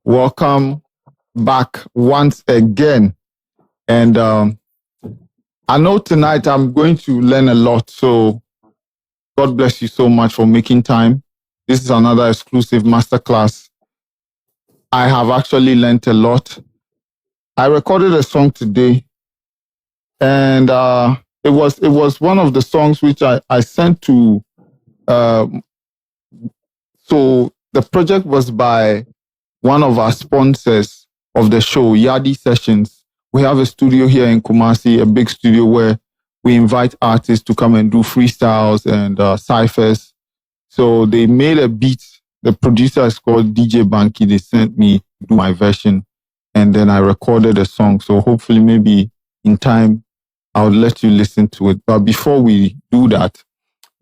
welcome back once again. And I know tonight I'm going to learn a lot. So God bless you so much for making time. This is another exclusive masterclass. I have actually learned a lot. I recorded a song today, and it was one of the songs which I sent to. So the project was by one of our sponsors of the show, Yadi Sessions. We have a studio here in Kumasi, a big studio where we invite artists to come and do freestyles and ciphers. So they made a beat. The producer is called DJ Banky. They sent me to do my version, and then I recorded a song. So hopefully maybe in time, I'll let you listen to it. But before we do that,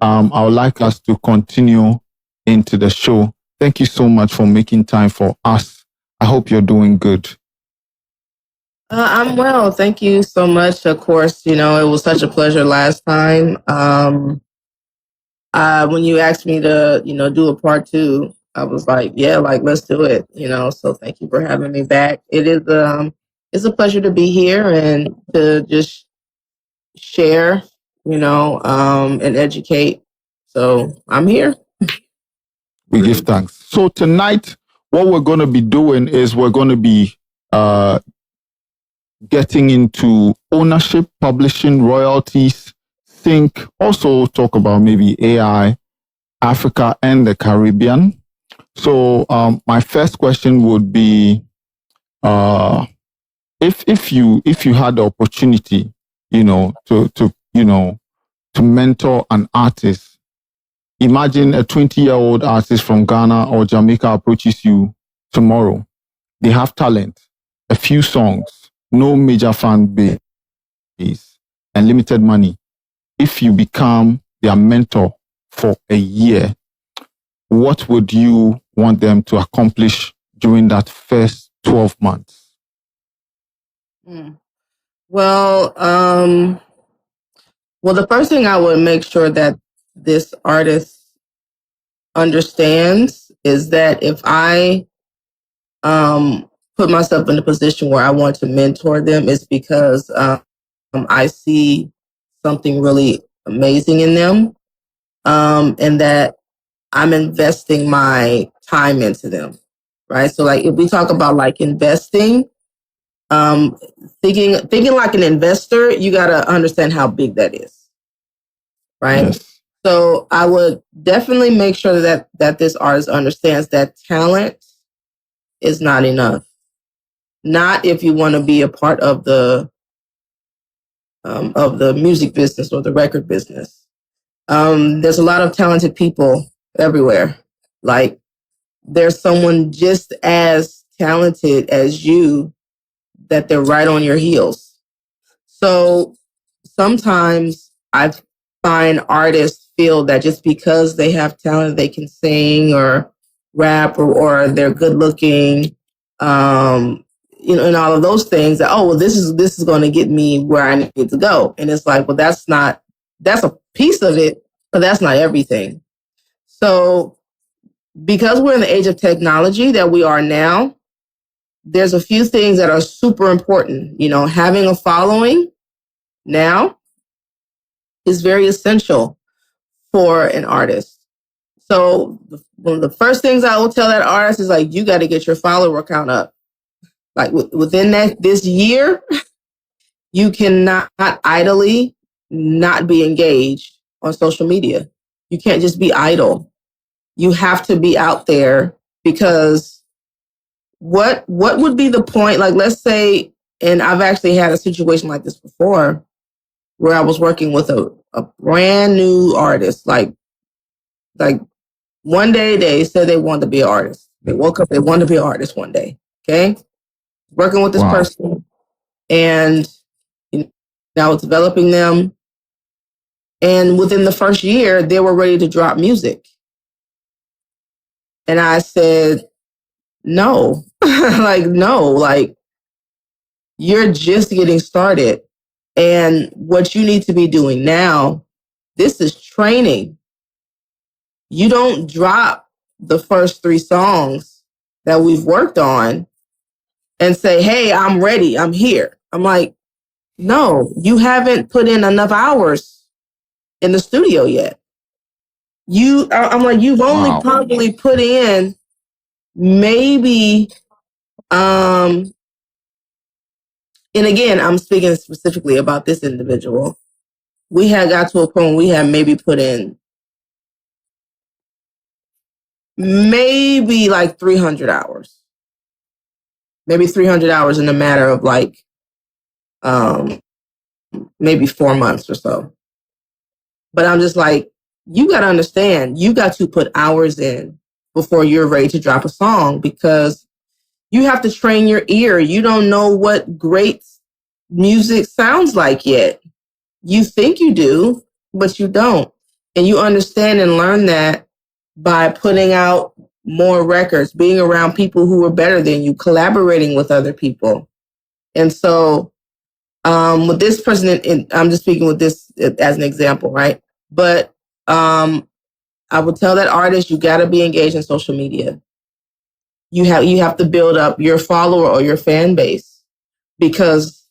I would like us to continue into the show. Thank you so much for making time for us. I hope you're doing good. I'm well. Thank you so much. Of course, it was such a pleasure last time. When you asked me to, do a part 2, I was like, yeah, let's do it, so thank you for having me back. It is, it's a pleasure to be here and to just share, and educate. So I'm here. We give thanks. So tonight, what we're going to be doing is we're going to be getting into ownership, publishing, royalties, think, also talk about maybe AI, Africa, and the Caribbean. So my first question would be, if you had the opportunity, to mentor an artist. Imagine a 20-year-old artist from Ghana or Jamaica approaches you tomorrow. They have talent, a few songs, no major fan base, and limited money. If you become their mentor for a year, what would you want them to accomplish during that first 12 months? Well, the first thing I would make sure that this artist understands is that if I put myself in a position where I want to mentor them, it's because I see something really amazing in them, and that I'm investing my time into them, right? So if we talk about investing, thinking like an investor, you got to understand how big that is. Right. Yes. So I would definitely make sure that this artist understands that talent is not enough. Not if you want to be a part of the music business or the record business. There's a lot of talented people everywhere. There's someone just as talented as you that they're right on your heels. So sometimes I find artists feel that just because they have talent, they can sing or rap or they're good looking, and all of those things. That this is going to get me where I need to go. And it's that's a piece of it, but that's not everything. So because we're in the age of technology that we are now, there's a few things that are super important. Having a following now is very essential for an artist. So one of the first things I will tell that artist is you got to get your follower count up. Within this year, you cannot idly not be engaged on social media. You can't just be idle. You have to be out there, because what would be the point? Let's say, and I've actually had a situation like this before, where I was working with a brand new artist. One day they said they wanted to be an artist. They woke up, they wanted to be an artist one day. Okay. Working with this person, and I was developing them. And within the first year, they were ready to drop music. And I said, no, no, you're just getting started. And what you need to be doing now, this is training. You don't drop the first 3 songs that we've worked on and say, hey, I'm ready. I'm here. I'm like, no, you haven't put in enough hours in the studio yet. I'm like, you've only probably put in maybe, and again, I'm speaking specifically about this individual. We had got to a point where we had maybe put in maybe like 300 hours. Maybe 300 hours in a matter of like maybe 4 months or so. But I'm just like, you got to understand, you got to put hours in before you're ready to drop a song, because you have to train your ear. You don't know what great music sounds like yet. You think you do, but you don't. And you understand and learn that by putting out more records, being around people who are better than you, collaborating with other people. And so with this person, I'm just speaking with this as an example, right? But I would tell that artist, you got to be engaged in social media. You have to build up your follower or your fan base, because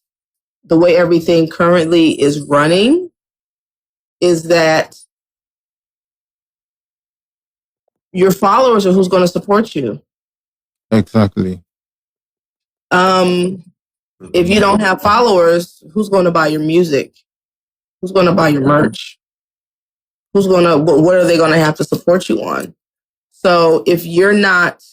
the way everything currently is running is that your followers are who's going to support you. Exactly. If you don't have followers, who's going to buy your music? Who's going to buy your merch? What are they going to have to support you on? So if you're not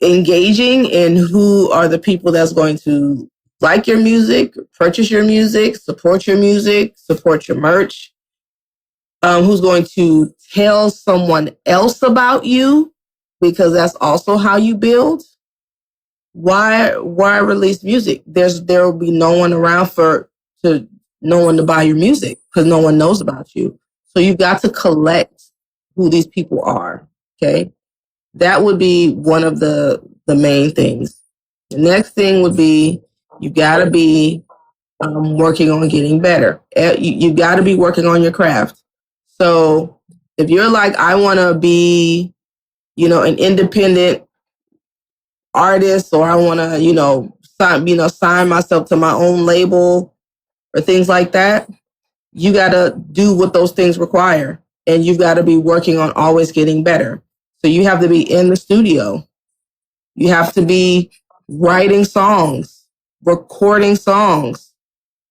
engaging in who are the people that's going to like your music, purchase your music, support your merch, who's going to tell someone else about you, because that's also how you build. Why release music? There will be no one around no one to buy your music, because no one knows about you. So you've got to collect who these people are. Okay. That would be one of the main things. The next thing would be, you got to be working on getting better. You got to be working on your craft. So if you're like, I want to be, an independent artist, or I want to, sign myself to my own label or things like that, you got to do what those things require. And you've got to be working on always getting better. So you have to be in the studio. You have to be writing songs, recording songs,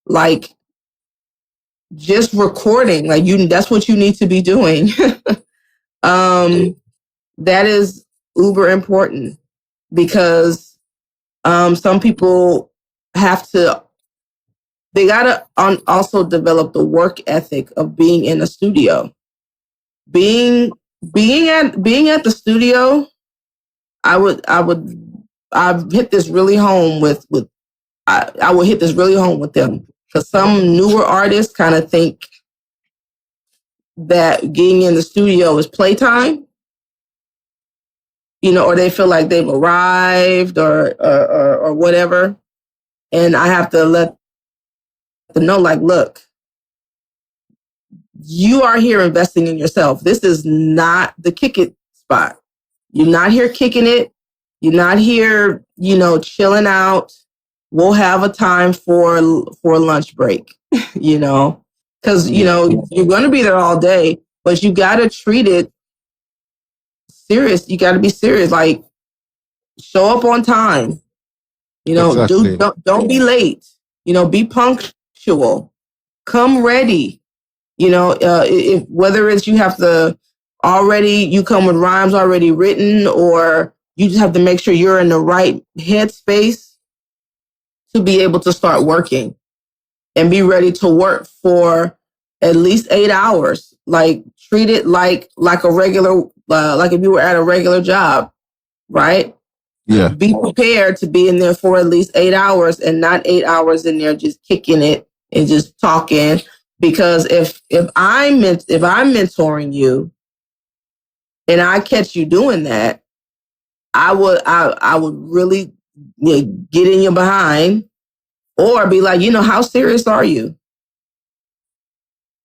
like just recording, that's what you need to be doing. That is uber important, because some people they got to also develop the work ethic of being in a studio. Being at the studio, I've hit this really home I will hit this really home with them, because some newer artists kind of think that getting in the studio is playtime, or they feel like they've arrived or whatever. And I have to let them know, like, look, you are here investing in yourself. This is not the kick it spot. You're not here kicking it. You're not here, chilling out. We'll have a time for a lunch break, because, you're going to be there all day, but you got to treat it serious. You got to be serious. Like, show up on time, Exactly. don't be late, be punctual, come ready, if whether it's you have to you come with rhymes already written, or you just have to make sure you're in the right headspace to be able to start working and be ready to work for at least 8 hours. Like, treat it like a regular, like if you were at a regular job, right? Yeah. Be prepared to be in there for at least 8 hours, and not 8 hours in there just kicking it and just talking. Because if I'm mentoring you and I catch you doing that, I would really get in your behind, or be like, how serious are you?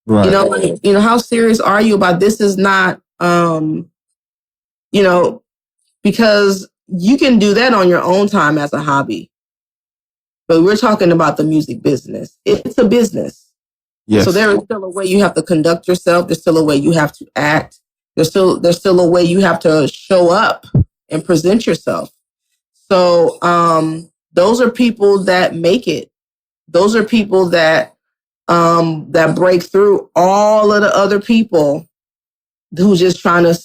Right. How serious are you about this? Is not, because you can do that on your own time as a hobby. But we're talking about the music business. It's a business. Yes. So there is still a way you have to conduct yourself. There's still a way you have to act. There's still a way you have to show up and present yourself. So those are people that make it. Those are people that break through all of the other people who's just trying to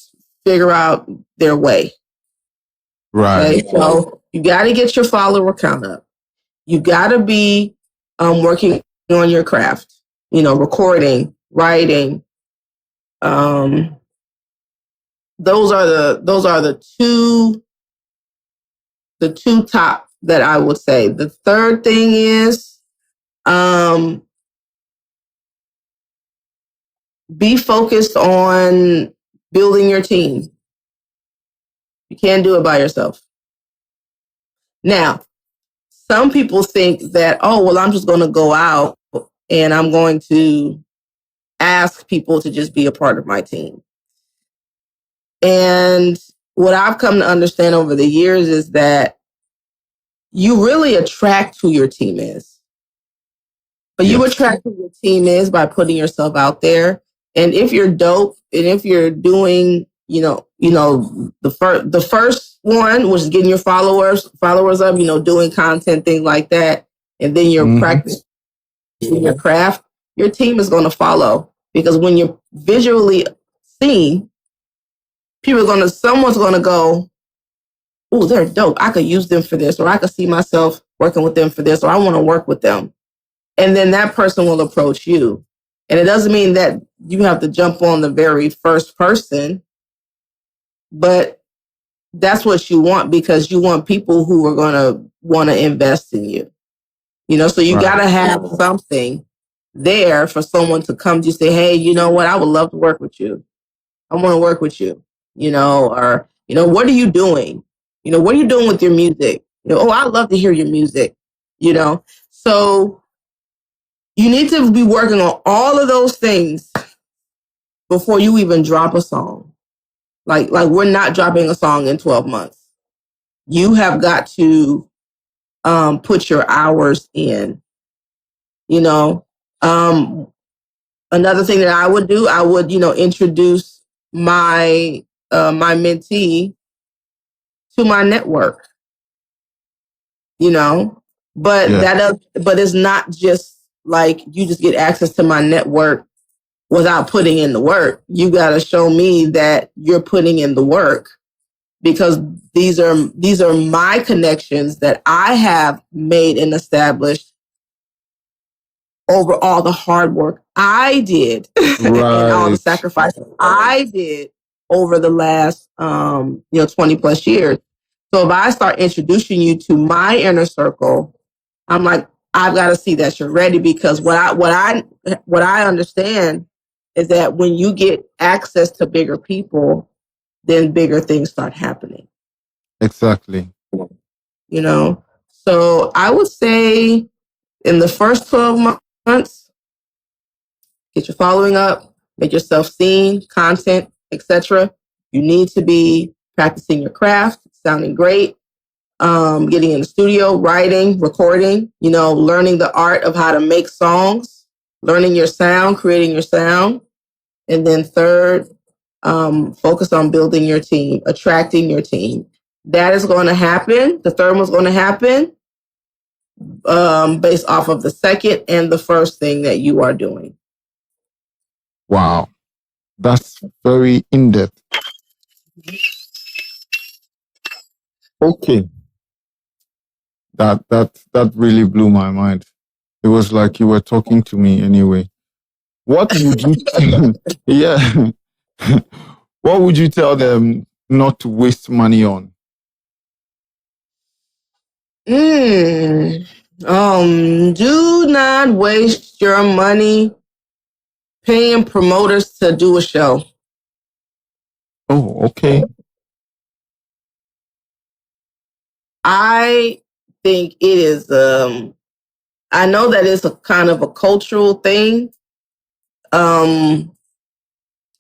figure out their way. Right. Okay? So you got to get your follower count up. You got to be working on your craft. You know, recording, writing. Those are the two top that I would say. The third thing is be focused on building your team. You can't do it by yourself. Now, some people think that, oh, well, I'm just going to go out and I'm going to ask people to just be a part of my team. And what I've come to understand over the years is that you really attract who your team is. But you attract who your team is by putting yourself out there. And if you're dope and if you're doing, the first one, which is getting your followers up, doing content, things like that, and then you're practicing your craft, your team is going to follow. Because when you're visually seen, someone's going to go, oh, they're dope. I could use them for this, or I could see myself working with them for this, or I want to work with them. And then that person will approach you. And it doesn't mean that you have to jump on the very first person, but that's what you want, because you want people who are going to want to invest in you. So you got to have something there for someone to come to you, say, hey, you know what? I would love to work with you. I want to work with you, or, what are you doing? What are you doing with your music? Oh, I'd love to hear your music, So you need to be working on all of those things before you even drop a song. Like we're not dropping a song in 12 months. You have got to put your hours in. Another thing that I would do, introduce my my mentee to my network. But but it's not just like you just get access to my network without putting in the work. You got to show me that you're putting in the work, because these are my connections that I have made and established over all the hard work I did and all the sacrifices I did over the last 20 plus years. So if I start introducing you to my inner circle, I'm like, I've got to see that you're ready, because what I understand is that when you get access to bigger people, then bigger things start happening. Exactly. So I would say in the first 12 months, get your following up, make yourself seen, content, etc. You need to be practicing your craft, sounding great, getting in the studio, writing, recording, learning the art of how to make songs, learning your sound, creating your sound. And then third, focus on building your team, attracting your team. That is going to happen. The third one's going to happen based off of the second and the first thing that you are doing. Wow. That's very in-depth. Okay. That really blew my mind. It was like you were talking to me anyway. What would you yeah. What would you tell them not to waste money on? Do not waste your money paying promoters to do a show. Oh, okay. I think it is, I know that it's a kind of a cultural thing in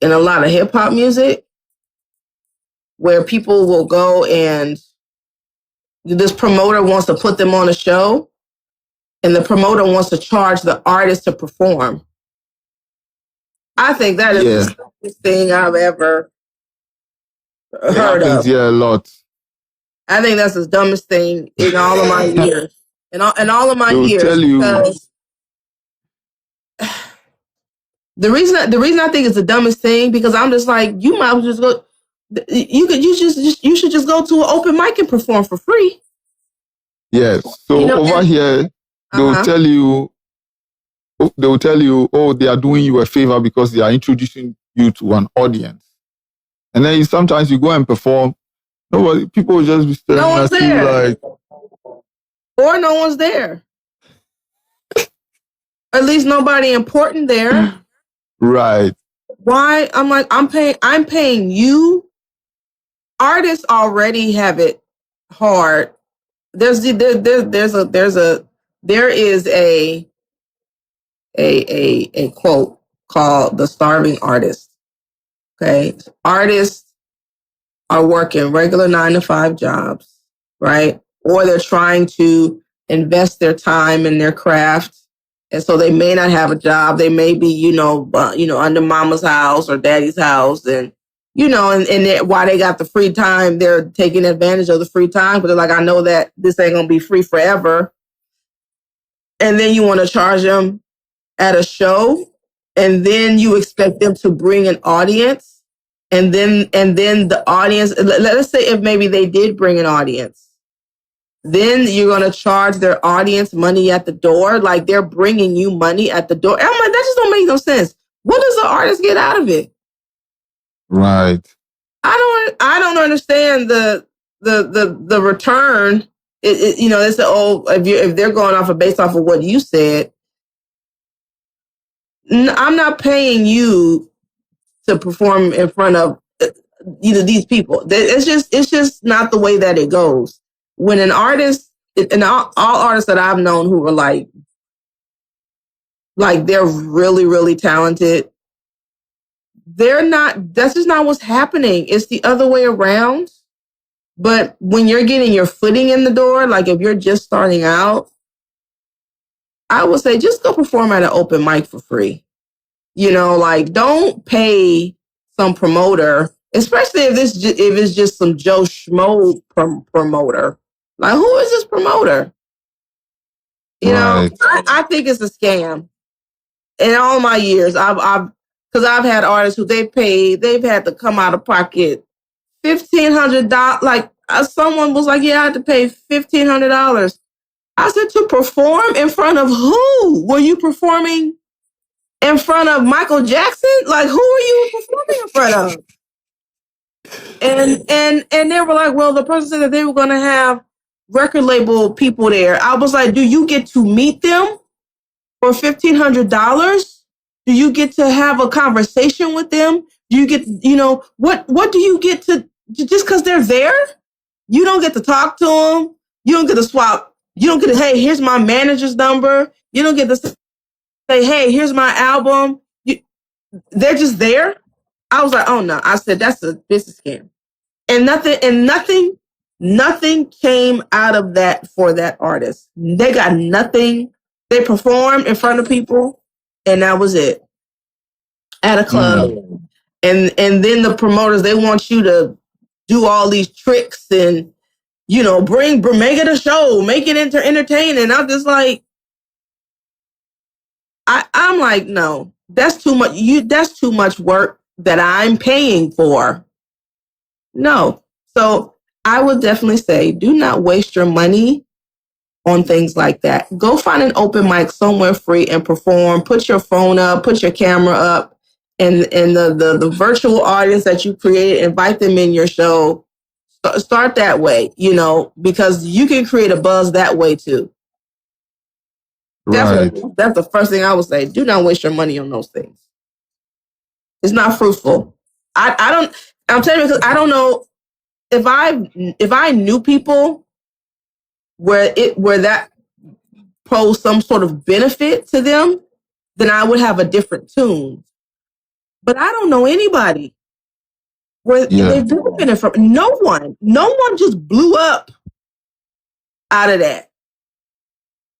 a lot of hip hop music, where people will go and this promoter wants to put them on a show and the promoter wants to charge the artist to perform. I think that is the stupidest thing I've ever heard of. Yeah, a lot. I think that's the dumbest thing in all of my years. In all of my years. Tell you. Because the reason I think it's the dumbest thing, because I'm just like, you might as well just go. You should just go to an open mic and perform for free. Yes. So over here, they'll tell you, oh, they are doing you a favor because they are introducing you to an audience. And then sometimes you go and perform, people will just be staring at you like, or no one's there. At least nobody important there. Right. Why? I'm like, I'm paying you. Artists already have it hard. There is a quote called "The Starving Artist." Okay, artists are working regular 9-to-5 jobs, right? Or they're trying to invest their time in their craft, and so they may not have a job. They may be, under mama's house or daddy's house, and while they got the free time, they're taking advantage of the free time. But they're like, I know that this ain't gonna be free forever. And then you want to charge them at a show, and then you expect them to bring an audience, and then the audience. Let's say if maybe they did bring an audience, then you're gonna charge their audience money at the door, like they're bringing you money at the door. I'm like, that just don't make no sense. What does the artist get out of it? Right. I don't understand the return. It's if they're going based off of what you said. I'm not paying you to perform in front of these people. It's just not the way that it goes. When an artist, and all artists that I've known who are like they're really, really talented, that's just not what's happening. It's the other way around. But when you're getting your footing in the door, like if you're just starting out, I would say just go perform at an open mic for free. Don't pay some promoter, especially if it's just some Joe Schmo promoter. Like, who is this promoter? I think it's a scam. In all my years, because I've had artists who they've had to come out of pocket $1,500. Like someone was like, yeah, I had to pay $1,500. I said, to perform in front of who? Were you performing in front of Michael Jackson? Like, who are you performing in front of? And they were like, well, the person said that they were going to have record label people there. I was like, do you get to meet them for $1,500? Do you get to have a conversation with them? Do you get, what do you get to, just because they're there? You don't get to talk to them. You don't get to swap. You don't get to, hey, here's my manager's number. You don't get to say, hey, here's my album. They're just there. I was like, oh no. I said, that's a business scam. And nothing came out of that for that artist. They got nothing. They performed in front of people, and that was it. At a club. Mm-hmm. And then the promoters, they want you to do all these tricks and, make it a show, make it entertaining. I'm just like, I'm like, no, that's too much. That's too much work that I'm paying for. No. So I would definitely say, do not waste your money on things like that. Go find an open mic somewhere free and perform. Put your phone up, put your camera up, and the virtual audience that you create, invite them in your show. Start that way, because you can create a buzz that way too. Right. That's the first thing I would say. Do not waste your money on those things. It's not fruitful. I'm telling you, because I don't know if I knew people where that posed some sort of benefit to them, then I would have a different tune. But I don't know anybody They've been independent for no one just blew up out of that.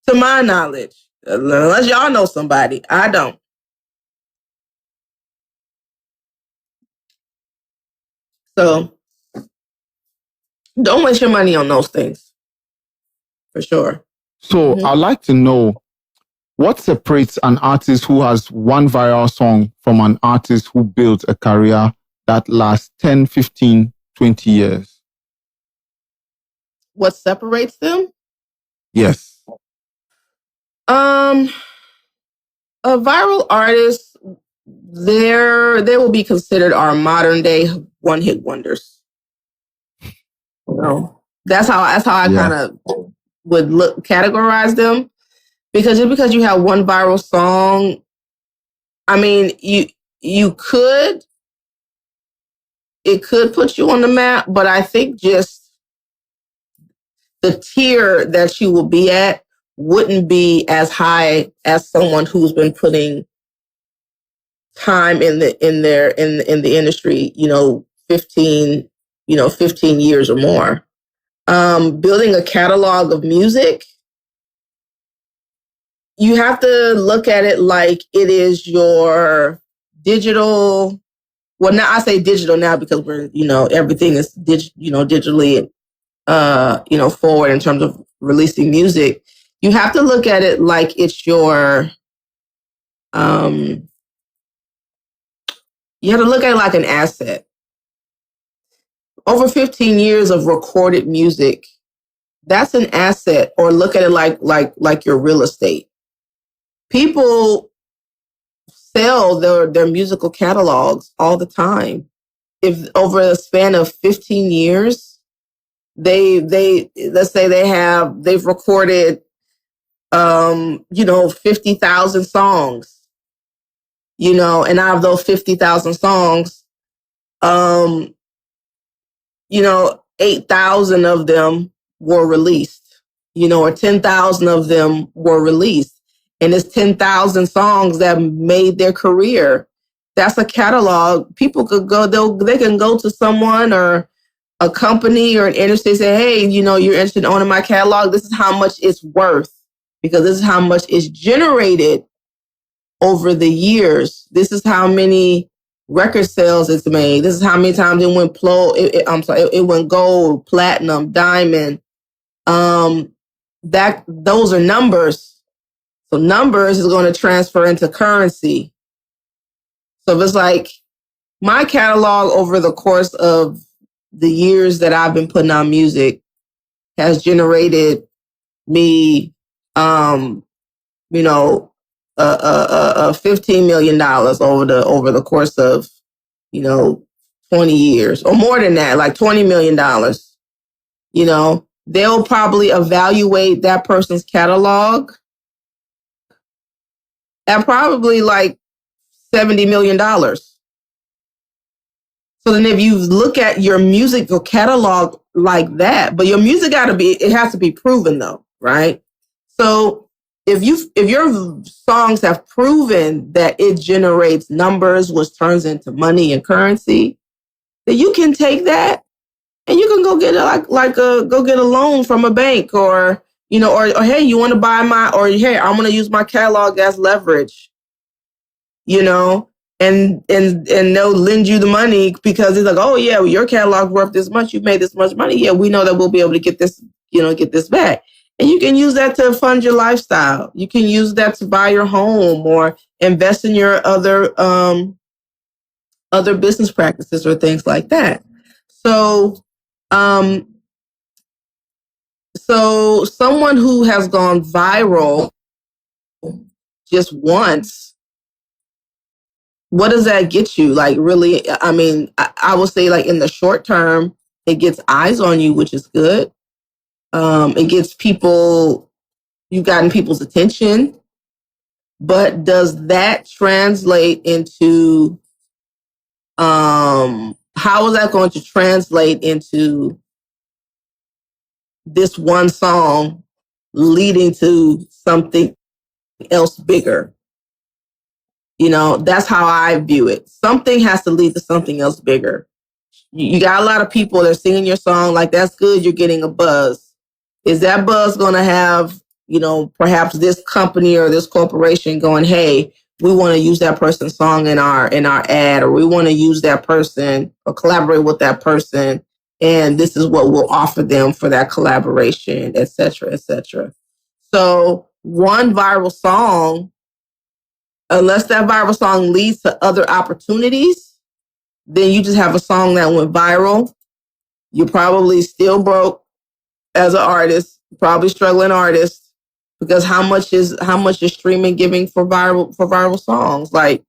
To my knowledge, unless y'all know somebody, I don't. So don't waste your money on those things, for sure. So I'd like to know, what separates an artist who has one viral song from an artist who built a career that lasts 10, 15, 20 years? What separates them? Yes. A viral artist, they will be considered our modern day one-hit wonders. That's how I kind of would categorize them. Because just because you have one viral song, I mean, it could put you on the map, but I think just the tier that you will be at wouldn't be as high as someone who's been putting time in the industry, 15 years or more. Building a catalog of music, you have to look at it like it is your digital. Well, now I say digital now because we're, everything is digitally, forward in terms of releasing music. You have to look at it like it's your, you have to look at it like an asset. Over 15 years of recorded music, that's an asset. Or look at it like your real estate. People sell their musical catalogs all the time. If over a span of 15 years, let's say they've recorded 50,000 songs, and out of those 50,000 songs, 8,000 of them were released, or 10,000 of them were released. And it's 10,000 songs that made their career. That's a catalog. People could go, they can go to someone or a company or an industry and say, hey, you're interested in owning my catalog. This is how much it's worth, because this is how much it's generated over the years. This is how many record sales it's made. This is how many times it went it went gold, platinum, diamond. Those are numbers. So numbers is going to transfer into currency. So if it's like my catalog over the course of the years that I've been putting out music has generated me, $15 million over the course of, 20 years or more than that, like $20 million. They'll probably evaluate that person's catalog at probably like $70 million. So then if you look at your musical catalog like that, but your music it has to be proven though, right? So if your songs have proven that it generates numbers, which turns into money and currency, then you can take that and you can go get go get a loan from a bank, or hey, you want to buy hey, I'm going to use my catalog as leverage, and they'll lend you the money because it's like, oh yeah, well, your catalog's worth this much. You made this much money. Yeah, we know that we'll be able to get this, get this back. And you can use that to fund your lifestyle. You can use that to buy your home or invest in your other business practices or things like that. So someone who has gone viral just once, what does that get you? Like, really, I mean, I would say like in the short term, it gets eyes on you, which is good. It gets you've gotten people's attention, but does that translate into, how is that going to translate into this one song leading to something else bigger? That's how I view it. Something has to lead to something else bigger. You got a lot of people that are singing your song. Like, that's good. You're getting a buzz. Is that buzz going to have, perhaps this company or this corporation going, hey, we want to use that person's song in our ad, or we want to use that person or collaborate with that person, and this is what we'll offer them for that collaboration, et cetera, et cetera. So one viral song, unless that viral song leads to other opportunities, then you just have a song that went viral. You're probably still broke as an artist, probably struggling artist, because how much is streaming giving for viral songs? Like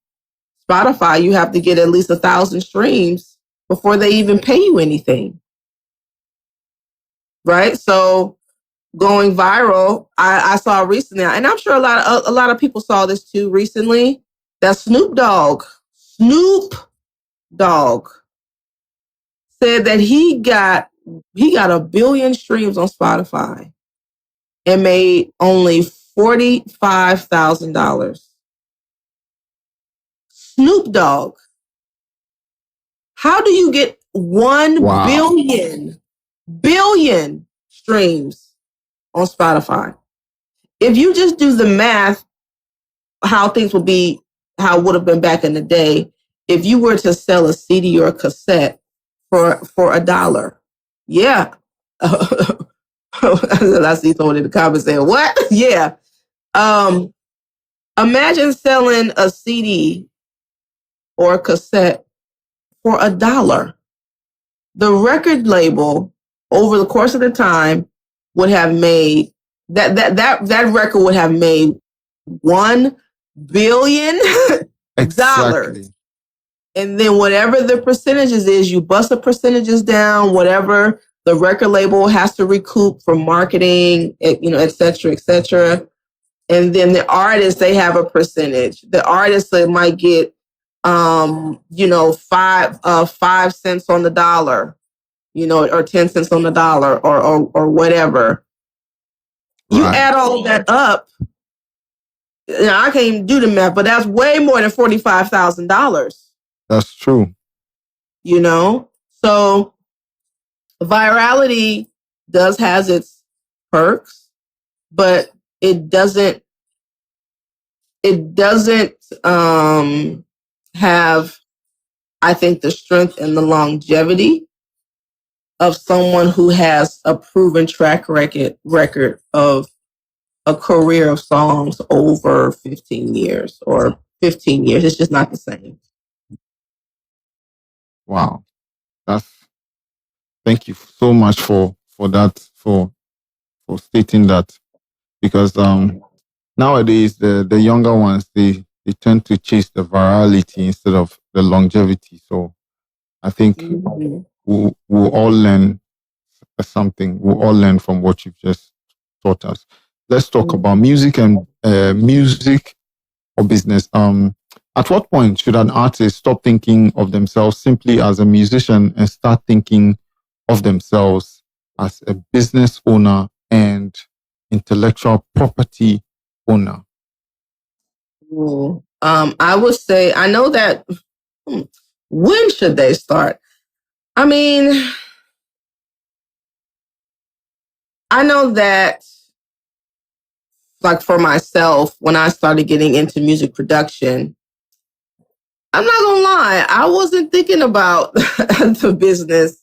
Spotify, you have to get at least 1,000 streams before they even pay you anything, right? So going viral, I saw recently, and I'm sure a lot of people saw this too recently, that Snoop Dogg said that he got 1 billion streams on Spotify and made only $45,000. Snoop Dogg. How do you get 1 billion streams on Spotify? If you just do the math, how things would be, how it would have been back in the day, if you were to sell a CD or a cassette for $1. Yeah. I see someone in the comments saying, what? Yeah. Imagine selling a CD or a cassette for $1. The record label, over the course of the time, would have made that record would have made $1 billion. Exactly. And then whatever the percentages is, you bust the percentages down, whatever the record label has to recoup from marketing, et cetera, et cetera. And then the artists, they have a percentage. The artists, they might get, 5 cents on the dollar, or 10 cents on the dollar, or whatever. You add all of that up. I can't even do the math, but that's way more than $45,000. That's true. So virality has its perks, but it doesn't have, I think, the strength and the longevity of someone who has a proven track record of a career of songs over 15 years or 15 years. It's just not the same. Wow. Thank you so much for that, for stating that, because nowadays the younger ones, they tend to chase the virality instead of the longevity. So I think we'll all learn something. We'll all learn from what you've just taught us. Let's talk about music and music or business. At what point should an artist stop thinking of themselves simply as a musician and start thinking of themselves as a business owner and intellectual property owner? I would say, I know that, when should they start? I mean, I know that, like for myself, when I started getting into music production, I'm not gonna lie, I wasn't thinking about the business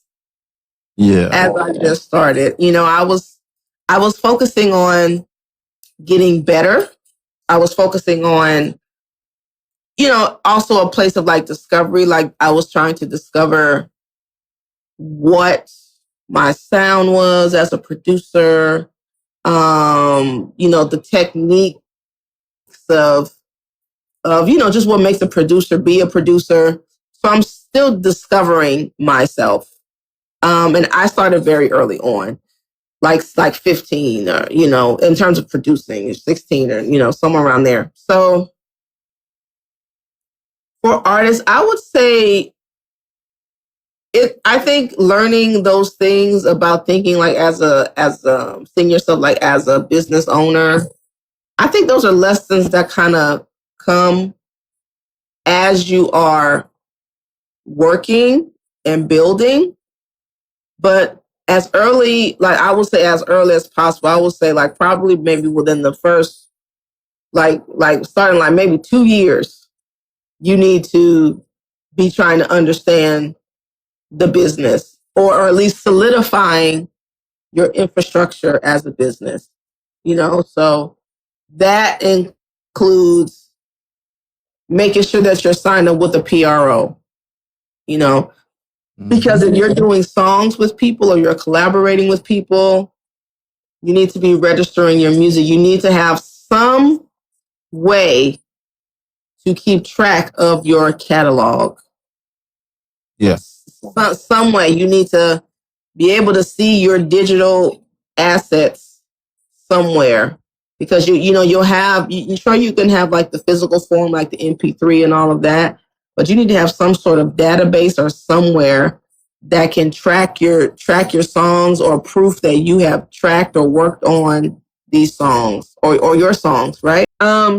as I just started. I was focusing on getting better. I was focusing on, also a place of like discovery. Like I was trying to discover what my sound was as a producer, the techniques of, just what makes a producer be a producer. So I'm still discovering myself. And I started very early on, like 15 or, in terms of producing, 16 or, somewhere around there. So for artists, I would say I think learning those things about thinking like as seeing yourself like as a business owner, I think those are lessons that kind of come as you are working and building. But as early, like I would say as early as possible, I would say like probably maybe within the first, like starting like maybe 2 years, you need to be trying to understand the business, or at least solidifying your infrastructure as a business, so that includes making sure that you're signed up with a PRO, because if you're doing songs with people or you're collaborating with people, you need to be registering your music. You need to have some way to keep track of your catalog. Yes. Some way you need to be able to see your digital assets somewhere, because you'll have, you sure you can have like the physical form, like the MP3 and all of that, but you need to have some sort of database or somewhere that can track your songs, or proof that you have tracked or worked on these songs, or your songs, right? I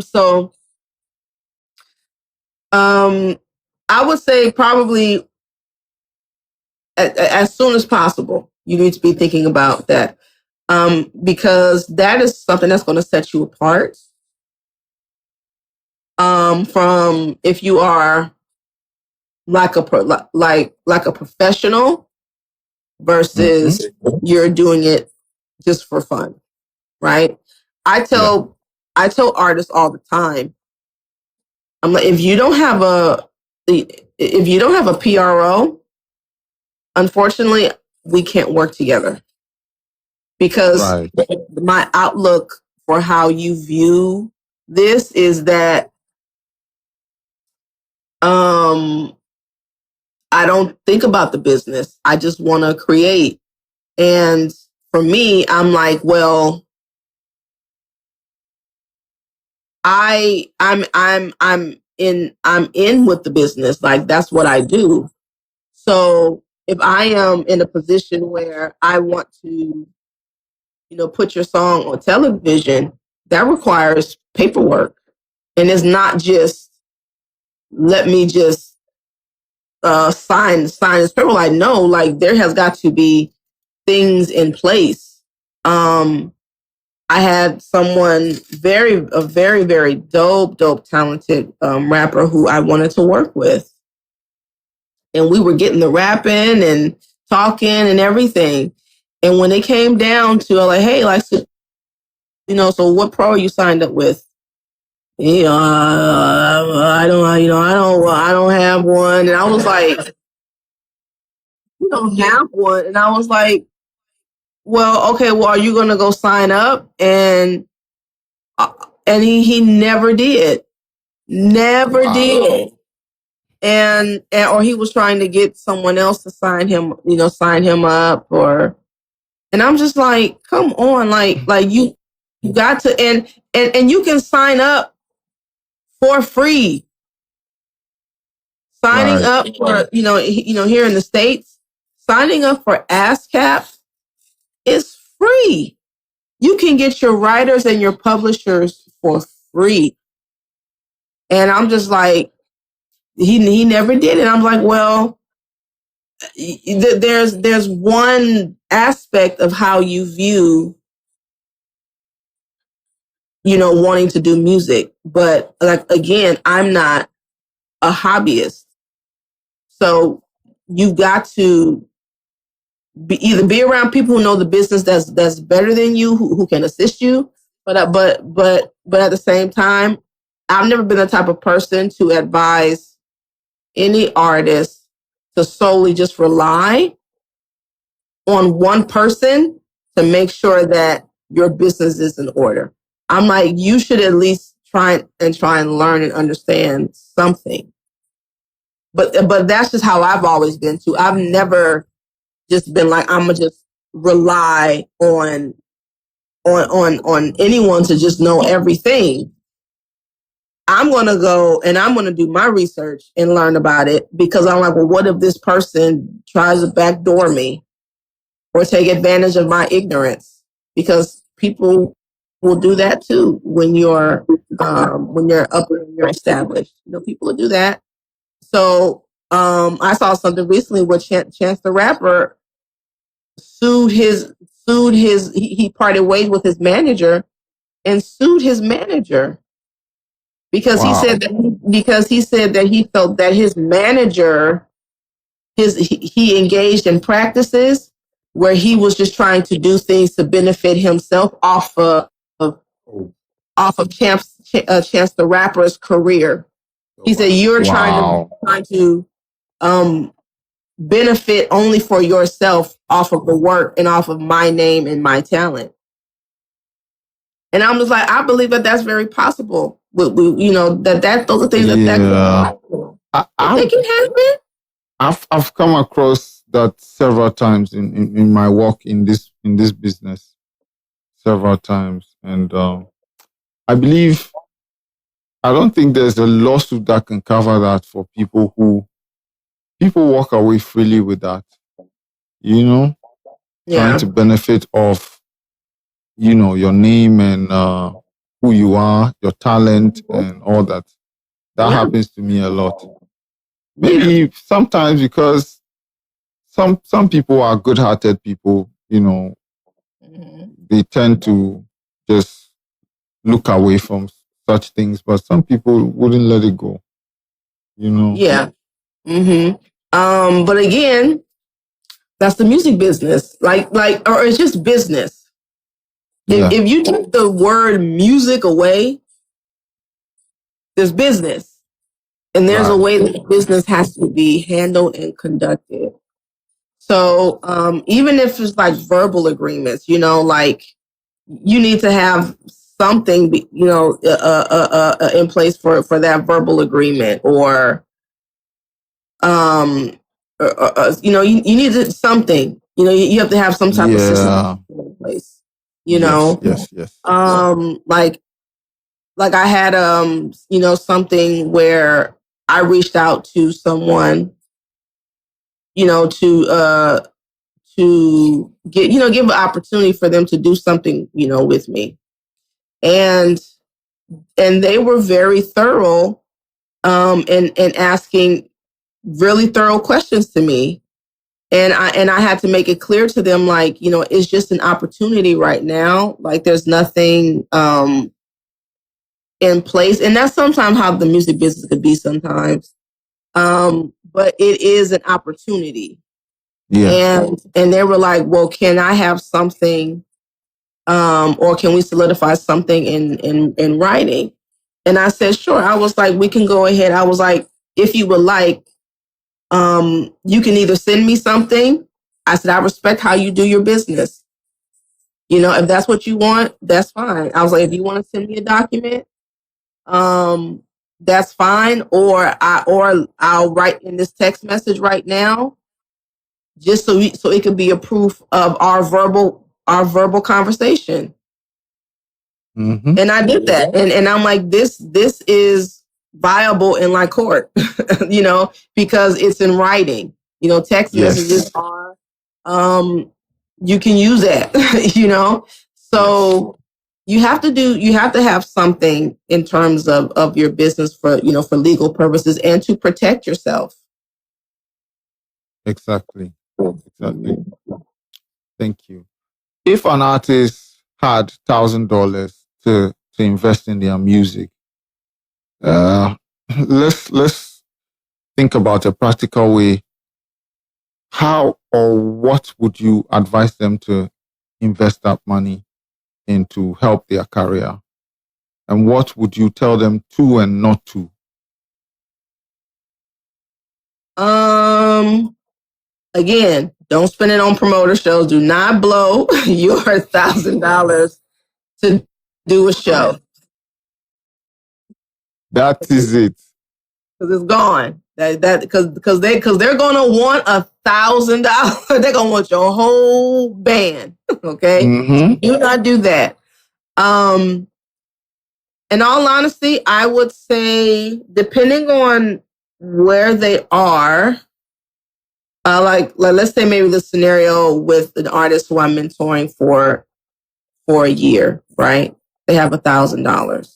would say probably as soon as possible, you need to be thinking about that, because that is something that's going to set you apart from if you are like a professional versus you're doing it just for fun, right? I tell artists all the time, I'm like, if you don't have a PRO, unfortunately, we can't work together, because my outlook for how you view this is that I don't think about the business. I just want to create. And for me, I'm like, well, I'm in with the business. Like, that's what I do. So if I am in a position where I want to, put your song on television, that requires paperwork. And it's not just, let me just sign this paper. Like, no, like there has got to be things in place. I had someone a very, very dope, talented rapper who I wanted to work with. And we were getting the rapping and talking and everything. And when it came down to like, hey, like, so what pro are you signed up with? I don't have one. And I was like, you don't have one? And I was like, well, okay, well, are you going to go sign up? And he never did. Never did. And or he was trying to get someone else to sign him up, and I'm just like, come on, like you got to, and you can sign up for free. Signing up for, here in the States, signing up for ASCAP is free. You can get your writers and your publishers for free. And I'm just like, he never did it. I'm like, well, there's one aspect of how you view, wanting to do music. But like, again, I'm not a hobbyist. So you've got to either be around people who know the business that's better than you, who can assist you. But at the same time, I've never been the type of person to advise any artist to solely just rely on one person to make sure that your business is in order. I'm like, you should at least try and learn and understand something. But that's just how I've always been too. I've never just been like, I'm gonna just rely on anyone to just know everything. I'm gonna go and I'm gonna do my research and learn about it, because I'm like, well, what if this person tries to backdoor me or take advantage of my ignorance? Because people will do that too when you're up and you're established. People will do that. So I saw something recently where Chance the Rapper he parted ways with his manager and sued his manager because Wow. he said that he felt that his manager he engaged in practices where he was just trying to do things to benefit himself off of Chance the Rapper's career. He said you're trying to benefit only for yourself off of the work and off of my name and my talent. And I'm just like, I believe that that's very possible. You know, those are things that they can happen. I've come across that several times in my work in this business, several times, and I believe I don't think there's a lawsuit that can cover that for people walk away freely with that, you know, trying to benefit off, you know, your name and who you are, your talent, and all that. That happens to me a lot. Maybe sometimes because some people are good-hearted people, you know, they tend to just look away from such things, but some people wouldn't let it go, you know. Yeah. But again, that's the music business. Or it's just business. If you take the word music away, there's business. And there's a way that business has to be handled and conducted. So even if it's like verbal agreements, you know, like you need to have something, you know, in place for that verbal agreement, or you know, you need something. You know, you have to have some type of system in place. You know, like I had you know, something where I reached out to someone, you know, to get, you know, give an opportunity for them to do something, you know, with me. And they were very thorough and asking really thorough questions to me. And I had to make it clear to them, like, you know, it's just an opportunity right now. Like there's nothing in place. And that's sometimes how the music business could be sometimes. But it is an opportunity. Yeah. And they were like, well, can I have something, or can we solidify something in writing? And I said, sure. I was like, we can go ahead. I was like, if you would like, you can either send me something. I said, I respect how you do your business. You know, if that's what you want, that's fine. I was like, if you want to send me a document, that's fine. Or I'll write in this text message right now, just so it could be a proof of our verbal conversation. Mm-hmm. And I did that. And I'm like, this is viable in like court, you know, because it's in writing. You know, text messages are, you can use that, you know. So you have to have something in terms of your business for, you know, for legal purposes and to protect yourself. Exactly. Thank you. If an artist had $1,000 to invest in their music, let's think about a practical way. How or what would you advise them to invest that money in to help their career? And what would you tell them to and not to? Again, don't spend it on promoter shows. Do not blow your $1,000 to do a show. That is it. Because it's gone. Because they're gonna want $1,000. They're gonna want your whole band. Okay, do not do that. In all honesty, I would say, depending on where they are, like let's say maybe the scenario with an artist who I'm mentoring for a year, right? They have $1,000.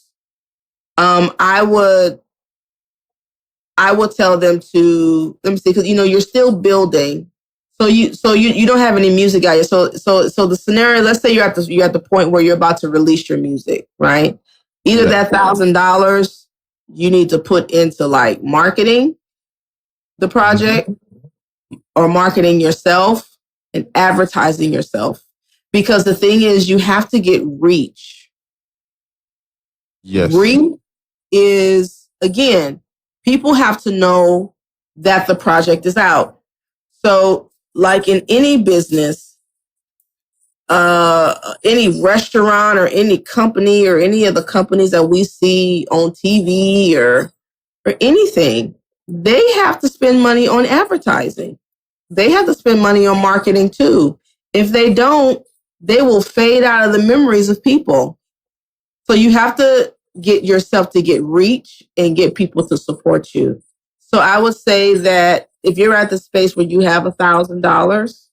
I I will tell them to, let me see, because you're still building. So you don't have any music out yet. So the scenario, let's say you're at the point where you're about to release your music, right? Either that $1,000 you need to put into like marketing the project, or marketing yourself and advertising yourself. Because the thing is, you have to get reach. Yes. Reach is, again, people have to know that the project is out. So, like in any business, any restaurant or any company or any of the companies that we see on TV or anything, they have to spend money on advertising. They have to spend money on marketing too. If they don't, they will fade out of the memories of people. So you have to get yourself to get reach and get people to support you. So I would say that if you're at the space where you have $1,000,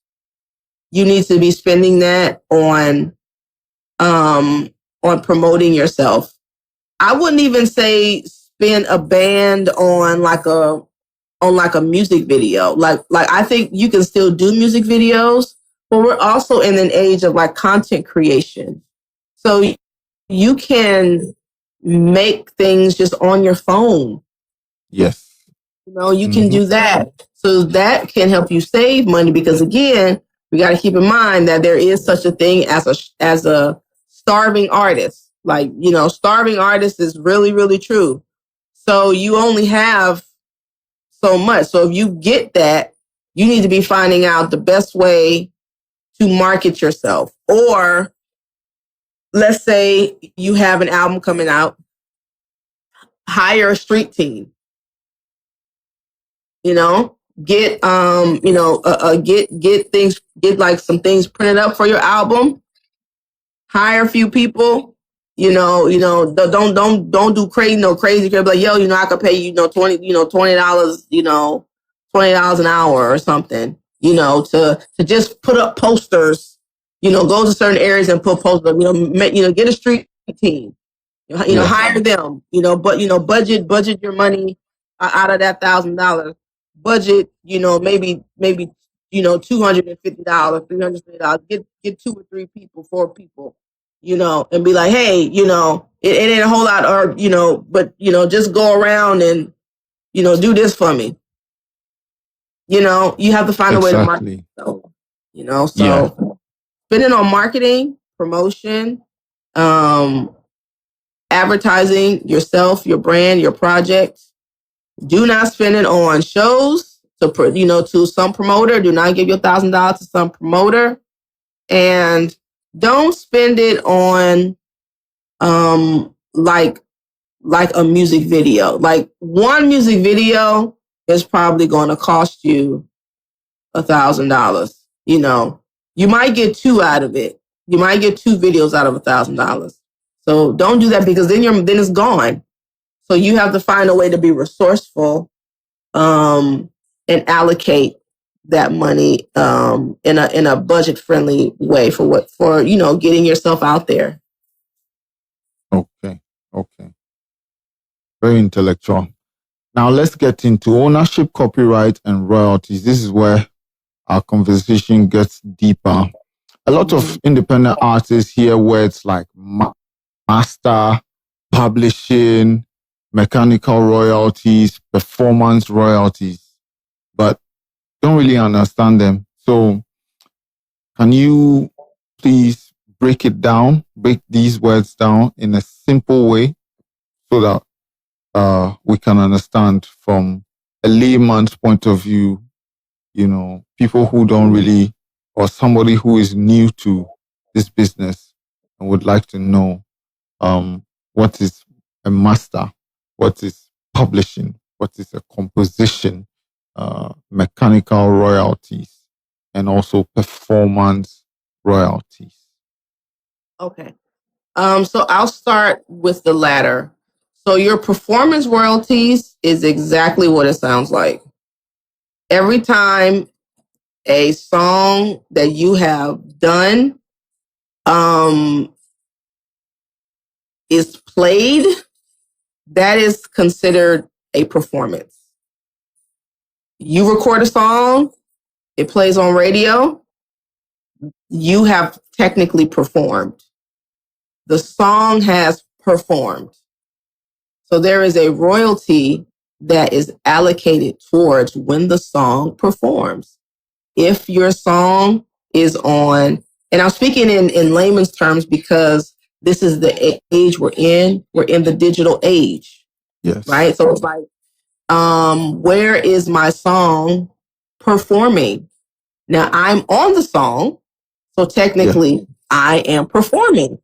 you need to be spending that on promoting yourself. I wouldn't even say spend a band on like a music video. Like I think you can still do music videos, but we're also in an age of like content creation. So you can make things just on your phone. Yes. You can do that. So that can help you save money, because again, we got to keep in mind that there is such a thing as a starving artist. Like, starving artist is really, really true. So you only have so much. So if you get that, you need to be finding out the best way to market yourself. Or let's say you have an album coming out, hire a street team. Get things, get like some things printed up for your album. Hire a few people. Don't do crazy, like, yo, I could pay you, $20, $20 an hour or something, to just put up posters, go to certain areas and put posters up, get a street team, hire them, but, budget your money out of that $1,000. Budget, maybe, $250, $350. Get 2 or 3 people, 4 people, and be like, hey, it ain't a whole lot, or, but, just go around and, do this for me. You have to find a way to market. So, spending on marketing, promotion, advertising yourself, your brand, your project. Do not spend it on shows to some promoter. Do not give your $1,000 to some promoter, and don't spend it on like a music video. Like one music video is probably going to cost you $1,000. You might get 2 out of it. You might get 2 videos out of $1,000. So don't do that, because then it's gone. So you have to find a way to be resourceful, and allocate that money in a budget friendly way for getting yourself out there. Okay. Very intellectual. Now let's get into ownership, copyright, and royalties. This is where our conversation gets deeper. A lot of independent artists hear words like master, publishing, mechanical royalties, performance royalties, but don't really understand them. So can you please break these words down in a simple way so that we can understand from a layman's point of view, people who don't really, or somebody who is new to this business and would like to know what is a master, what is publishing, what is a composition, mechanical royalties, and also performance royalties. Okay. So I'll start with the latter. So your performance royalties is exactly what it sounds like. Every time a song that you have done is played, that is considered a performance. You record a song, it plays on radio, you have technically performed. The song has performed. So there is a royalty that is allocated towards when the song performs. If your song is on, and I'm speaking in layman's terms because this is the age we're in. We're in the digital age. Yes. Right? So it's like, where is my song performing? Now I'm on the song, so technically I am performing.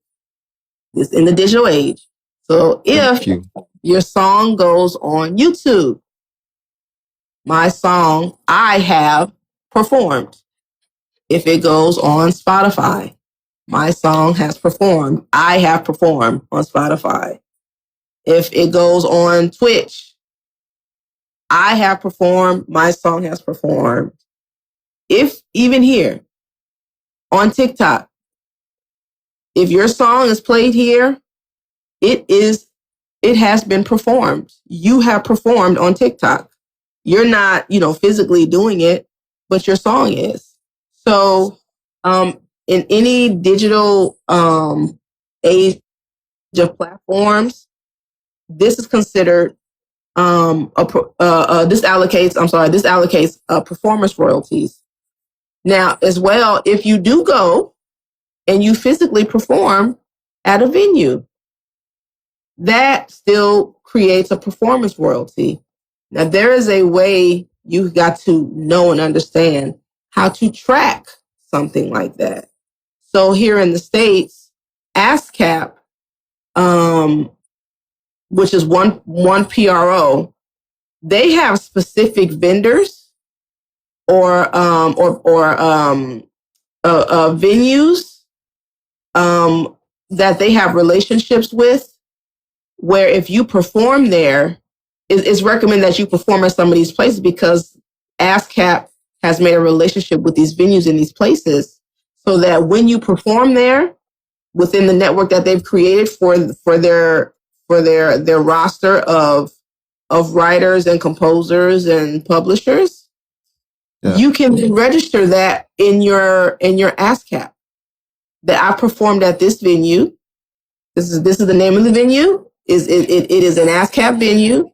This in the digital age. So if your song goes on YouTube, my song I have performed. If it goes on Spotify, my song has performed. I have performed on Spotify. If it goes on Twitch, I have performed. My song has performed. If even here on TikTok, if your song is played here, it has been performed. You have performed on TikTok. You're not, physically doing it, but your song is. So, in any digital age of platforms, this is considered this allocates performance royalties. Now, as well, if you do go and you physically perform at a venue, that still creates a performance royalty. Now, there is a way you've got to know and understand how to track something like that. So here in the States, ASCAP, which is one PRO, they have specific vendors or venues that they have relationships with, where if you perform there, it's recommended that you perform at some of these places because ASCAP has made a relationship with these venues in these places, so that when you perform there within the network that they've created for their roster of writers and composers and publishers, you can register that in your ASCAP that I performed at this venue. This is the name of the venue. It is an ASCAP venue.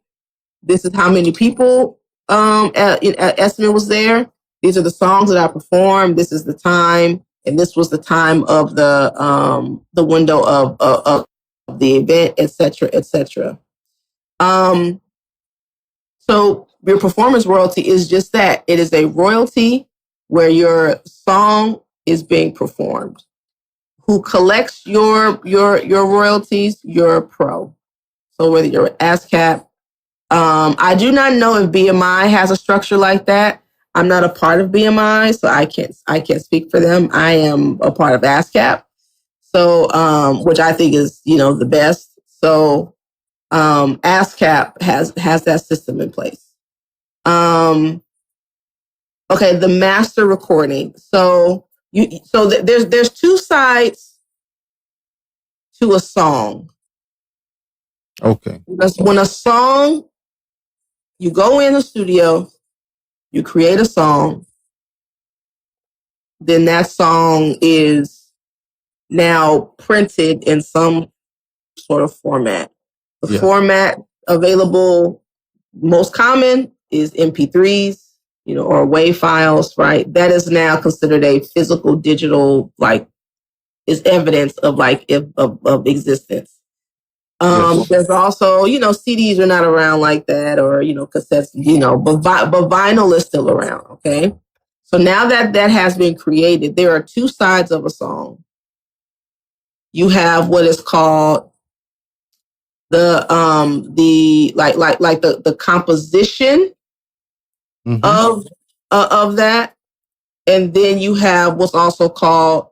This is how many people estimate was there. These are the songs that I performed. This is the time, and this was the time of the window of the event, etc., etc. So your performance royalty is just that. It is a royalty where your song is being performed. Who collects your royalties? Your pro. So whether you're ASCAP, I do not know if BMI has a structure like that. I'm not a part of BMI, so I can't speak for them. I am a part of ASCAP, so which I think is the best. So ASCAP has that system in place. Okay, the master recording. So there's two sides to a song. Okay. Because when a song, you go in the studio, you create a song, then that song is now printed in some sort of format. The format available, most common, is MP3s, or WAV files, right? That is now considered a physical digital, is evidence of of existence. There's also, CDs are not around like that, or, cassettes, but vinyl is still around. Okay. So now that has been created, there are two sides of a song. You have what is called the composition of that. And then you have what's also called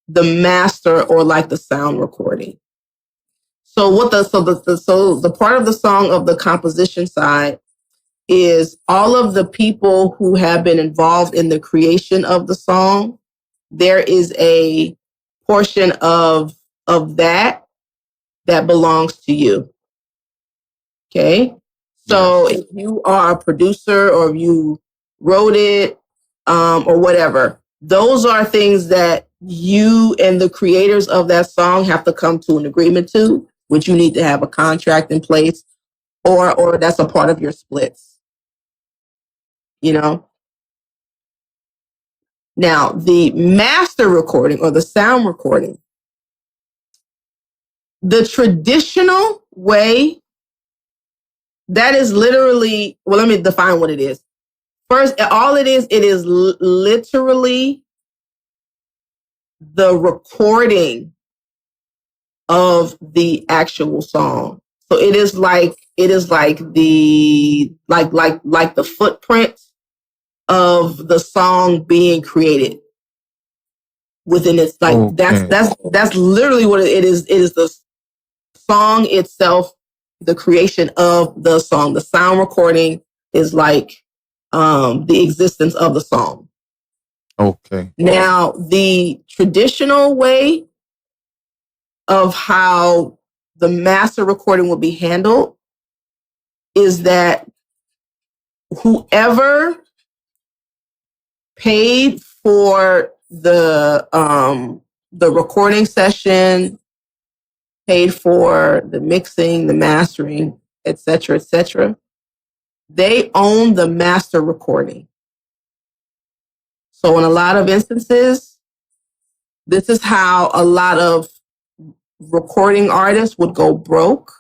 the master, or the sound recording. So the part of the song of the composition side is all of the people who have been involved in the creation of the song. There is a portion of that belongs to you. Okay. So if you are a producer, or if you wrote it, or whatever. Those are things that you and the creators of that song have to come to an agreement to, which you need to have a contract in place, or that's a part of your splits. You know? Now, the master recording or the sound recording, the traditional way, that is literally, well, let me define what it is. First, all it is literally the recording of the actual song. So it is like the footprint of the song being created within its, like, okay. That's literally what it is. It is the song itself, the creation of the song. The sound recording is like the existence of the song. Okay. Now, the traditional way of how the master recording will be handled is that whoever paid for the recording session, paid for the mixing, the mastering, etc., they own the master recording. So in a lot of instances, this is how a lot of recording artists would go broke,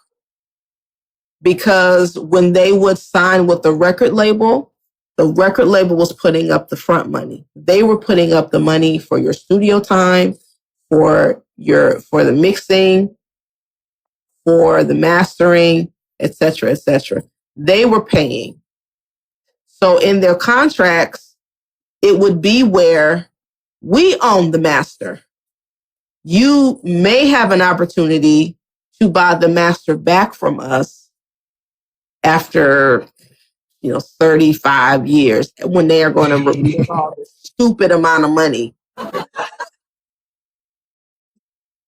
because when they would sign with the record label was putting up the front money. They were putting up the money for your studio time, for the mixing, for the mastering, etc., They were paying. So in their contracts, it would be where we own the master. You may have an opportunity to buy the master back from us after, 35 years, when they are going to remove all this stupid amount of money.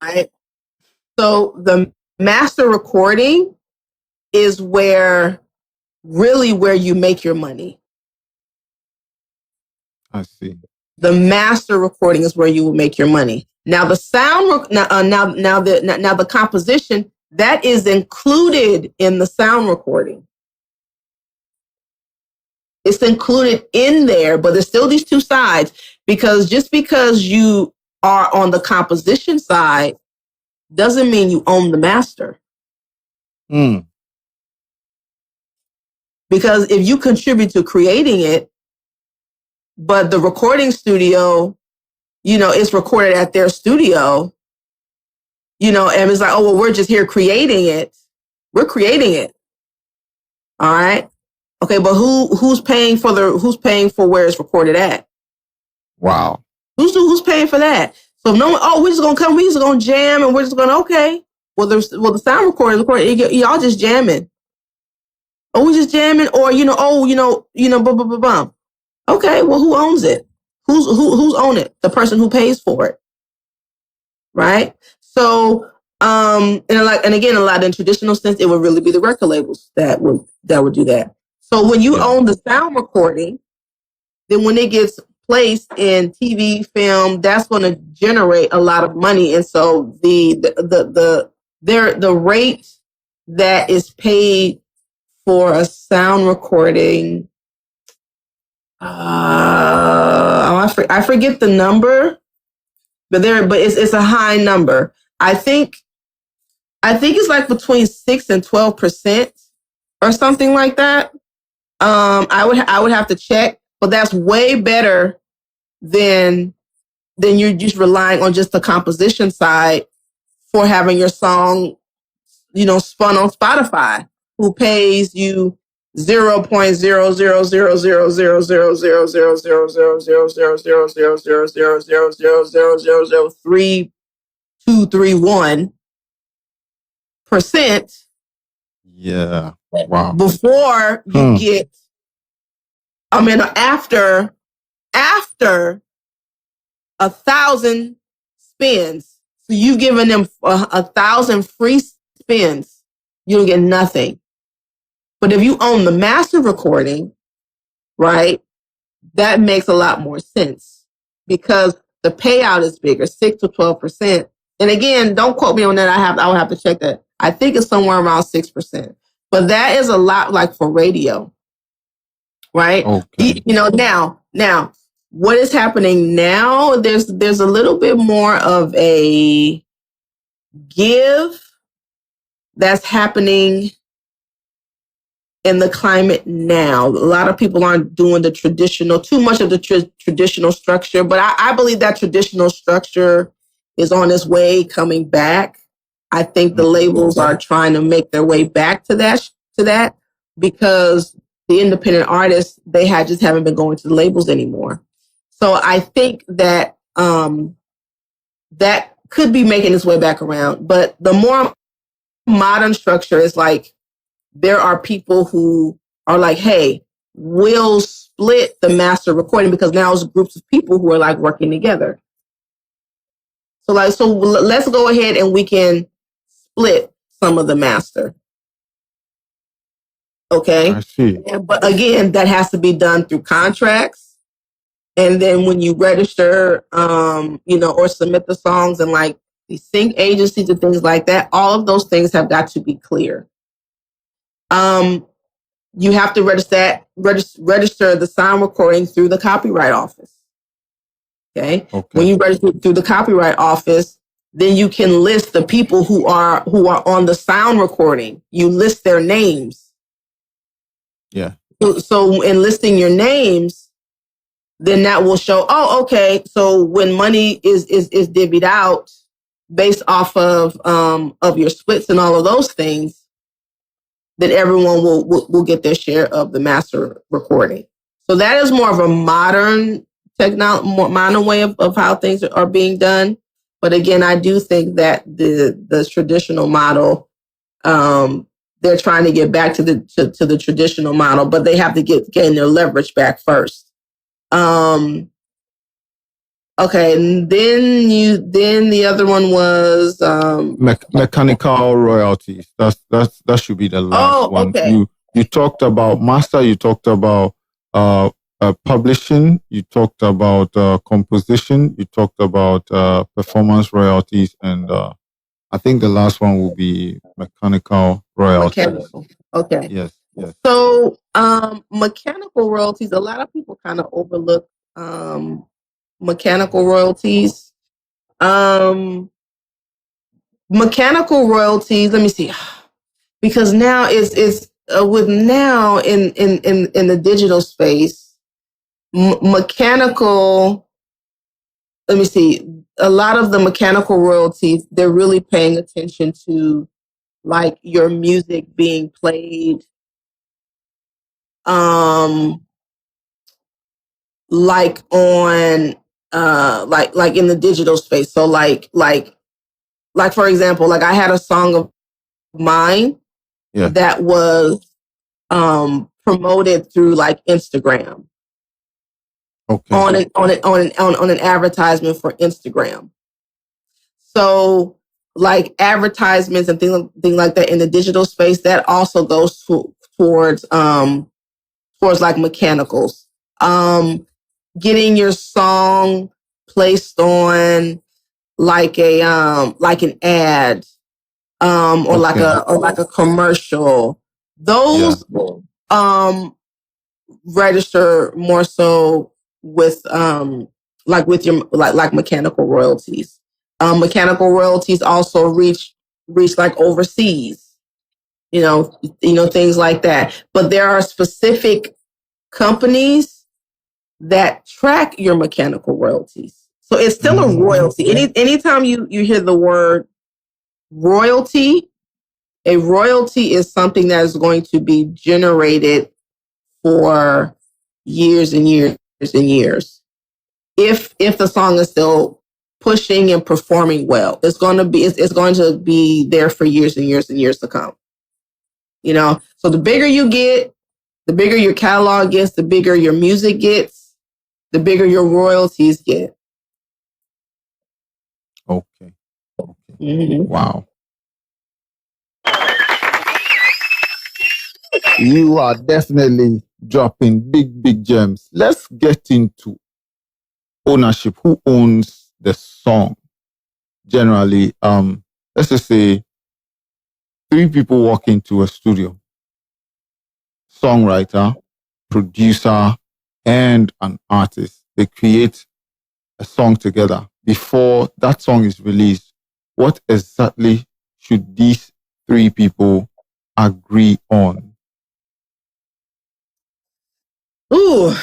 Right? So the master recording is where you make your money. I see. The master recording is where you will make your money. Now the sound, now the composition, that is included in the sound recording. It's included in there, but there's still these two sides, because just because you are on the composition side doesn't mean you own the master. Because if you contribute to creating it, but the recording studio, it's recorded at their studio, and it's like, oh, well, we're just here creating it. We're creating it. All right. Okay, but who's paying for where it's recorded at? Wow. Who's paying for that? So no one, we're just gonna come, we're just gonna jam, and we're just gonna, okay. Well, the sound recording, y'all just jamming. Oh, we just jamming, or blah, blah, blah. Okay, well, who owns it? Who's own it? The person who pays for it, right? So, and again, a lot in traditional sense, it would really be the record labels that would do that. So when you own the sound recording, then when it gets placed in TV, film, that's going to generate a lot of money, and so the rate that is paid for a sound recording, I forget the number, but it's a high number. I think it's like between 6 and 12% or something like that. I would have to check, but that's way better than you're just relying on just the composition side for having your song, spun on Spotify, who pays you 0.00000000000003231%. Yeah. Wow. Before you get, after 1,000 spins, so you've given them 1,000 free spins, you don't get nothing. But if you own the master recording, right, that makes a lot more sense because the payout is bigger, 6 to 12%. And again, don't quote me on that. I will have to check that. I think it's somewhere around 6%. But that is a lot like for radio, right? Okay. Now, what is happening now? There's a little bit more of a give that's happening in the climate now. A lot of people aren't doing the traditional, too much of the traditional structure, but I believe that traditional structure is on its way coming back. I think the labels are trying to make their way back to that because the independent artists, they just haven't been going to the labels anymore. So I think that that could be making its way back around. But the more modern structure is like, there are people who are like, hey, we'll split the master recording because now it's groups of people who are like working together. So let's go ahead and we can split some of the master. Okay. I see. But again, that has to be done through contracts. And then when you register, or submit the songs and like the sync agencies and things like that, all of those things have got to be clear. You have to register the sound recording through the Copyright Office. Okay. When you register through the Copyright Office, then you can list the people who are on the sound recording. You list their names. Yeah. So in listing your names, then that will show, oh, okay. So when money is divvied out based off of your splits and all of those things, then everyone will get their share of the master recording. So that is more of a modern modern way of how things are being done. But again, I do think that the traditional model, they're trying to get back to the traditional model, but they have to gain their leverage back first. Okay, and then the other one was mechanical royalties. That should be the last one. Okay. You talked about master. You talked about publishing. You talked about composition. You talked about performance royalties, and I think the last one will be mechanical royalties. Mechanical. Okay. Yes. So mechanical royalties. A lot of people kind of overlook mechanical royalties. Mechanical royalties. Let me see, because now it's with now in the digital space, mechanical. Let me see. A lot of the mechanical royalties, they're really paying attention to like your music being played, like on like in the digital space. So like for example, like I had a song of mine that was promoted through like Instagram. Okay. On an advertisement for Instagram. So like advertisements and things like that in the digital space, that also goes towards like mechanicals. Getting your song placed on like an ad, or like a commercial. Those register more so with like with your like mechanical royalties. Mechanical royalties also reach like overseas, things like that. But there are specific companies that track your mechanical royalties. So it's still a royalty. Anytime you hear the word royalty, a royalty is something that is going to be generated for years and years and years. If the song is still pushing and performing well, it's going to be there for years and years and years to come. So the bigger you get, the bigger your catalog gets, the bigger your music gets, the bigger your royalties get. Okay. Mm-hmm. Wow. You are definitely dropping big gems. Let's get into ownership. Who owns the song? Generally, let's just say 3 people walk into a studio: songwriter, producer, and an artist. They create a song together. Before that song is released, what exactly should these 3 people agree on? Ooh,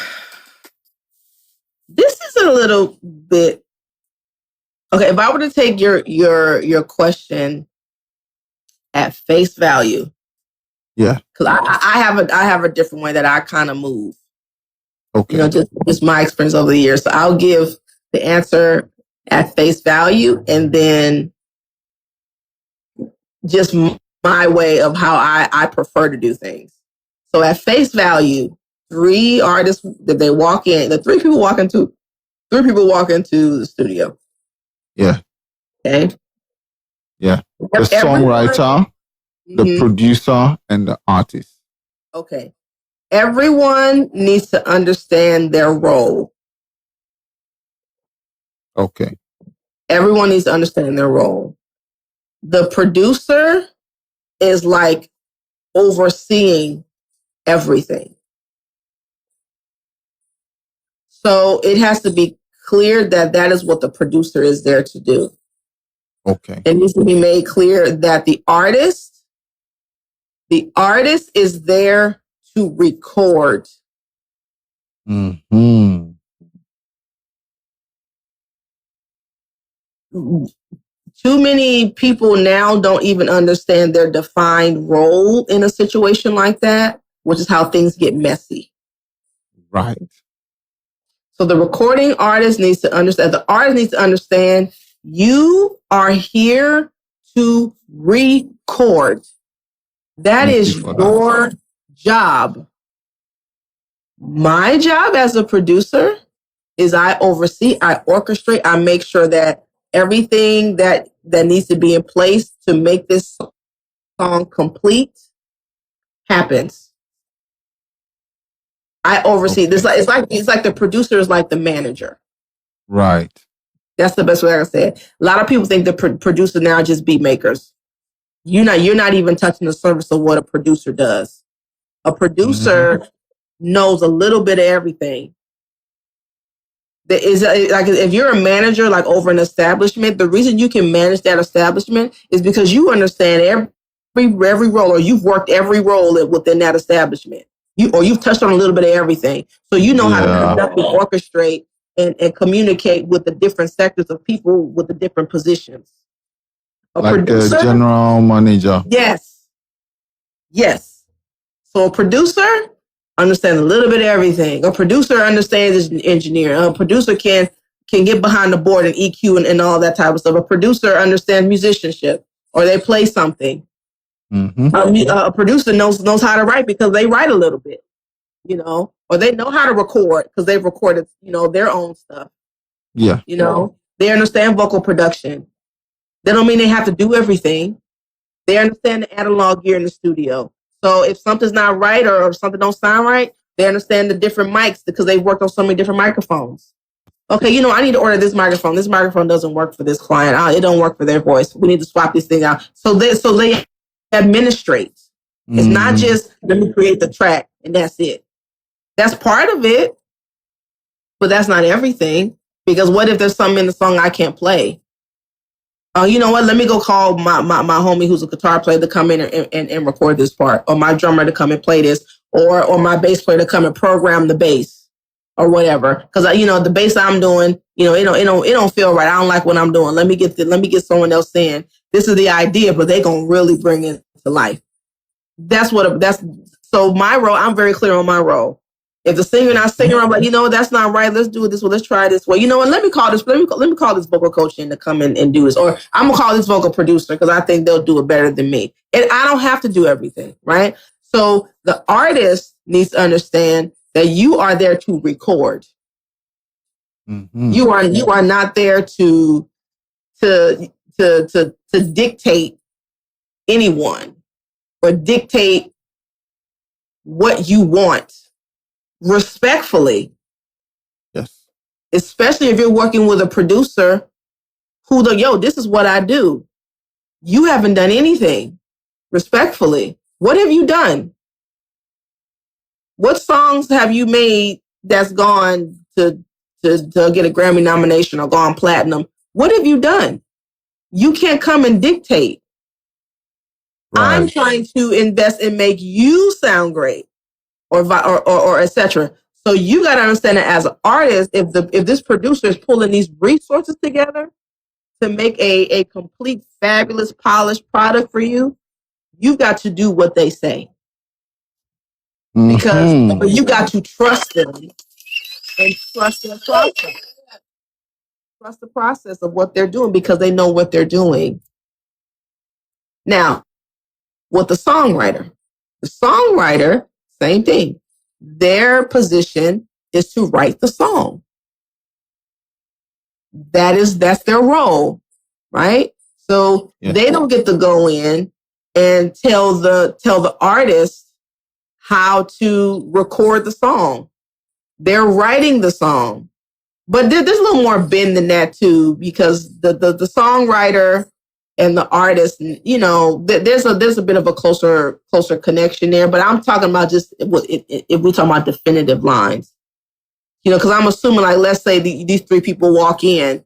this is a little bit okay. If I were to take your question at face value, Yeah. because I have a different way that I kind of move. Okay. You know, just my experience over the years. So I'll give the answer at face value, and then just my way of how I prefer to do things. So at face value, 3 artists that they walk in, the 3 people walk into the studio. Yeah. Okay. Yeah. The songwriter, the producer, and the artist. Okay. Everyone needs to understand their role. Okay. Everyone needs to understand their role. The producer is like overseeing everything. So it has to be clear that that is what the producer is there to do. Okay. It needs to be made clear that the artist is there to record. Mm-hmm. Too many people now don't even understand their defined role in a situation like that, which is how things get messy. Right. So the recording artist needs to understand, the artist needs to understand you are here to record. That is your job. My job as a producer is I oversee, I orchestrate, I make sure that everything that needs to be in place to make this song complete happens. I oversee this. It's like the producer is like the manager. Right. That's the best way I can say it. A lot of people think the producer now are just beat makers. You're not even touching the surface of what a producer does. A producer knows a little bit of everything. Is like if you're a manager, like over an establishment, the reason you can manage that establishment is because you understand every role, or you've worked every role within that establishment. You've touched on a little bit of everything, so you know how to conduct and orchestrate and communicate with the different sectors of people with the different positions. Like producer, a general manager. Yes. So a producer understands a little bit of everything. A producer understands as an engineer. A producer can get behind the board and EQ and all that type of stuff. A producer understands musicianship, or they play something. A producer knows how to write because they write a little bit, or they know how to record because they've recorded, their own stuff. Yeah. They understand vocal production. That don't mean they have to do everything. They understand the analog gear in the studio. So if something's not right or something don't sound right, they understand the different mics because they've worked on so many different microphones. Okay, I need to order this microphone. This microphone doesn't work for this client. It don't work for their voice. We need to swap this thing out. So they administrate. It's not just let me create the track and that's it. That's part of it, but that's not everything. Because what if there's something in the song I can't play? You know what? Let me go call my homie who's a guitar player to come in and record this part, or my drummer to come and play this, or my bass player to come and program the bass, or whatever. Because the bass I'm doing, it don't feel right. I don't like what I'm doing. Let me get someone else in. This is the idea, but they gonna really bring it to life. So my role. I'm very clear on my role. If the singer not singing, I'm like, that's not right. Let's do it this way. Let's try this way. And let me call this vocal coach in to come in and do this. Or I'm gonna call this vocal producer because I think they'll do it better than me. And I don't have to do everything, right? So the artist needs to understand that you are there to record. You are not there to dictate anyone or dictate what you want. respectfully. Yes. Especially if you're working with a producer who this is what I do. You haven't done anything. Respectfully. What have you done? What songs have you made that's gone to get a Grammy nomination or gone platinum? What have you done? You can't come and dictate. Right. I'm trying to invest and make you sound great, or etc. So you got to understand that as an artist, if this producer is pulling these resources together to make a complete, fabulous, polished product for you, you've got to do what they say. Because you got to trust them and trust their process. Trust the process of what they're doing because they know what they're doing. Now, with the songwriter, same thing. Their position is to write the song. That's their role, right? So they don't get to go in and tell the artist how to record the song. They're writing the song. But there's a little more bend than that too, because the songwriter and the artist, there's a bit of a closer connection there. But I'm talking about just if we talk about definitive lines, because I'm assuming, like, let's say these three people walk in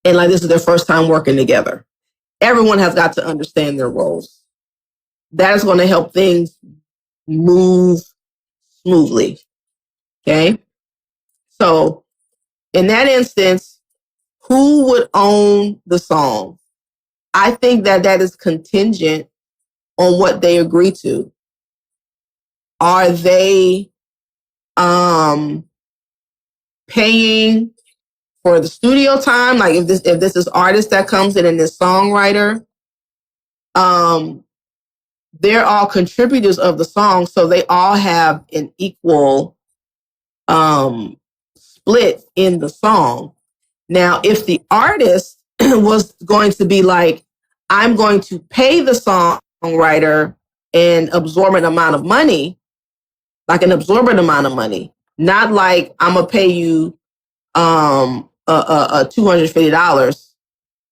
and like this is their first time working together. Everyone has got to understand their roles. That is going to help things move smoothly. Okay. So in that instance, who would own the song? I think that is contingent on what they agree to. Are they paying for the studio time? Like if this is artist that comes in and this songwriter, they're all contributors of the song, so they all have an equal split in the song. Now, if the artist was going to be like, I'm going to pay the songwriter an absorbent amount of money, not like I'm gonna pay you $250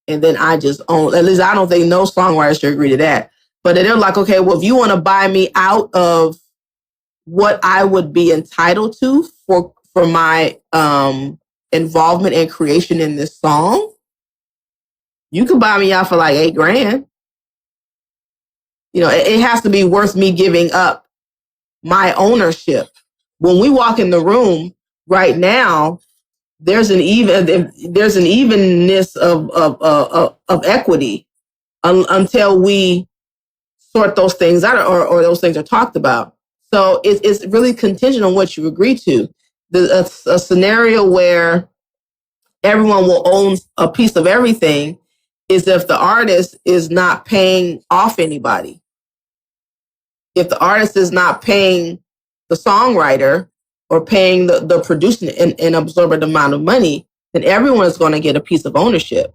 and then I just own. At least I don't think no songwriter should agree to that. But they're like, okay, well, if you want to buy me out of what I would be entitled to for my involvement and creation in this song, you could buy me out for like $8,000. It has to be worth me giving up my ownership. When we walk in the room right now, there's an evenness of equity until we sort those things out or those things are talked about. So it's really contingent on what you agree to. A scenario where everyone will own a piece of everything is if the artist is not paying off anybody. If the artist is not paying the songwriter or paying the producer an absorbent amount of money, then everyone is going to get a piece of ownership.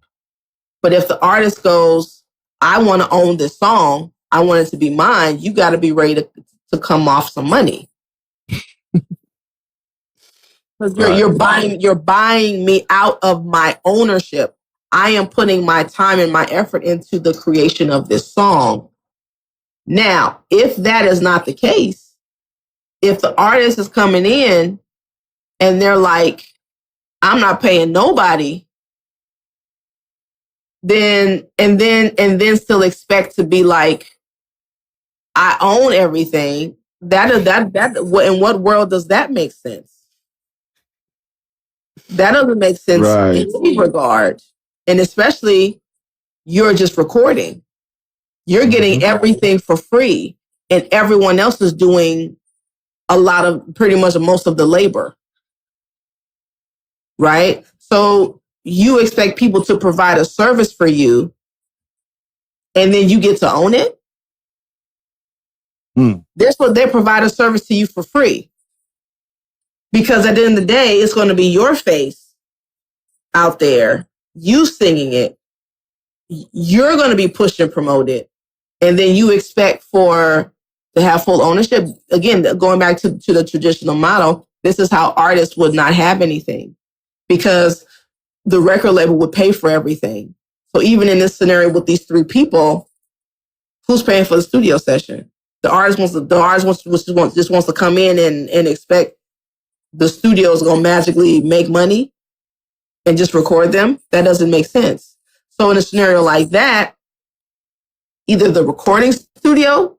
But if the artist goes, I want to own this song, I want it to be mine, you got to be ready to come off some money. Because you're buying me out of my ownership. I am putting my time and my effort into the creation of this song. Now, if that is not the case, if the artist is coming in and they're like, I'm not paying nobody, then still expect to be like, I own everything. That in what world does that make sense? That doesn't make sense in any regard. And especially, you're just recording. You're getting everything for free, and everyone else is doing pretty much most of the labor. Right? So you expect people to provide a service for you, and then you get to own it? They provide a service to you for free. Because at the end of the day, it's going to be your face out there, you singing it. You're going to be pushed and promoted. And then you expect for to have full ownership. Again, going back to the traditional model, this is how artists would not have anything, because the record label would pay for everything. So even in this scenario with these three people, who's paying for the studio session? The artist just wants to come in and expect the studio is going to magically make money and just record them. That doesn't make sense. So in a scenario like that, either the recording studio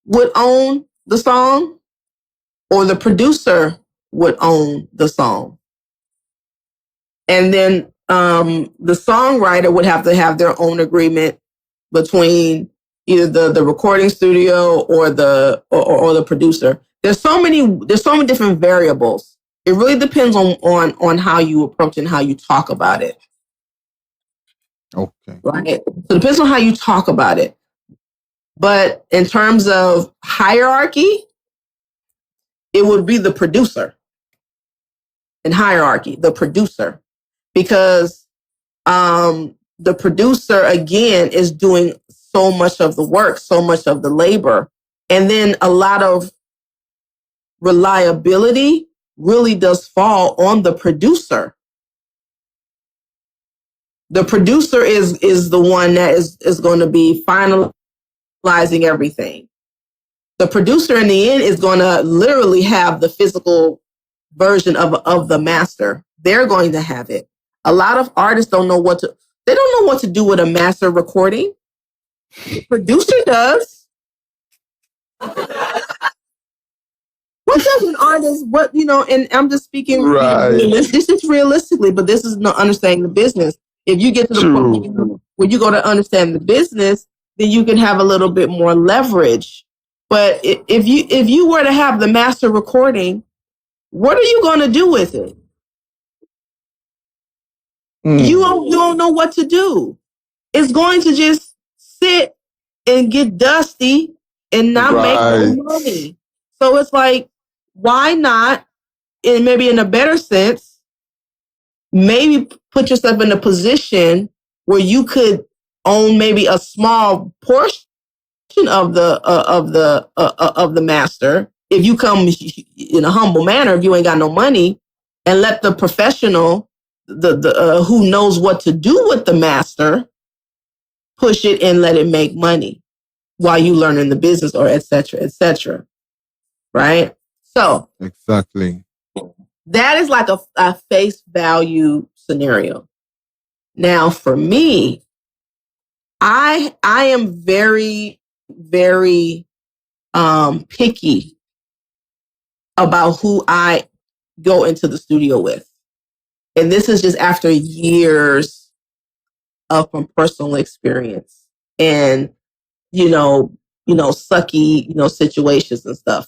would own the song or the producer would own the song. And then the songwriter would have to have their own agreement between either the recording studio or the producer. There's so many different variables. It really depends on how you approach and how you talk about it. Okay. Right. So it depends on how you talk about it. But in terms of hierarchy, it would be the producer. In hierarchy, the producer. Because the producer, again, is doing so much of the work, so much of the labor. And then a lot of reliability really does fall on the producer. The producer is the one that is going to be finalizing everything. The producer in the end is going to literally have the physical version of the master. They're going to have it. A lot of artists don't know what to do with a master recording. The producer does. What does an artist, and I'm just speaking, right. This is realistically, but this is not understanding the business. If you get to the point where you go to understand the business, then you can have a little bit more leverage. But if you were to have the master recording, what are you going to do with it? You don't know what to do. It's going to just sit and get dusty and not make no money. So it's like, why not, and maybe in a better sense, maybe put yourself in a position where you could own maybe a small portion of the master. If you come in a humble manner, if you ain't got no money, and let the professional, who knows what to do with the master, push it and let it make money while you learning the business, or et cetera. Right? So exactly. That is like a face value scenario. Now, for me, I am very, very picky about who I go into the studio with. And this is just after years of from personal experience and, sucky, situations and stuff,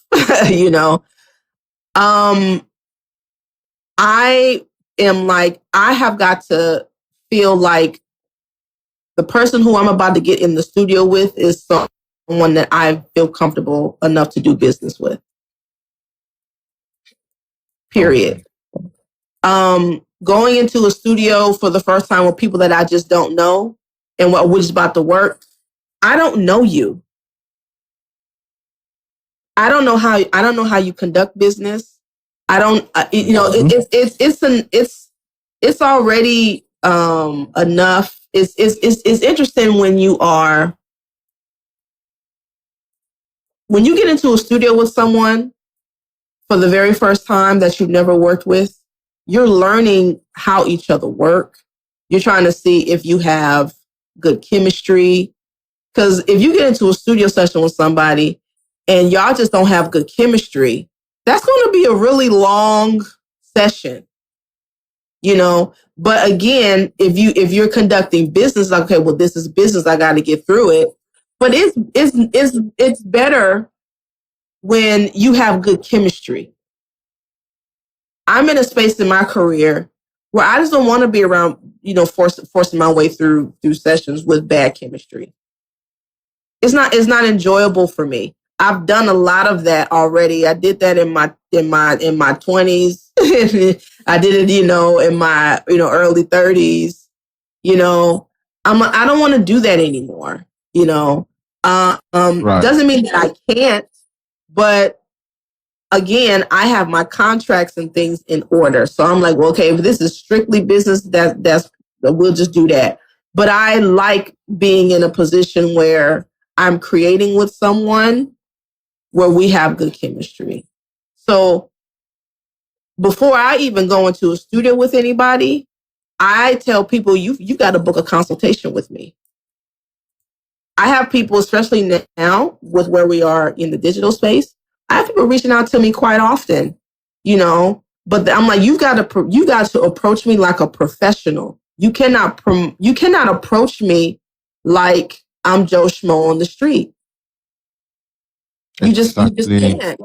I am like, I have got to feel like the person who I'm about to get in the studio with is someone that I feel comfortable enough to do business with. Period. Okay. Going into a studio for the first time with people that I just don't know and what we're just about to work, I don't know you. I don't know how you conduct business. I don't, it's already enough. It's interesting when you get into a studio with someone for the very first time that you've never worked with. You're learning how each other work. You're trying to see if you have good chemistry. Because if you get into a studio session with somebody and y'all just don't have good chemistry, that's going to be a really long session. But again, if you're conducting business, okay, well, this is business. I got to get through it. But it's better when you have good chemistry. I'm in a space in my career where I just don't want to be around, forcing my way through sessions with bad chemistry. It's not enjoyable for me. I've done a lot of that already. I did that in my 20s. I did it, in my, early 30s. I don't want to do that anymore. Doesn't mean that I can't, but again, I have my contracts and things in order. So I'm like, well, okay, if this is strictly business, that's we'll just do that. But I like being in a position where I'm creating with someone where we have good chemistry. So before I even go into a studio with anybody, I tell people, you got to book a consultation with me. I have people, especially now with where we are in the digital space, I have people reaching out to me quite often, but I'm like, you got to approach me like a professional. You cannot approach me like I'm Joe Schmo on the street. You just can't.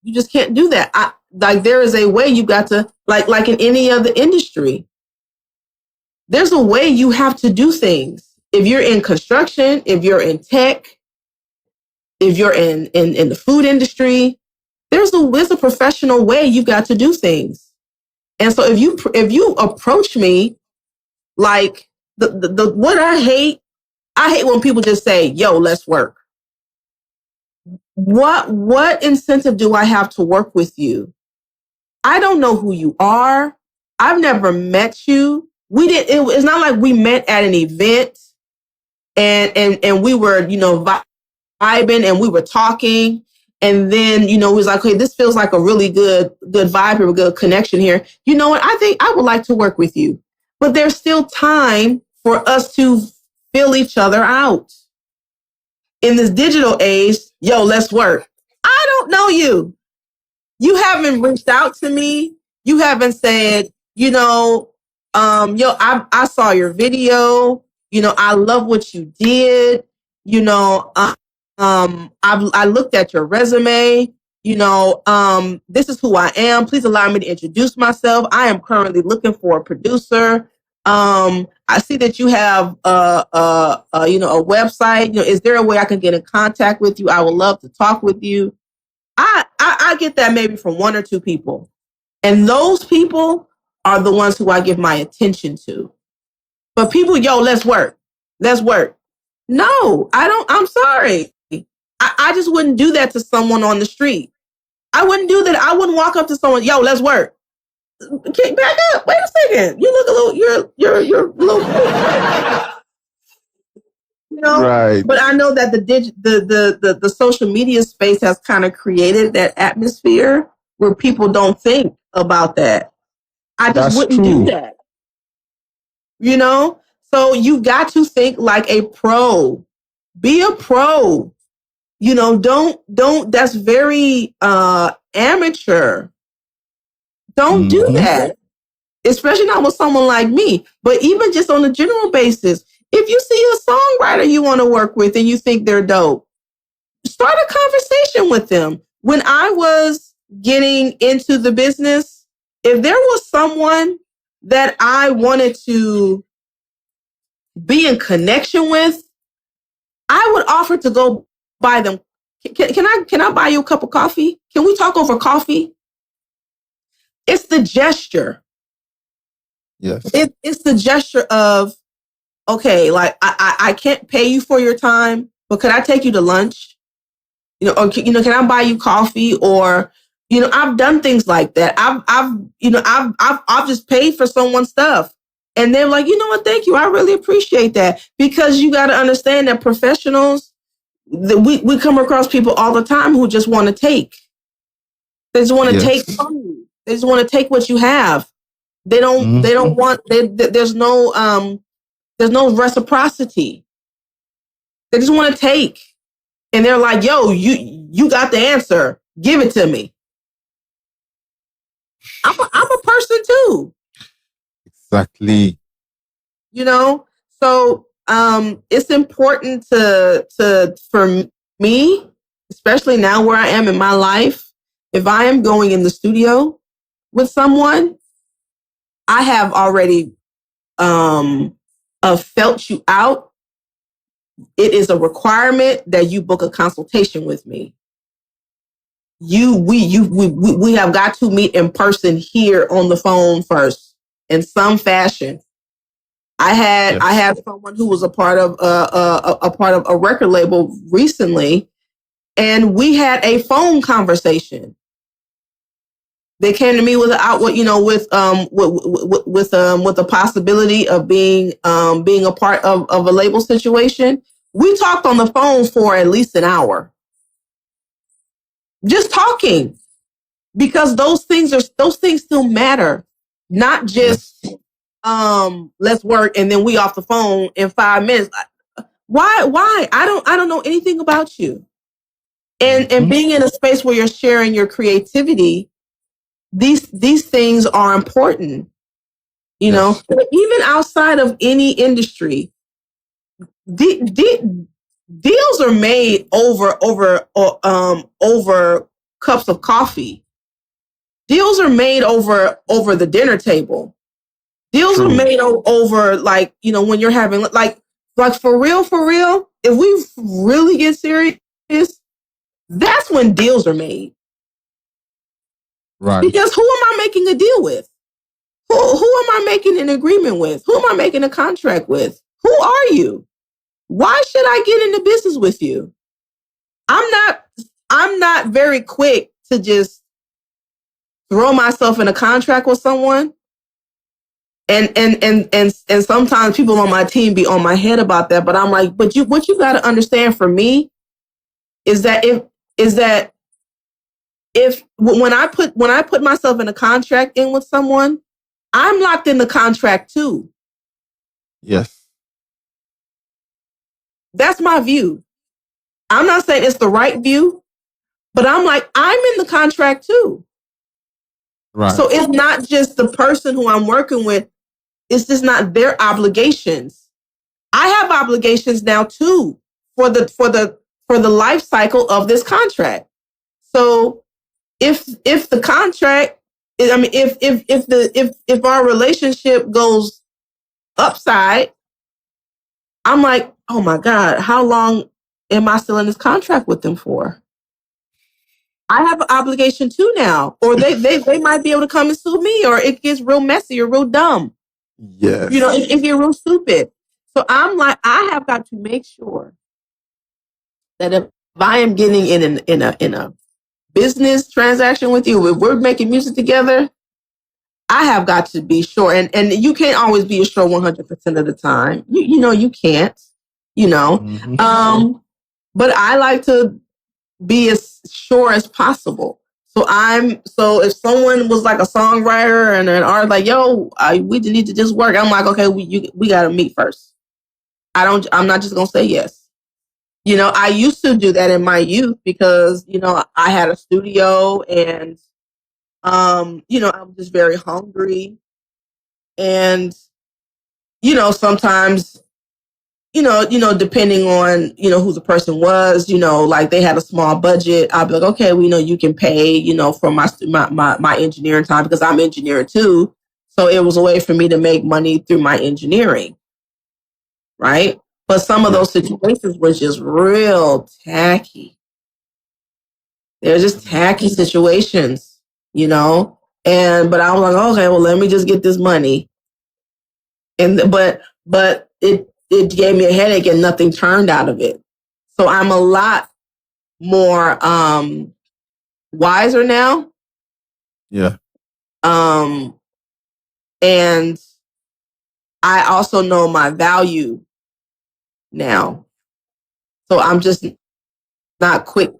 You just can't do that. There is a way you got to, like in any other industry, there's a way you have to do things. If you're in construction, if you're in tech, if you're in the food industry, there's a professional way you've got to do things. And so if you approach me like what I hate when people just say, yo, let's work. What incentive do I have to work with you? I don't know who you are. I've never met you. It's not like we met at an event and we were, vibing and we were talking. And then, we was like, okay, this feels like a really good vibe or a good connection here. You know what? I think I would like to work with you. But there's still time for us to fill each other out. In this digital age, yo, let's work. I don't know you. You haven't reached out to me. You haven't said, I saw your video. I love what you did. I looked at your resume. This is who I am. Please allow me to introduce myself. I am currently looking for a producer. I see that you have a website. Is there a way I can get in contact with you? I would love to talk with you. I get that maybe from one or two people. And those people are the ones who I give my attention to. But people, yo, let's work. Let's work. No, I don't. I'm sorry. I just wouldn't do that to someone on the street. I wouldn't do that. I wouldn't walk up to someone, yo, let's work. Okay, back up. Wait a second. You look a little, you're a little, Right. But I know that the social media space has kind of created that atmosphere where people don't think about that. I just wouldn't do that. So you got to think like a pro. Be a pro. Don't, that's very amateur. Don't do that. Especially not with someone like me. But even just on a general basis, if you see a songwriter you want to work with and you think they're dope, start a conversation with them. When I was getting into the business, if there was someone that I wanted to be in connection with, I would offer to go buy them. Can I buy you a cup of coffee? Can we talk over coffee? It's the gesture. Yes. It's the gesture of, okay, like I can't pay you for your time, but could I take you to lunch? Or can I buy you coffee? Or I've done things like that. I've just paid for someone's stuff, and they're like, you know what? Thank you. I really appreciate that, because you got to understand that professionals, we come across people all the time who just want to take. They just want to take from you. They just want to take what you have. They don't. They don't want. There's no reciprocity. They just want to take, and they're like, "Yo, you got the answer. Give it to me." I'm a person too. Exactly. So it's important for me, especially now where I am in my life. If I am going in the studio with someone, I have already felt you out. It is a requirement that you book a consultation with me. We have got to meet in person here on the phone first, in some fashion. I had someone who was a part of a record label recently, and we had a phone conversation. They came to me with the possibility of being a part of a label situation. We talked on the phone for at least an hour, just talking, because those things still matter, not just let's work and then we off the phone in 5 minutes. Why? I don't know anything about you, and being in a space where you're sharing your creativity. These things are important, you know. Even outside of any industry, deals are made over cups of coffee. Deals are made over the dinner table. Deals are made over, like, you know, when you're having like for real. If we really get serious, that's when deals are made. Right. Because who am I making a deal with? Who am I making an agreement with? Who am I making a contract with? Who are you? Why should I get into business with you? I'm not very quick to just throw myself in a contract with someone. And sometimes people on my team be on my head about that, but I'm like, what you got to understand for me is that if when I put myself in a contract in with someone, I'm locked in the contract too. Yes. That's my view. I'm not saying it's the right view, but I'm like, I'm in the contract too. Right. So it's not just the person who I'm working with. It's just not their obligations. I have obligations now too for the life cycle of this contract. So if the contract, I mean, if our relationship goes upside, I'm like, oh my God, how long am I still in this contract with them for? I have an obligation too now, or they might be able to come and sue me, or it gets real messy or real dumb. Yes. You know, it gets real stupid. So I'm like, I have got to make sure that if I am getting in a business transaction with you, if we're making music together, I have got to be sure. And you can't always be sure 100% of the time. You know, you can't, you know. But I like to be as sure as possible. So if someone was like a songwriter and an artist, like, yo, we need to just work. I'm like, okay, we got to meet first. I'm not just going to say yes. You know, I used to do that in my youth because, you know, I had a studio and, you know, I'm just very hungry. And, you know, sometimes, you know, depending on, you know, who the person was, you know, like they had a small budget. I'll be like, okay, we know you can pay, you know, for my engineering time because I'm engineering too. So it was a way for me to make money through my engineering. Right. But some of those situations were just real tacky. They're just tacky situations, you know? But I was like, okay, well, let me just get this money. But it gave me a headache and nothing turned out of it. So I'm a lot more wiser now. Yeah. And I also know my value now. So I'm just not quick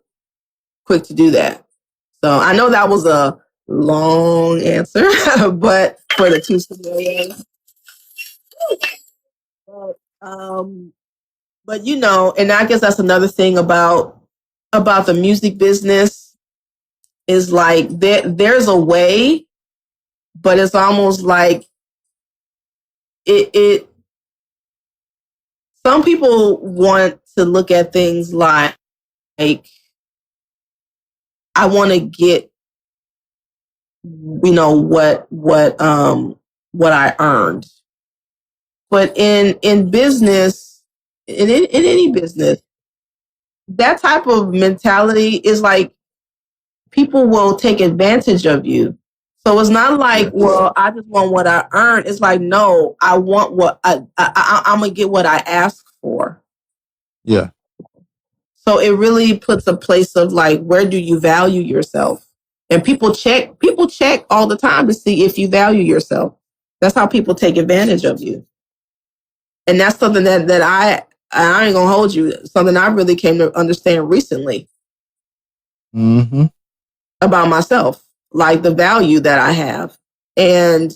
to do that. So I know that was a long answer, but for the 2 scenarios. But you know, and I guess that's another thing about the music business is like there's a way, but it's almost like it some people want to look at things like I want to get, you know, what I earned. But in business, in any business, that type of mentality is like people will take advantage of you. So it's not like, well, I just want what I earn. It's like, no, I want what I'm gonna get what I ask for. Yeah. So it really puts a place of like, where do you value yourself? And people check all the time to see if you value yourself. That's how people take advantage of you. And that's something that I ain't gonna hold you, something I really came to understand recently about myself, like the value that I have. And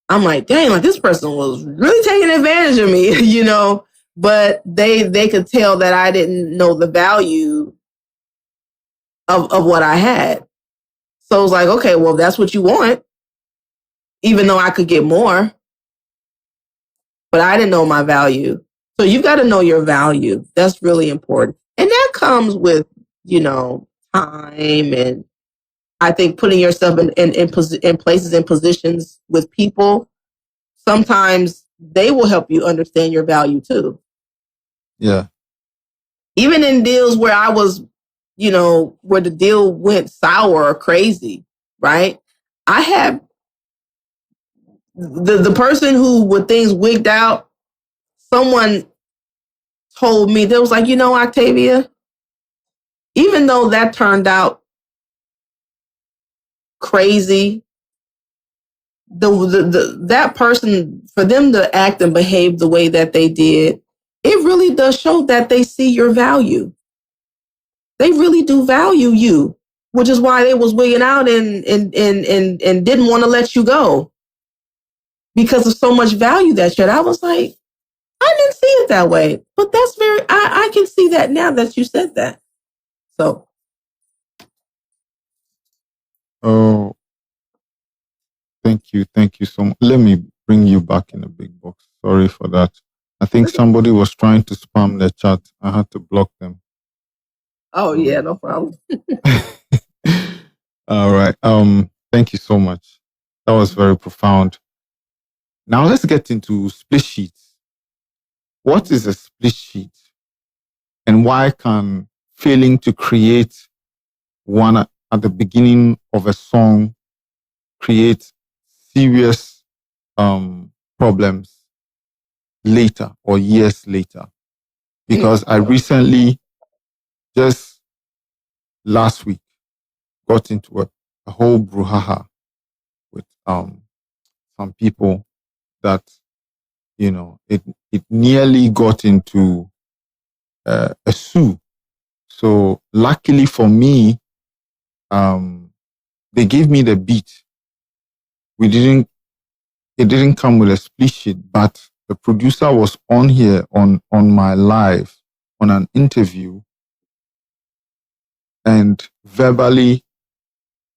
I'm like, dang, like this person was really taking advantage of me, you know, but they could tell that I didn't know the value of what I had. So it was like, okay, well, if that's what you want, even though I could get more, but I didn't know my value. So you've got to know your value. That's really important. And that comes with, you know, time, and I think putting yourself in places and positions with people, sometimes they will help you understand your value too. Yeah. Even in deals where I was, you know, where the deal went sour or crazy, right? I had the person who, when things wigged out, someone told me, they was like, you know, Octavia, even though that turned out crazy, that person, for them to act and behave the way that they did, it really does show that they see your value. They really do value you, which is why they was wigging out and didn't want to let you go because of so much value that you had. I was like, I didn't see it that way, but that's I can see that now that you said that. So. Oh, thank you so much. Let me bring you back in a big box. Sorry for that. I think somebody was trying to spam the chat. I had to block them. Oh yeah, no problem. All right. Thank you so much. That was very profound. Now let's get into split sheets. What is a split sheet? And why can failing to create one at the beginning of a song create serious problems later or years later? Because I recently, just last week, got into a whole brouhaha with some people that, you know, it nearly got into a sue. So luckily for me, they gave me the beat. It didn't come with a split sheet, but the producer was on here on my live on an interview and verbally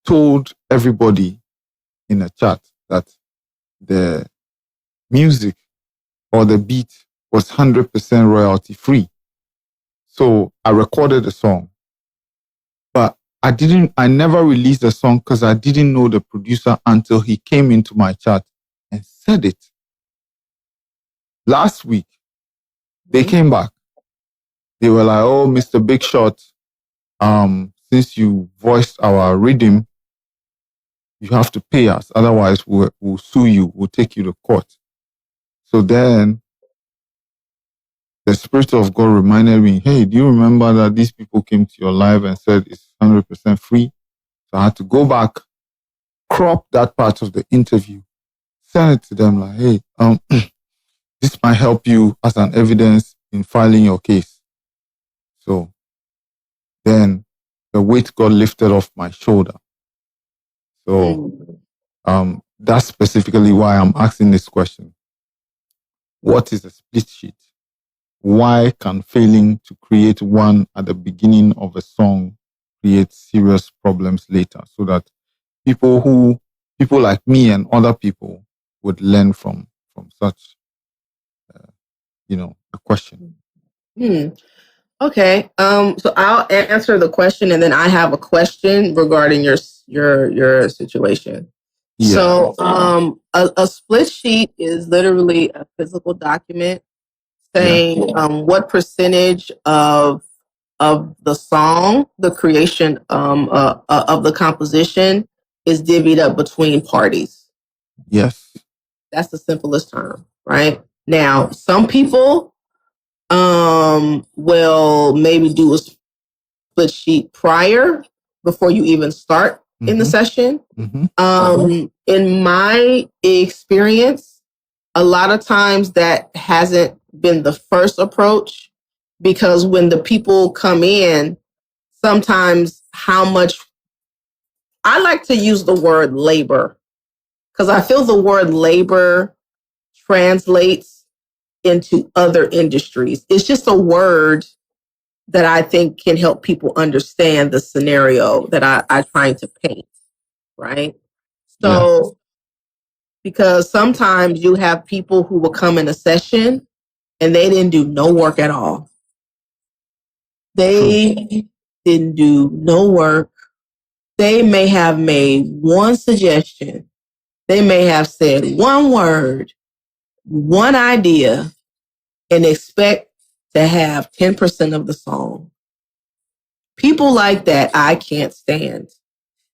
told everybody in a chat that the music or the beat was 100% royalty free. So I recorded the song, but I never released the song because I didn't know the producer until he came into my chat and said it. Last week, they came back. They were like, oh, Mr. Big Shot, since you voiced our rhythm, you have to pay us. Otherwise, we'll sue you. We'll take you to court. So then the Spirit of God reminded me, hey, do you remember that these people came to your live and said it's 100% free? So I had to go back, crop that part of the interview, send it to them like, hey, this might help you as an evidence in filing your case. So then the weight got lifted off my shoulder. So that's specifically why I'm asking this question. What is a split sheet? Why can failing to create one at the beginning of a song create serious problems later, so that people like me and other people would learn from such, a question? Okay. So I'll answer the question, and then I have a question regarding your situation. Yeah. So, a split sheet is literally a physical document saying what percentage of the song, the creation of the composition, is divvied up between parties. Yes. That's the simplest term, right? Now, some people will maybe do a split sheet prior before you even start in the session. In my experience, a lot of times that hasn't been the first approach, because when the people come in, sometimes I like to use the word labor, because I feel the word labor translates into other industries. It's just a word that I think can help people understand the scenario that I'm trying to paint, right? So, because sometimes you have people who will come in a session and they didn't do no work at all. They didn't do no work. They may have made one suggestion. They may have said one word, one idea, and expect to have 10% of the song. People like that I can't stand,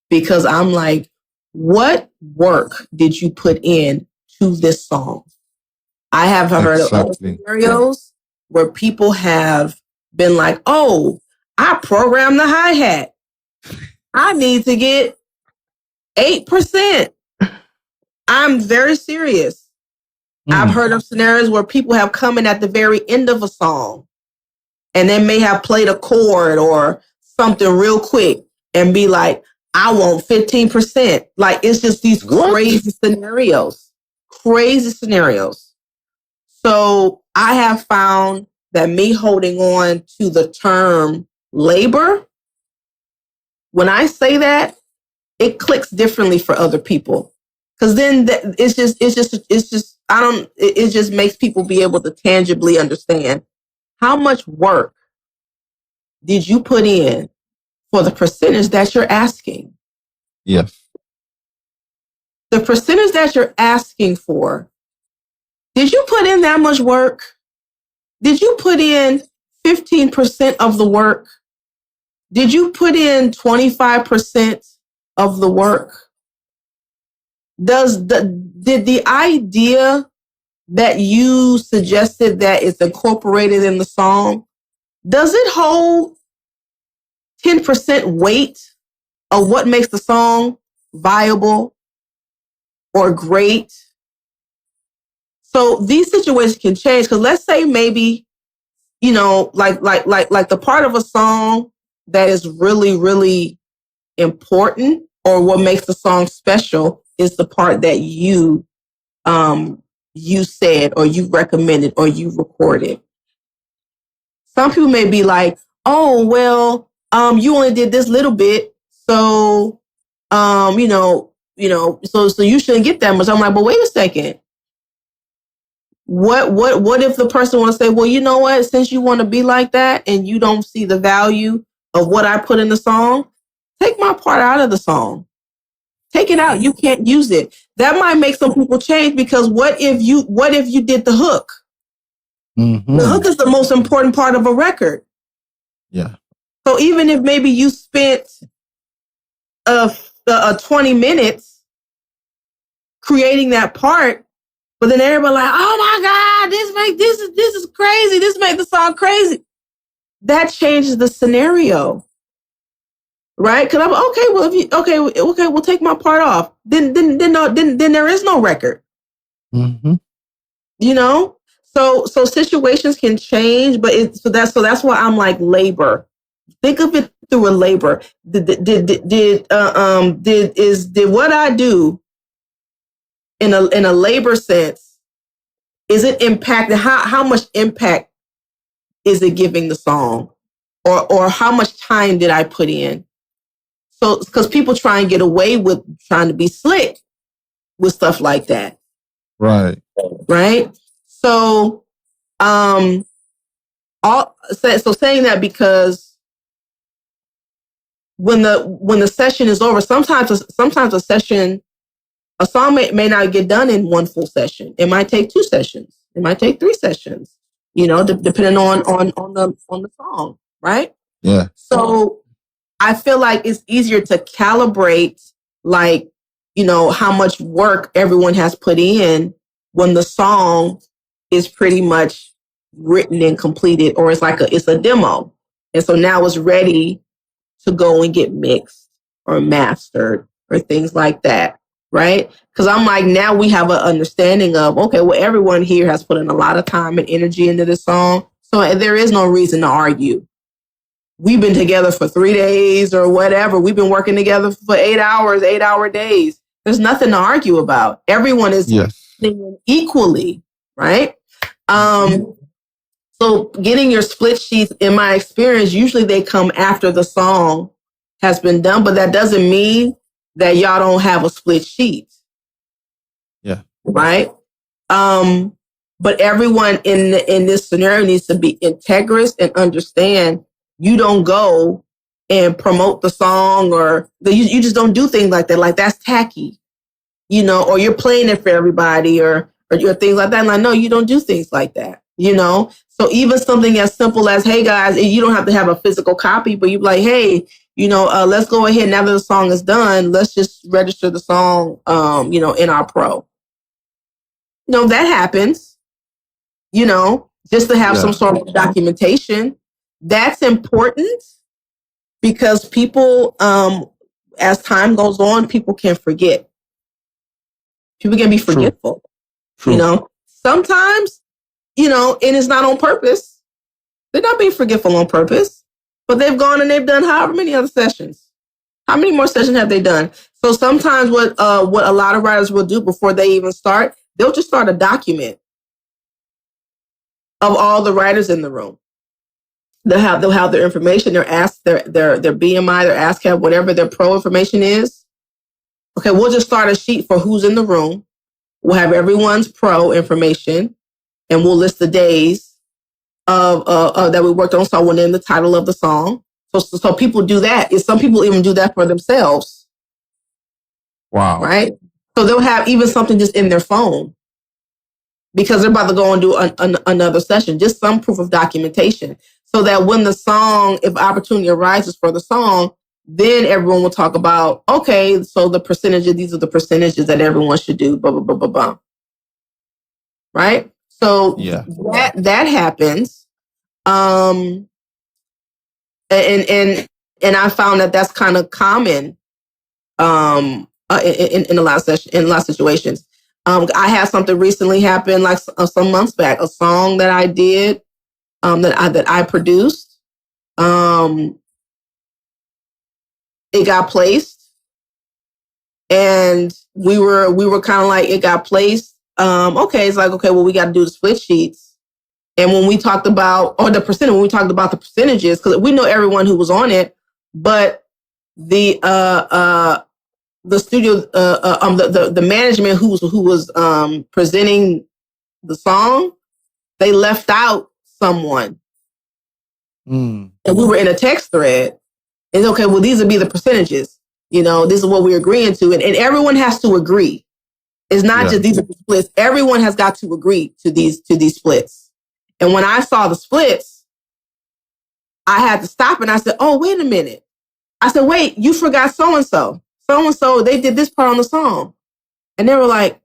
because I'm like, what work did you put in to this song? I have heard of other scenarios where people have been like, oh, I programmed the hi-hat. I need to get 8%. I'm very serious. I've heard of scenarios where people have come in at the very end of a song and they may have played a chord or something real quick and be like, I want 15%. Like, it's just these crazy scenarios. Crazy scenarios. So I have found that me holding on to the term labor, when I say that, it clicks differently for other people. Because then it just makes people be able to tangibly understand how much work did you put in for the percentage that you're asking. Yes. The percentage that you're asking for, did you put in that much work? Did you put in 15% of the work? Did you put in 25% of the work? Did the idea that you suggested that is incorporated in the song, does it hold 10% weight of what makes the song viable or great? So these situations can change, because let's say maybe, like the part of a song that is really, really important, or what makes the song special, is the part that you said, or you recommended, or you recorded. Some people may be like, oh, well, you only did this little bit, so so you shouldn't get that much. I'm like, but wait a second. What if the person want to say, well, you know what, since you want to be like that and you don't see the value of what I put in the song, take my part out of the song. Take it out. You can't use it. That might make some people change, because what if you did the hook? The hook is the most important part of a record. Yeah. So even if maybe you spent 20 minutes creating that part, but then everybody like, oh my God, this is crazy. This makes the song crazy. That changes the scenario, right? Because I'm okay. Well, if we'll take my part off. Then there is no record. So situations can change, but so that's why I'm like, labor. Think of it through a labor. Did what I do in a labor sense, is it impacted? How much impact is it giving the song, or how much time did I put in? So, because people try and get away with trying to be slick with stuff like that, right? So, saying that, because when the session is over, sometimes a song may not get done in one full session. It might take 2 sessions. It might take 3 sessions. Depending on the song, right? Yeah. So I feel like it's easier to calibrate like, how much work everyone has put in when the song is pretty much written and completed, or it's a demo. And so now it's ready to go and get mixed or mastered or things like that. Right? Because I'm like, now we have an understanding of, okay, well, everyone here has put in a lot of time and energy into this song. So there is no reason to argue. We've been together for 3 days or whatever. We've been working together for 8 hours, 8-hour days. There's nothing to argue about. Everyone is equally, right? So getting your split sheets, in my experience, usually they come after the song has been done, but that doesn't mean that y'all don't have a split sheet. Yeah. Right? But everyone in this scenario needs to be integrous and understand you don't go and promote the song, or you just don't do things like that. Like, that's tacky, or you're playing it for everybody, or things like that. And I know you don't do things like that, So even something as simple as, hey guys, you don't have to have a physical copy, but you're like, hey, let's go ahead, now that the song is done, let's just register the song, in our pro. That happens, just to have some sort of documentation. That's important because people, as time goes on, people can forget. People can be forgetful. True. Sometimes, and it's not on purpose. They're not being forgetful on purpose, but they've gone and they've done however many other sessions. How many more sessions have they done? So sometimes what a lot of writers will do before they even start, they'll just start a document of all the writers in the room. They'll have their information, their BMI, their ASCAP, whatever their pro information is. Okay, we'll just start a sheet for who's in the room. We'll have everyone's pro information, and we'll list the days of that we worked on. So we'll name the title of the song. So people do that. Some people even do that for themselves. Wow. Right? So they'll have even something just in their phone because they're about to go and do another session, just some proof of documentation. So that when the song, if opportunity arises for the song, then everyone will talk about, okay, so these are the percentages that everyone should do, blah, blah, blah, blah, blah. Right? So that happens. And I found that that's kind of common in a lot of situations. I had something recently happen, like some months back, a song that I did, that I produced. It got placed, and we were kind of like, it got placed. Okay, it's like, okay, well, we got to do the split sheets. And when we talked about, the percentages, because we know everyone who was on it, but the studio, the management who was presenting the song, they left out someone. And we were in a text thread. And okay, well, these would be the percentages. This is what we're agreeing to. And everyone has to agree. It's not just these are the splits. Everyone has got to agree to these splits. And when I saw the splits, I had to stop and I said, oh, wait a minute. I said, wait, you forgot so-and-so. So-and-so, they did this part on the song. And they were like,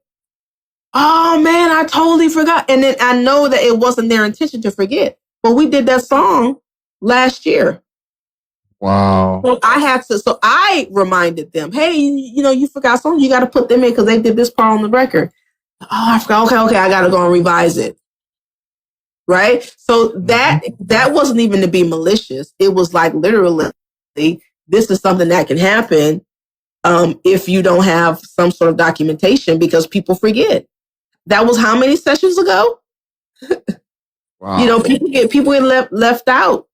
oh, man, I totally forgot. And then I know that it wasn't their intention to forget. But we did that song last year. Wow. So I reminded them, hey, you forgot something. You got to put them in because they did this part on the record. Oh, I forgot. Okay, I got to go and revise it. Right? So that wasn't even to be malicious. It was like, literally, this is something that can happen if you don't have some sort of documentation, because people forget. That was how many sessions ago? Wow. People get left out.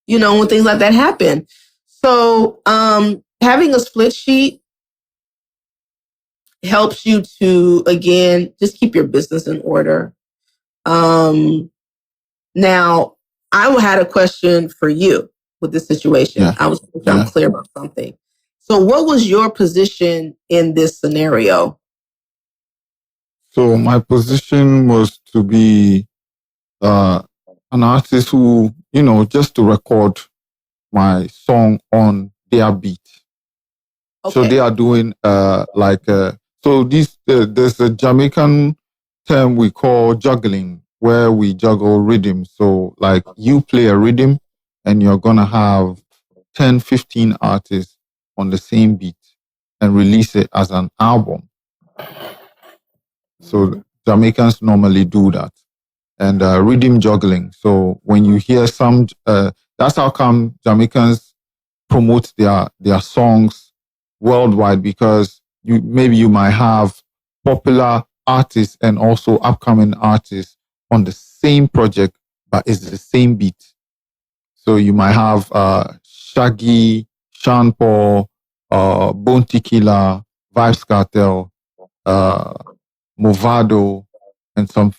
When things like that happen. So having a split sheet helps you to, again, just keep your business in order. Now, I had a question for you with this situation. Yeah. I was clear about something. So what was your position in this scenario? So my position was to be an artist who, just to record my song on their beat. So they are doing so this there's a Jamaican term we call juggling, where we juggle rhythm. So like you play a rhythm and you're gonna have 10, 15 artists on the same beat and release it as an album. So Jamaicans normally do that. And rhythm juggling. So when you hear some, that's how come Jamaicans promote their songs worldwide, because you might have popular artists and also upcoming artists on the same project, but it's the same beat. So you might have Shaggy, Sean Paul, Bone Tequila, Vibes Cartel, Movado, and some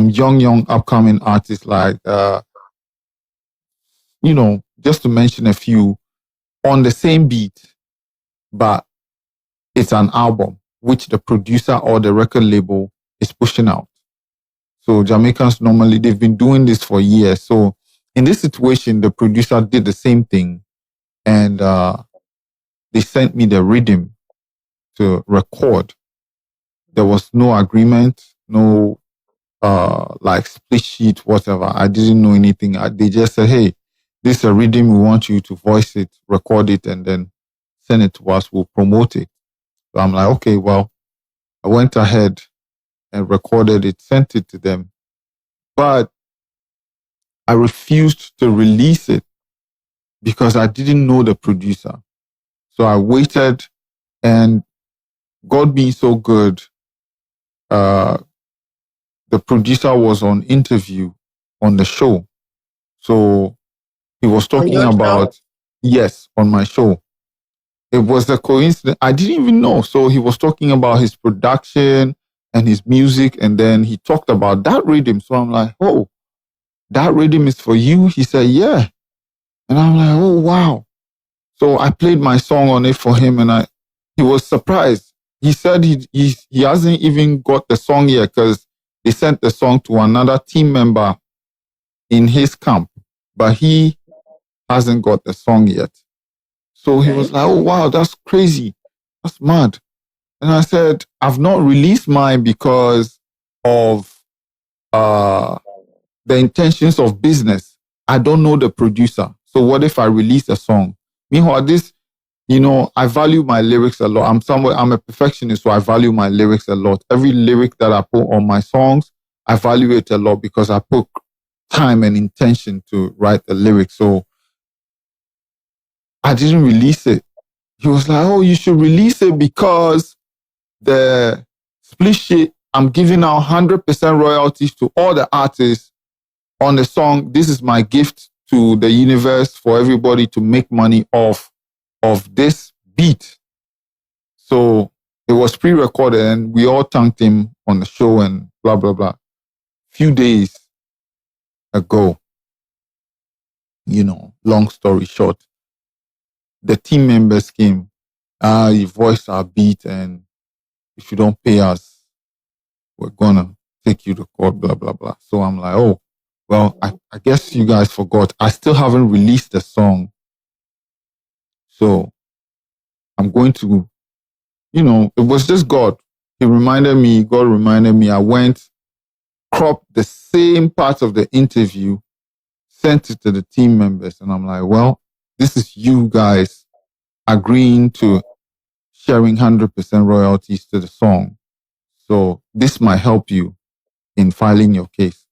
young upcoming artists like just to mention a few, on the same beat, but it's an album which the producer or the record label is pushing out. So Jamaicans normally, they've been doing this for years. So in this situation, the producer did the same thing, and they sent me the rhythm to record. There was no agreement, no like split sheet, whatever. I didn't know anything. They just said, hey, this is a rhythm. We want you to voice it, record it, and then send it to us. We'll promote it. So I'm like, okay, well, I went ahead and recorded it, sent it to them. But I refused to release it because I didn't know the producer. So I waited, and God being so good, the producer was on interview on the show. So he was talking about, yes, on my show. It was a coincidence. I didn't even know. So he was talking about his production and his music. And then he talked about that rhythm. So I'm like, oh, that rhythm is for you? He said, yeah. And I'm like, oh, wow. So I played my song on it for him, and he was surprised. He said he hasn't even got the song yet because they sent the song to another team member in his camp, but he hasn't got the song yet. So he was like, oh, wow, that's crazy. That's mad. And I said, I've not released mine because of the intentions of business. I don't know the producer. So what if I release a song? Meanwhile, I value my lyrics a lot. I'm a perfectionist, so I value my lyrics a lot. Every lyric that I put on my songs, I value it a lot because I put time and intention to write the lyrics. So I didn't release it. He was like, oh, you should release it because the split sheet, I'm giving out 100% royalties to all the artists on the song. This is my gift to the universe for everybody to make money off of this beat. So it was pre-recorded, and we all thanked him on the show and blah, blah, blah. Few days ago, long story short, the team members came. You voiced our beat, and if you don't pay us, we're gonna take you to court, blah, blah, blah. So I'm like, oh, well, I guess you guys forgot. I still haven't released the song. So I'm going to, it was just God. God reminded me. I went, cropped the same part of the interview, sent it to the team members. And I'm like, well, this is you guys agreeing to sharing 100% royalties to the song. So this might help you in filing your case.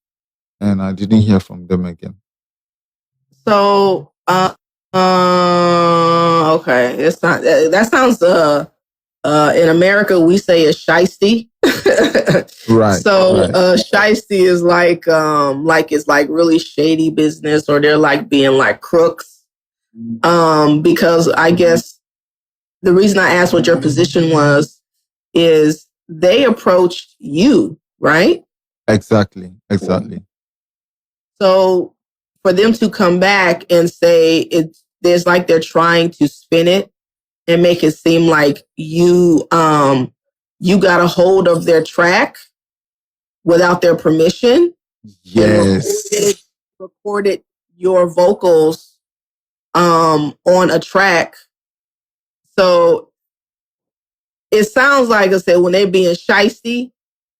And I didn't hear from them again. So, okay, that sounds. In America, we say a shiesty. Right. So, shiesty is like it's like really shady business, or they're like being like crooks. Because I guess the reason I asked what your position was is they approached you, right? Exactly. So for them to come back and say there's like they're trying to spin it and make it seem like you got a hold of their track without their permission. Yes. And recorded your vocals on a track So it sounds like I said, when they're being shiesty,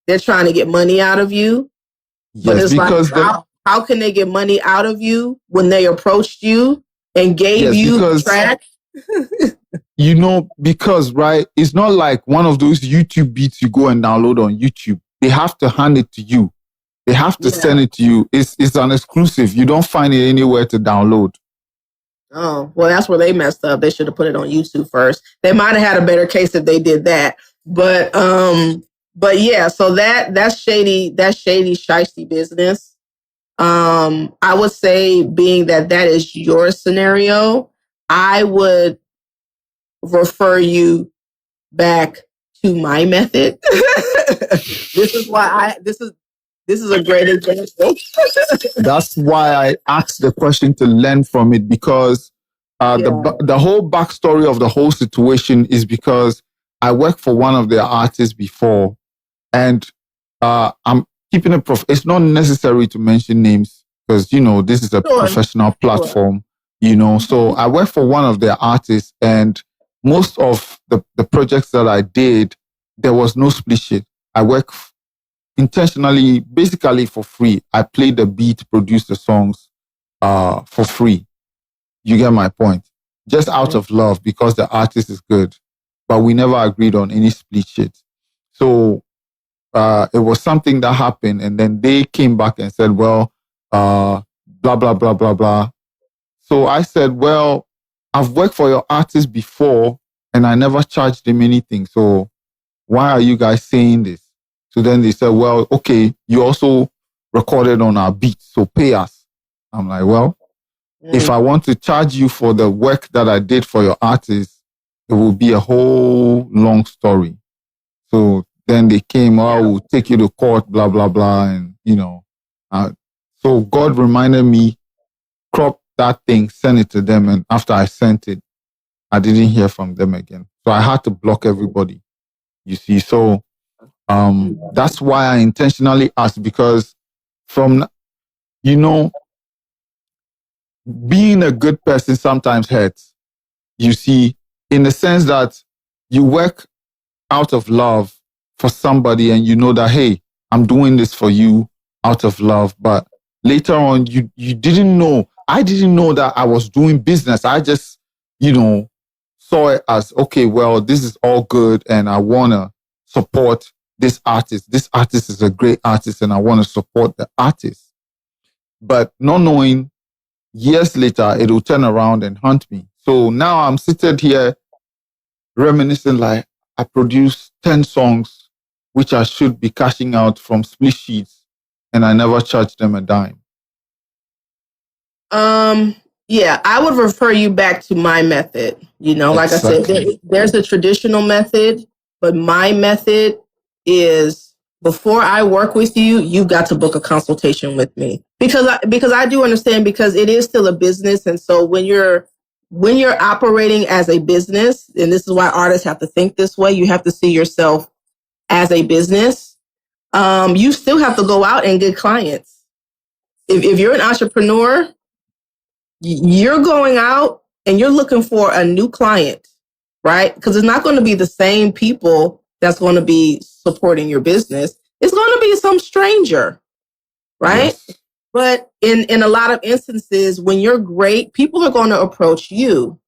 they're trying to get money out of you. But Yes, it's because like, how can they get money out of you when they approached you and gave you the track? Because, right, it's not like one of those YouTube beats you go and download on YouTube. They have to hand it to you. They have to send it to you. It's an exclusive. You don't find it anywhere to download. Oh, well, that's where they messed up. They should have put it on YouTube first. They might have had a better case if they did that. But yeah, so that's shady, shiesty business. I would say, being that is your scenario, I would refer you back to my method. This is why this is a great example. That's why I asked the question, to learn from it, because the whole backstory of the whole situation is because I worked for one of their artists before, and I'm keeping it it's not necessary to mention names, because this is a professional platform. So I worked for one of their artists, and most of the projects that I did, there was no split sheet. I worked intentionally, basically for free. I played the beat, produced the songs for free. You get my point? Just out of love, because the artist is good. But we never agreed on any split sheet. So it was something that happened, and then they came back and said, well, blah, blah, blah, blah, blah. So I said, well, I've worked for your artist before, and I never charged them anything. So why are you guys saying this? So then they said, well, okay, you also recorded on our beat, so pay us. I'm like, well, if I want to charge you for the work that I did for your artist, it will be a whole long story. So then they came, we'll take you to court, blah, blah, blah. And, so God reminded me, crop that thing, send it to them. And after I sent it, I didn't hear from them again. So I had to block everybody, you see. So that's why I intentionally asked, because from, being a good person sometimes hurts, you see, in the sense that you work out of love for somebody, and you know that, hey, I'm doing this for you out of love. But later on, you didn't know. I didn't know that I was doing business. I just, saw it as, okay, well, this is all good, and I want to support this artist. This artist is a great artist, and I want to support the artist. But not knowing, years later, it will turn around and haunt me. So now I'm seated here reminiscing, like, I produced 10 songs, which I should be cashing out from split sheets, and I never charged them a dime. Yeah, I would refer you back to my method. Like exactly. I said, there's a traditional method, but my method is, before I work with you, you got to book a consultation with me, because I do understand, because it is still a business. And so when you're operating as a business, and this is why artists have to think this way, you have to see yourself as a business. You still have to go out and get clients. If you're an entrepreneur, you're going out and you're looking for a new client, right? Because it's not going to be the same people that's going to be supporting your business. It's going to be some stranger, right? Yes. But in a lot of instances, when you're great, people are going to approach you,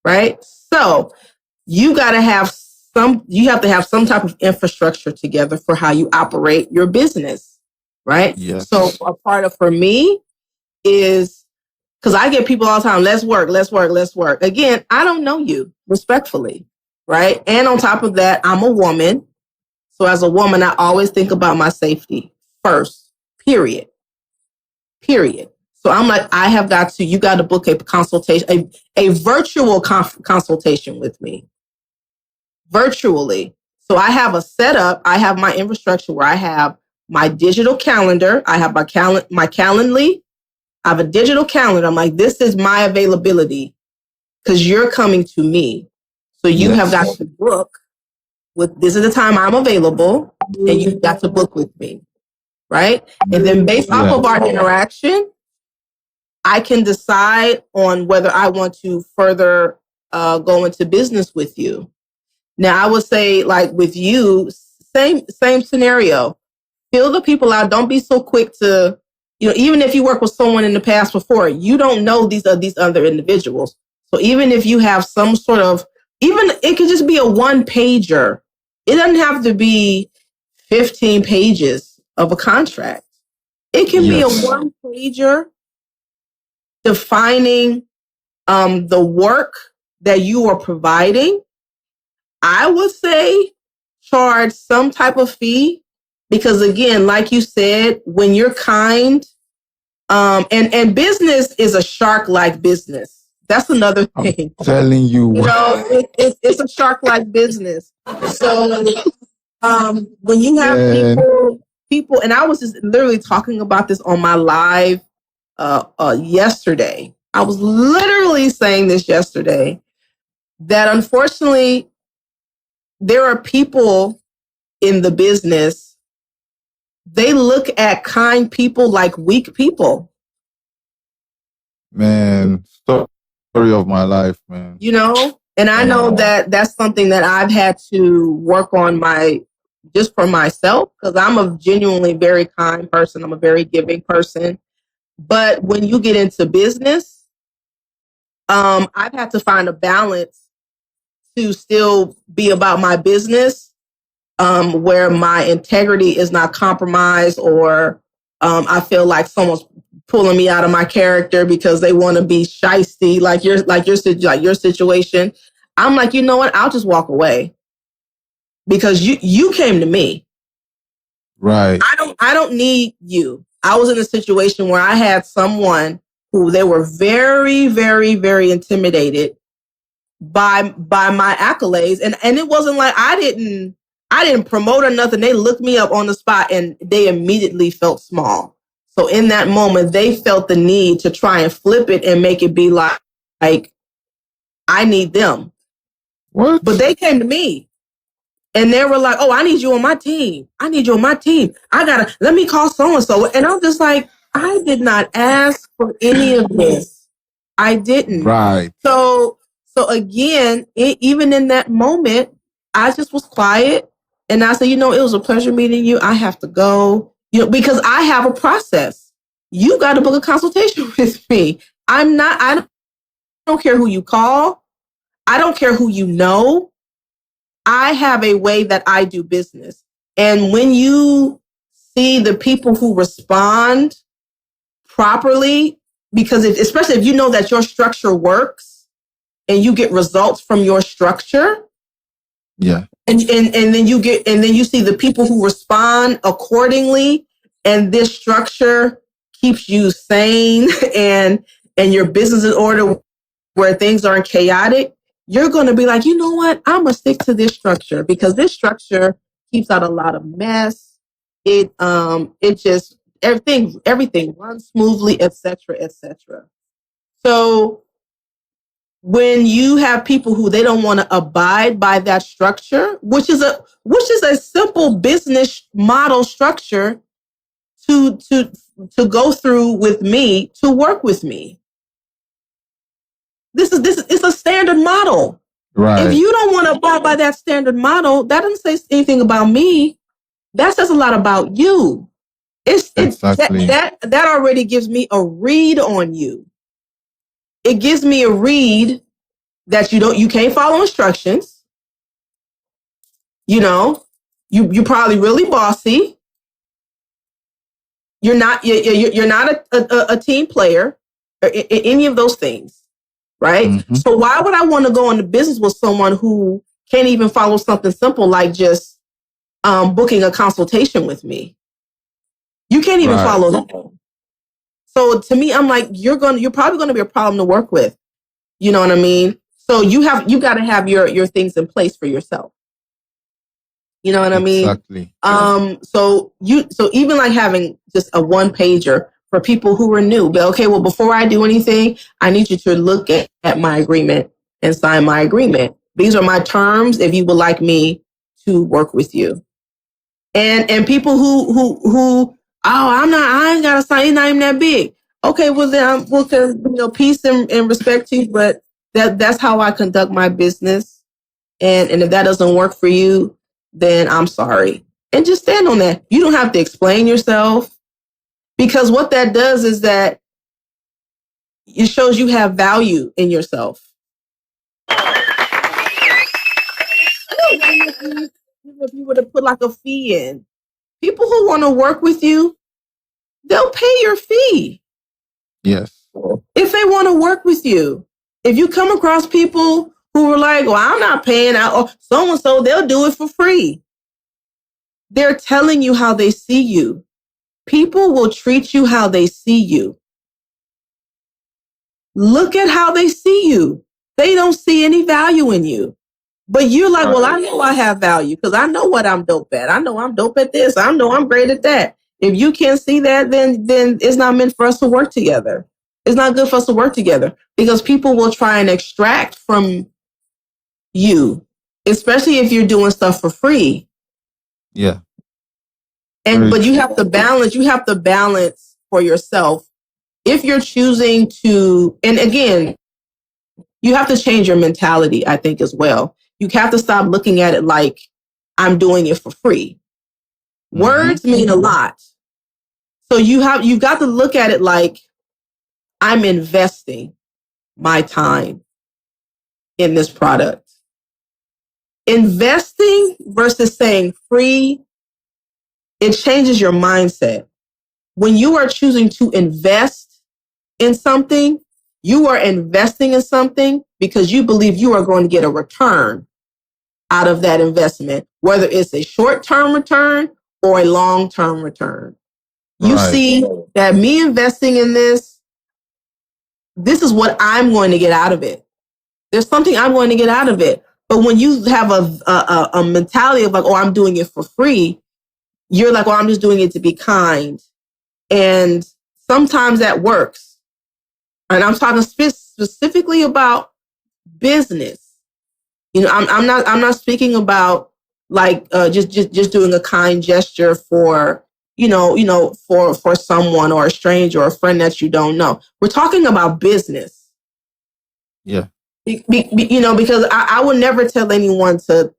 right? So you have to have some type of infrastructure together for how you operate your business, right? Yes. So a part of, for me, is, because I get people all the time, let's work. Again, I don't know you, respectfully, right? And on top of that, I'm a woman. So as a woman, I always think about my safety first, period. So I'm like, you got to book a consultation, a virtual consultation with me, virtually. So I have a setup. I have my infrastructure where I have my digital calendar. I have my Calendly. I have a digital calendar. I'm like, this is my availability, because you're coming to me. So you have got to book this is the time I'm available, and you've got to book with me, right? And then based off of our interaction, I can decide on whether I want to further go into business with you. Now, I would say, like with you, same scenario. Feel the people out. Don't be so quick to, even if you work with someone in the past before, you don't know these other individuals. So even if you have some sort of, even it could just be a one pager. It doesn't have to be 15 pages of a contract. It can be a one pager defining the work that you are providing. I would say charge some type of fee because, again, like you said, when you're kind, and business is a shark-like business. That's another thing. I'm telling you. It's a shark-like business. So when you have people, and I was just literally talking about this on my live yesterday. I was literally saying this yesterday, that unfortunately there are people in the business, they look at kind people like weak people. Man, story of my life, man. And I know that that's something that I've had to work on just for myself, because I'm a genuinely very kind person. I'm a very giving person. But when you get into business, I've had to find a balance to still be about my business, where my integrity is not compromised, or I feel like someone's pulling me out of my character because they want to be shysty, like your situation. I'm like, you know what? I'll just walk away because you came to me. Right. I don't need you. I was in a situation where I had someone who they were very, very, very intimidated by my accolades. And it wasn't like I didn't promote or nothing. They looked me up on the spot and they immediately felt small. So in that moment, they felt the need to try and flip it and make it be like I need them. What? But they came to me and they were like, oh, I need you on my team. I need you on my team. Let me call so-and-so. And I'm just like, I did not ask for any of this. I didn't. Right. So again, even in that moment, I just was quiet and I said, it was a pleasure meeting you. I have to go, because I have a process. You got to book a consultation with me. I don't care who you call. I don't care who you know. I have a way that I do business. And when you see the people who respond properly, because especially if you know that your structure works and you get results from your structure. Yeah. And then you see the people who respond accordingly, and this structure keeps you sane and your business in order where things aren't chaotic. You're going to be like, you know what? I'm going to stick to this structure because this structure keeps out a lot of mess. It just, everything runs smoothly, et cetera, et cetera. So when you have people who they don't want to abide by that structure, which is a simple business model structure to go through with me, to work with me. This is a standard model. Right. If you don't want to abide by that standard model, that doesn't say anything about me. That says a lot about you. Exactly. That already gives me a read on you. It gives me a read that you can't follow instructions. You're probably really bossy. You're not a team player or any of those things. Right? Mm-hmm. So why would I want to go into business with someone who can't even follow something simple like just booking a consultation with me? You can't even follow that. So to me, I'm like, you're probably going to be a problem to work with. You know what I mean? So you got to have your things in place for yourself. You know what I mean? Exactly. So even like having just a one pager for people who are new, but okay, well, before I do anything, I need you to look at my agreement and sign my agreement. These are my terms if you would like me to work with you. And people who I ain't gotta sign, it's not even that big. Okay, well then peace and respect to you, but That's how I conduct my business. And if that doesn't work for you, then I'm sorry. And just stand on that. You don't have to explain yourself, because what that does is that it shows you have value in yourself. If you were to put like a fee in, people who want to work with you, they'll pay your fee. Yes. If they want to work with you. If you come across people who are like, well, I'm not paying out, or so-and-so, they'll do it for free. They're telling you how they see you. People will treat you how they see you. Look at how they see you. They don't see any value in you. But you're like, well, I know I have value because I know what I'm dope at. I know I'm dope at this. I know I'm great at that. If you can't see that, then it's not meant for us to work together. It's not good for us to work together, because people will try and extract from you, especially if you're doing stuff for free. Yeah. But you have to balance. You have to balance for yourself. If you're choosing to, and again, you have to change your mentality, I think, as well. You have to stop looking at it like I'm doing it for free. Mm-hmm. Words mean a lot. So you've got to look at it like I'm investing my time in this product. Investing versus saying free, it changes your mindset. When you are choosing to invest in something, you are investing in something because you believe you are going to get a return out of that investment, whether it's a short-term return or a long-term return. You see that me investing in this is what I'm going to get out of it. There's something I'm going to get out of it. But when you have a mentality of like, oh, I'm doing it for free, you're like, well, I'm just doing it to be kind. And sometimes that works. And I'm talking specifically about business. You know, I'm not speaking about like just doing a kind gesture for for someone or a stranger or a friend that you don't know. We're talking about business. Yeah. Because I would never tell anyone to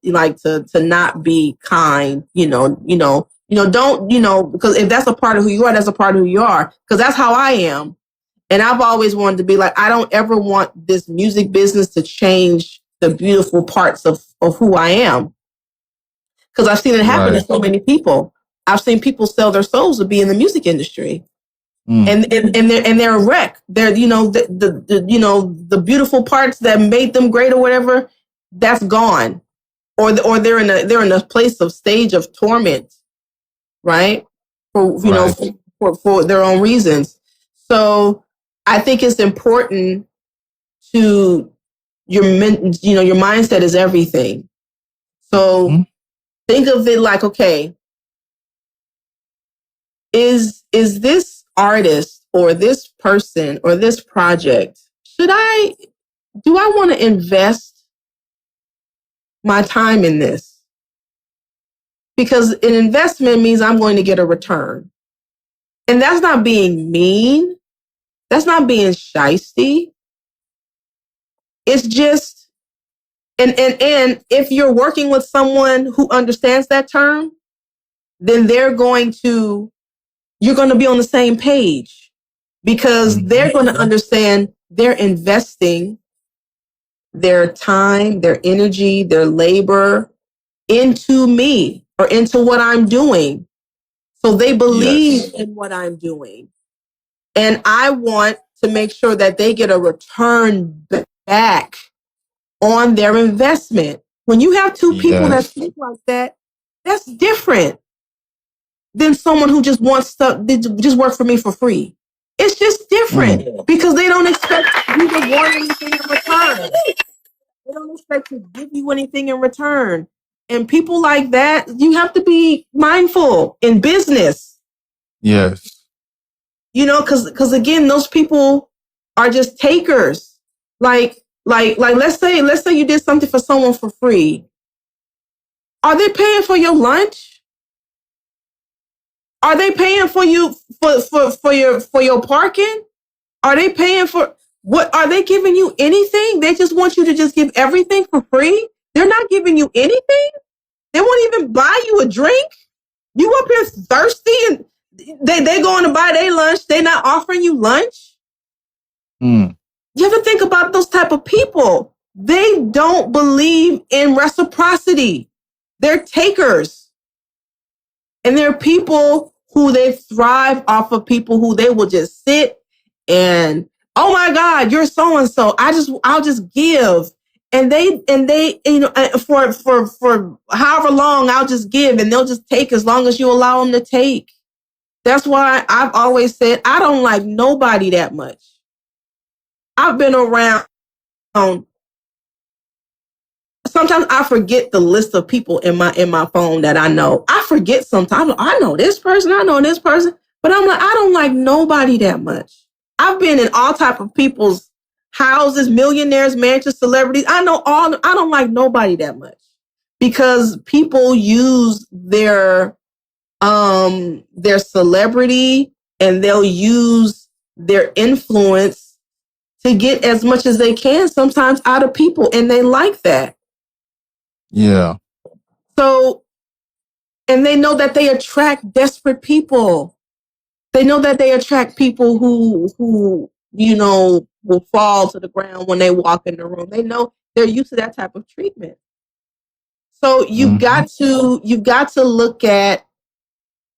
not be kind. Don't because if that's a part of who you are, that's a part of who you are. Because that's how I am. And I've always wanted to be like, I don't ever want this music business to change the beautiful parts of who I am. Because I've seen it happen to so many people. I've seen people sell their souls to be in the music industry. And they're a wreck. They're, the beautiful parts that made them great or whatever, that's gone. Or they're in a place of stage of torment, right? For their own reasons. So I think it's important to your mindset is everything. So think of it like, okay, is this artist or this person or this project, do I want to invest my time in this? Because an investment means I'm going to get a return. And that's not being mean. That's not being shysty. It's just, and if you're working with someone who understands that term, then you're going to be on the same page, because they're going to understand they're investing their time, their energy, their labor into me or into what I'm doing. So they believe in what I'm doing. And I want to make sure that they get a return back on their investment. When you have two people that think like that, that's different than someone who just wants stuff, they just work for me for free. It's just different because they don't expect you to want anything in return. They don't expect to give you anything in return. And people like that, you have to be mindful in business. Yes. Because again, those people are just takers. Like let's say you did something for someone for free. Are they paying for your lunch? Are they paying for you for your parking? Are they paying for? What are they giving you anything? They just want you to just give everything for free. They're not giving you anything. They won't even buy you a drink. You up here thirsty and they going to buy their lunch. They're not offering you lunch. You ever think about those type of people? They don't believe in reciprocity. They're takers. And they're people who they thrive off of people who they will just sit and, oh my God, you're so-and-so. I'll just give. And they, you know, for however long I'll just give and they'll just take as long as you allow them to take. That's why I've always said, I don't like nobody that much. I've been around. Sometimes I forget the list of people in my phone that I know. I forget sometimes. I know this person. I know this person. But I'm like, I don't like nobody that much. I've been in all type of people's houses, millionaires, mansions, celebrities. I don't like nobody that much because people use their celebrity and they'll use their influence to get as much as they can sometimes out of people. And they like that. Yeah. So, and they know that they attract desperate people. They know that they attract people who, you know, will fall to the ground when they walk in the room. They know they're used to that type of treatment. So you've got to look at,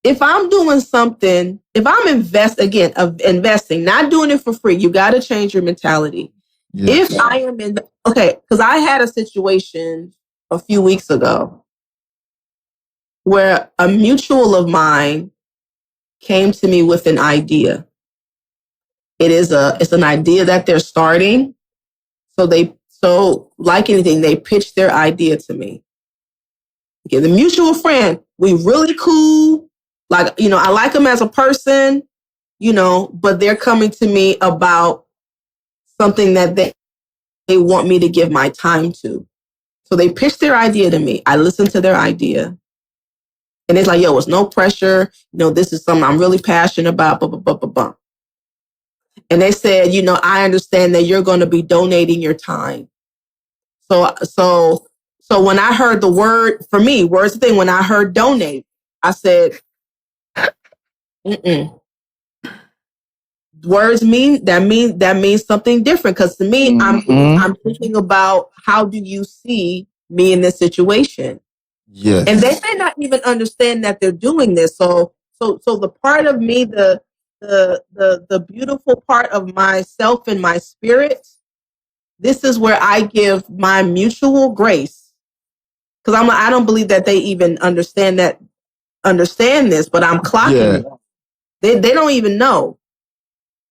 if I'm doing something, if I'm investing, not doing it for free, you got to change your mentality. Yes. If I am because I had a situation a few weeks ago where a mutual of mine came to me with an idea. It's an idea that they're starting. So like anything, they pitched their idea to me. Okay, the mutual friend, we really cool. Like, you know, I like them as a person, you know, but they're coming to me about something that they want me to give my time to. So they pitched their idea to me. I listened to their idea. And it's like, yo, it's no pressure. You know, this is something I'm really passionate about, blah, blah, blah, blah, blah. And they said, you know, I understand that you're going to be donating your time. So when I heard the word, for me, word's the thing, when I heard donate, I said, words means something different. Because to me, I'm thinking about, how do you see me in this situation? Yes. And they may not even understand that they're doing this. So the part of me, the beautiful part of myself and my spirit, this is where I give my mutual grace. Because I don't believe that they even understand this, but I'm clocking it. They don't even know.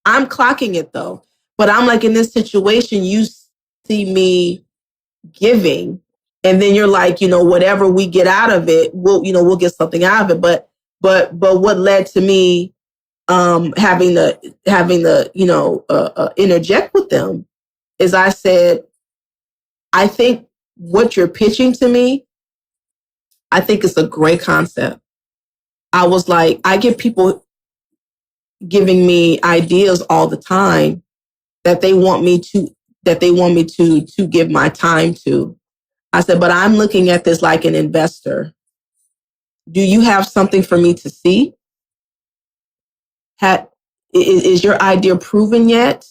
I'm clocking it though. But I'm like, in this situation, you see me giving, and then you're like, you know, whatever we get out of it, we'll get something out of it. But what led to me having the interject with them is I said, I think what you're pitching to me, I think it's a great concept. I was like, I get people giving me ideas all the time that they want me to give my time to. I said, but I'm looking at this like an investor. Do you have something for me to see? Is your idea proven yet?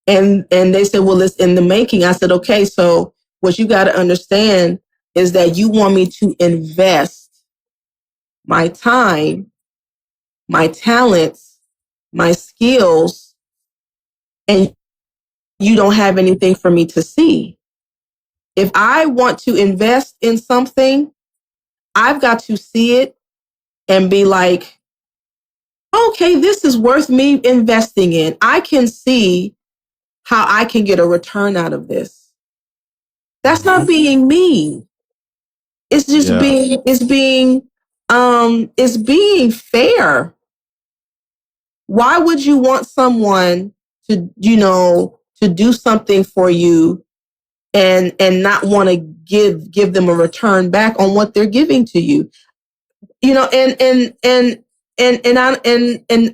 And they said, well, it's in the making. I said, okay, so what you got to understand is that you want me to invest my time, my talents, my skills, and you don't have anything for me to see. If I want to invest in something, I've got to see it and be like, okay, this is worth me investing in. I can see how I can get a return out of this. That's not being mean. It's just it's being fair. Why would you want someone to do something for you and not want to give them a return back on what they're giving to you? You know, and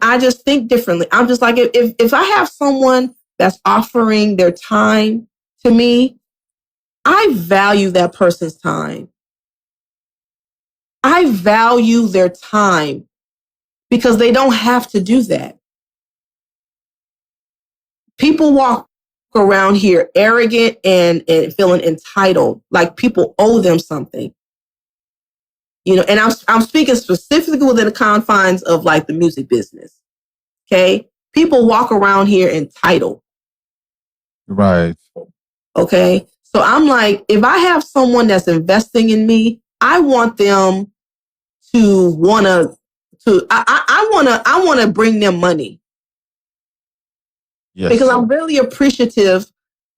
I just think differently. I'm just like, if I have someone that's offering their time to me, I value that person's time. I value their time because they don't have to do that. People walk around here arrogant and feeling entitled, like people owe them something. You know, and I'm speaking specifically within the confines of like the music business. Okay. People walk around here entitled. Right. Okay. So I'm like, if I have someone that's investing in me, I want them to I want to bring them money. Yes. Because I'm really appreciative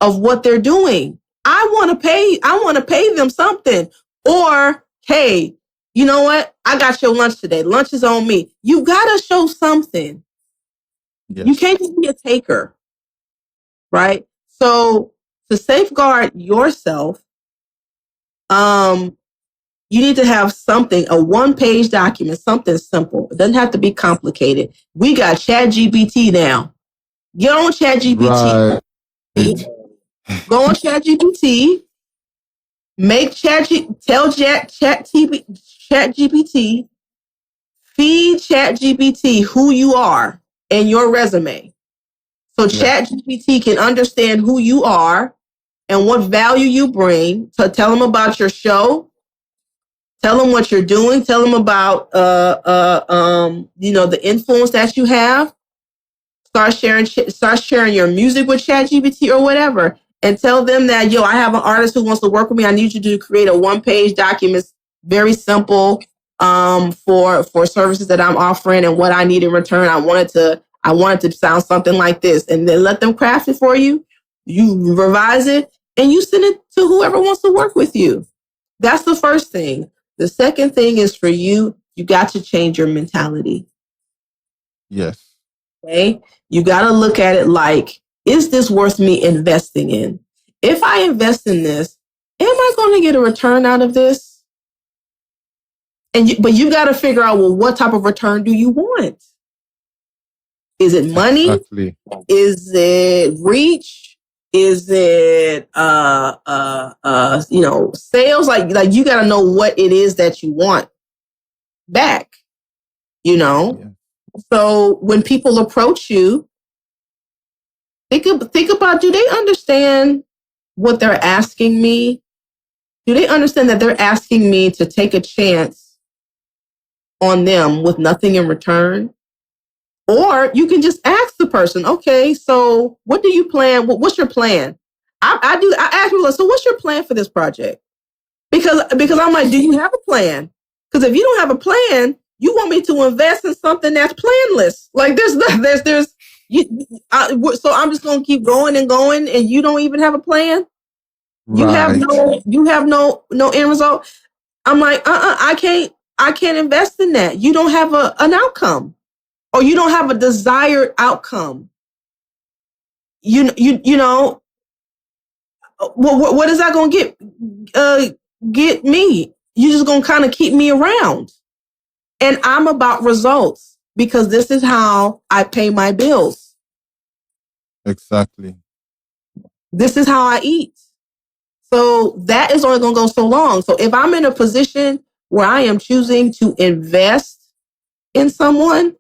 of what they're doing. I want to pay them something. Or, hey, you know what? I got your lunch today. Lunch is on me. You got to show something. Yes. You can't just be a taker. Right? So to safeguard yourself, you need to have something, a one-page document, something simple. It doesn't have to be complicated. We got ChatGPT now. Get on ChatGPT. Right. Go on ChatGPT. Tell ChatGPT, feed ChatGPT who you are and your resume. So ChatGPT can understand who you are and what value you bring. So tell them about your show. Tell them what you're doing. Tell them about the influence that you have. Start sharing your music with ChatGPT or whatever, and tell them that, I have an artist who wants to work with me. I need you to create a one-page document, very simple, for services that I'm offering and what I need in return. I want it to sound something like this, and then let them craft it for you. You revise it and you send it to whoever wants to work with you. That's the first thing. The second thing is for you. You got to change your mentality. Yes. Okay. You got to look at it like, is this worth me investing in? If I invest in this, am I going to get a return out of this? But you got to figure out, well, what type of return do you want? Is it money? Exactly. Is it reach? Is it sales? Like you got to know what it is that you want back. Yeah. So when people approach you, think about, do they understand what they're asking me? Do they understand that they're asking me to take a chance on them with nothing in return? Or you can just ask the person, okay, so what do you plan? What's your plan? I ask people, so what's your plan for this project? Because I'm like, do you have a plan? Because if you don't have a plan, you want me to invest in something that's planless. Like so I'm just going to keep going and going, and you don't even have a plan. Right. You have no end result. I'm like, I can't invest in that. You don't have an outcome, or you don't have a desired outcome. You know, what is that going to get me? You're just going to kind of keep me around. And I'm about results because this is how I pay my bills. Exactly. This is how I eat. So that is only going to go so long. So if I'm in a position where I am choosing to invest in someone,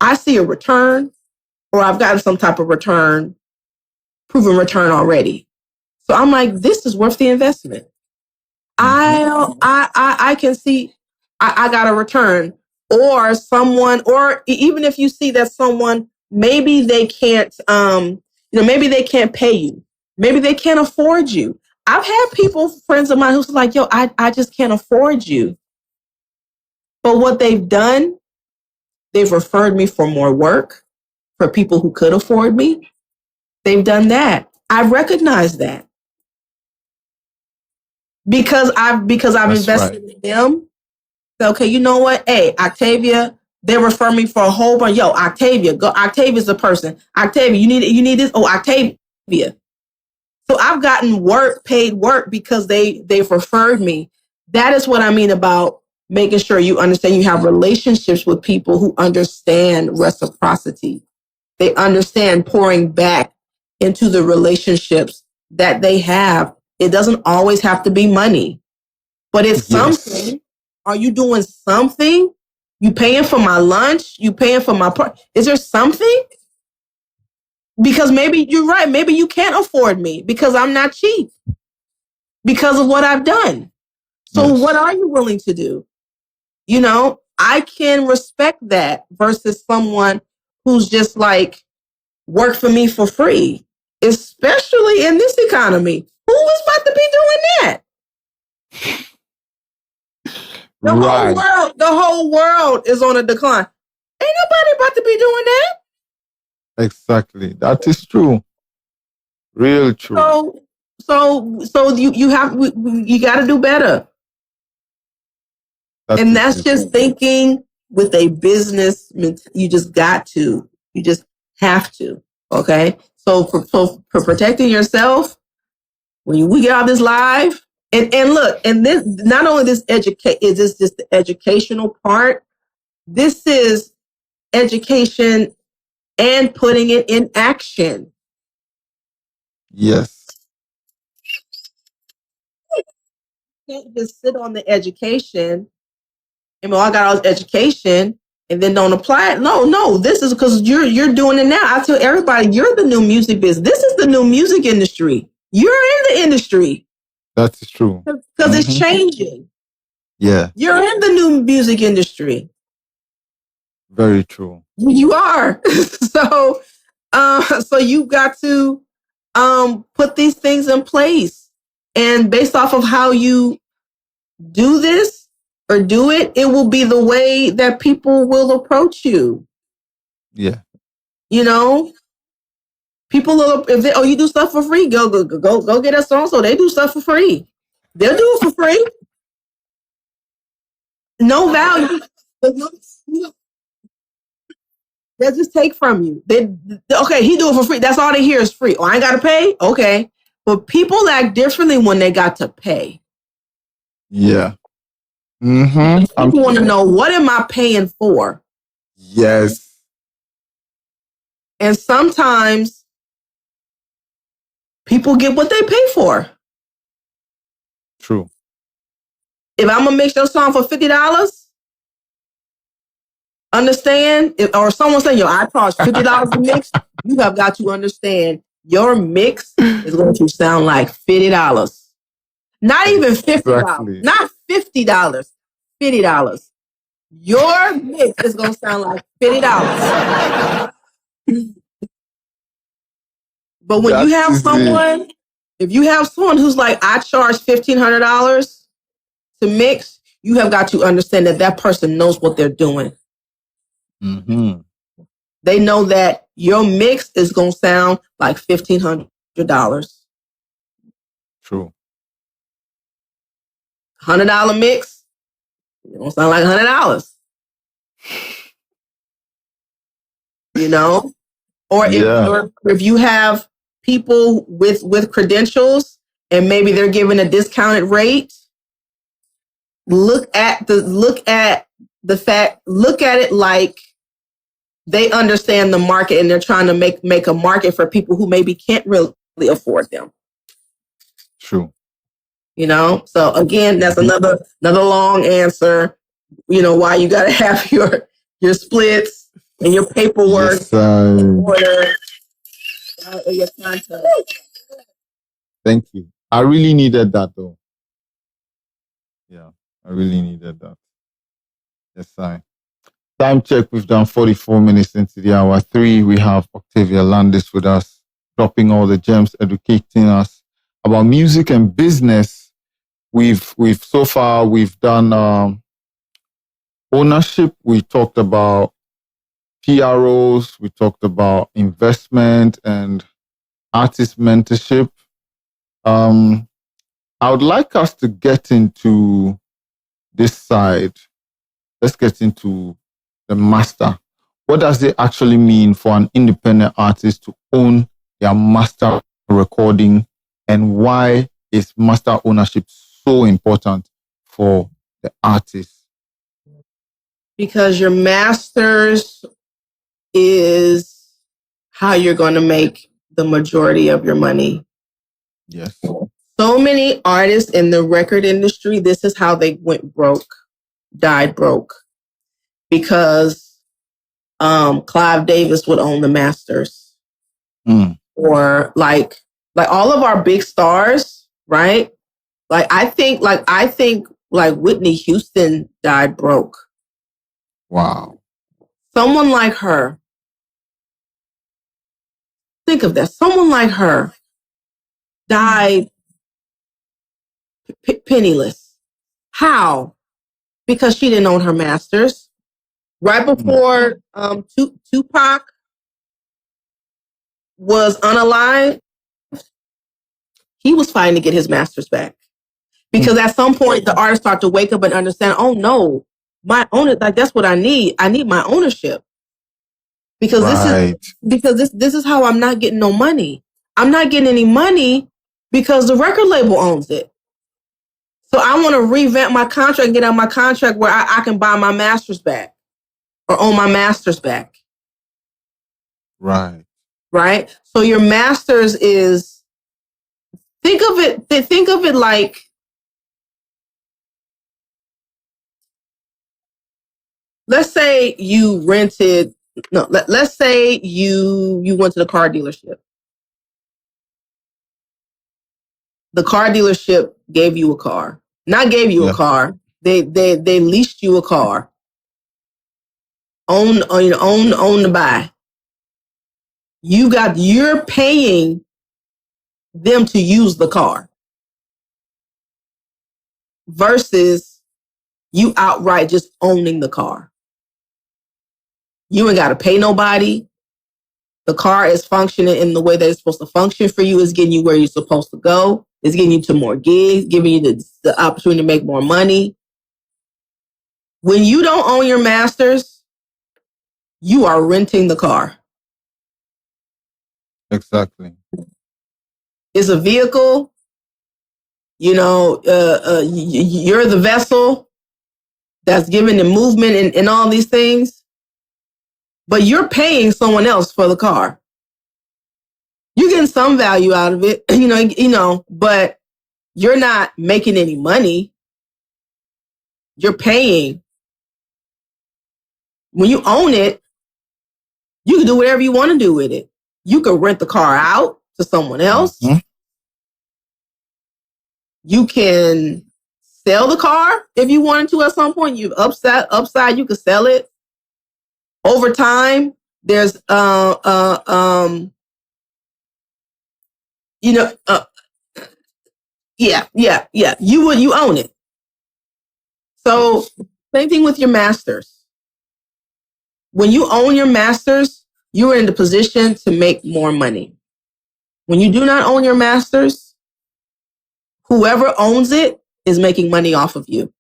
I see a return, or I've gotten some type of return, proven return already. So I'm like, this is worth the investment. I can see I got a return, or someone, or even if you see that someone, maybe they can't, maybe they can't pay you. Maybe they can't afford you. I've had friends of mine who's like, I just can't afford you. But what they've done, they've referred me for more work for people who could afford me. They've done that. I've recognized that. Because I've invested in them. Okay, you know what? Hey, Octavia, they refer me for a whole bunch. Yo, Octavia, go. Octavia's the person. Octavia, you need this. Oh, Octavia. So I've gotten paid work because they've referred me. That is what I mean about making sure you understand you have relationships with people who understand reciprocity. They understand pouring back into the relationships that they have. It doesn't always have to be money, but it's something. Are you doing something? You paying for my lunch? You paying for my is there something? Because maybe you're right. Maybe you can't afford me because I'm not cheap because of what I've done. So what are you willing to do? You know, I can respect that versus someone who's just like, work for me for free, especially in this economy. Who is about to be doing that? The whole world is on a decline. Ain't nobody about to be doing that. Exactly. That is true. Real true. So you got to do better. And that's just thinking with a business. You just got to. You just have to. Okay. So for protecting yourself, when we get out this live, and look, and this not only this is this just the educational part. This is education and putting it in action. Yes. You can't just sit on the education. I mean, I got all this education and then don't apply it. No, this is because you're doing it now. I tell everybody, you're the new music business. This is the new music industry. You're in the industry. That is true. Because it's changing. Yeah. You're in the new music industry. Very true. You are. So you've got to put these things in place. And based off of how you do this or do it, it will be the way that people will approach you. Yeah. You know, people will, if they, you do stuff for free, go get us on. So they do stuff for free. They'll do it for free. No value. They'll just take from you. Okay, he do it for free. That's all they hear is free. Oh, I ain't got to pay? Okay. But people act differently when they got to pay. Yeah. People want to know, what am I paying for? Yes. And sometimes people get what they pay for. True. If I'm going to mix your song for $50, understand, or someone saying, I charge $50 a mix, you have got to understand your mix is going to sound like $50. Not even $50. Exactly. Not $50. $50. Your mix is going to sound like $50. But when you have someone, if you have someone who's like, I charge $1,500 to mix, you have got to understand that person knows what they're doing. Mm-hmm. They know that your mix is going to sound like $1,500. True. $100 mix, it don't sound like $100. You know? Or if you have people with credentials and maybe they're giving a discounted rate, look at it like they understand the market and they're trying to make a market for people who maybe can't really afford them. True. You know? So again, that's another long answer, you know, why you gotta have your splits and your paperwork in order. Your content. Thank you. I really needed that though. Yeah, I really needed that. Yes, time check. We've done 44 minutes into the hour 3. We have Octavia Landix with us, dropping all the gems, educating us about music and business. We've so far we've done ownership. We talked about PROs. We talked about investment and artist mentorship. I would like us to get into this side. Let's get into the master. What does it actually mean for an independent artist to own their master recording, and why is master ownership so important for the artist? Because your masters is how you're going to make the majority of your money. Yes. So many artists in the record industry, this is how they went broke, died broke. Because Clive Davis would own the masters. Or like all of our big stars, right? I think Whitney Houston died broke. Wow. Someone like her. Think of that. Someone like her died penniless. How? Because she didn't own her masters. Right before Tupac was unalive, he was fighting to get his masters back. Because at some point, the artists start to wake up and understand, oh no, my owner, that's what I need. I need my ownership. Because this is how I'm not getting no money. I'm not getting any money because the record label owns it. So I want to revamp my contract and get out my contract where I can buy my masters back or own my masters back. Right. Right. So your masters is, think of it like, let's say you rented, let's say you went to the car dealership. The car dealership gave you a car. Not gave you a car. They leased you a car. Own to buy. You're paying them to use the car. Versus you outright just owning the car. You ain't got to pay nobody. The car is functioning in the way that it's supposed to function for you. It's getting you where you're supposed to go. It's getting you to more gigs, giving you the opportunity to make more money. When you don't own your masters, you are renting the car. Exactly. It's a vehicle. You're the vessel that's giving the movement and all these things. But you're paying someone else for the car. You're getting some value out of it, but you're not making any money. You're paying. When you own it, you can do whatever you want to do with it. You can rent the car out to someone else. Mm-hmm. You can sell the car if you wanted to at some point. You upside, you could sell it. Over time, there's you own it. So same thing with your masters. When you own your masters, you are in the position to make more money. When you do not own your masters, whoever owns it is making money off of you.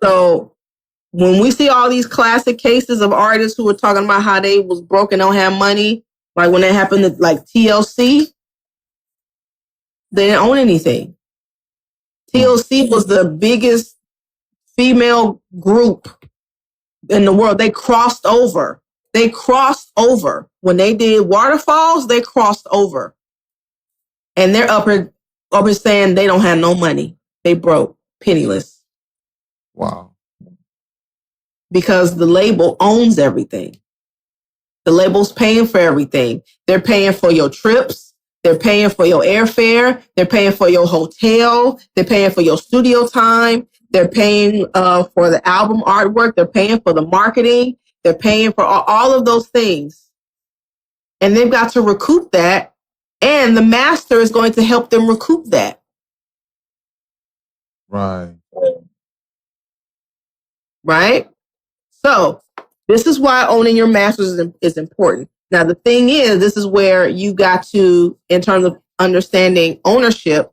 So when we see all these classic cases of artists who were talking about how they was broke and don't have money, like when that happened to like TLC, they didn't own anything. TLC was the biggest female group in the world. They crossed over. When they did Waterfalls, they crossed over. And they're up here saying they don't have no money. They broke, penniless. Wow. Because the label owns everything. The label's paying for everything. They're paying for your trips. They're paying for your airfare. They're paying for your hotel. They're paying for your studio time. They're paying for the album artwork. They're paying for the marketing. They're paying for all of those things. And they've got to recoup that. And the master is going to help them recoup that. Right. Right? So this is why owning your masters is important. Now, the thing is, this is where you got to, in terms of understanding ownership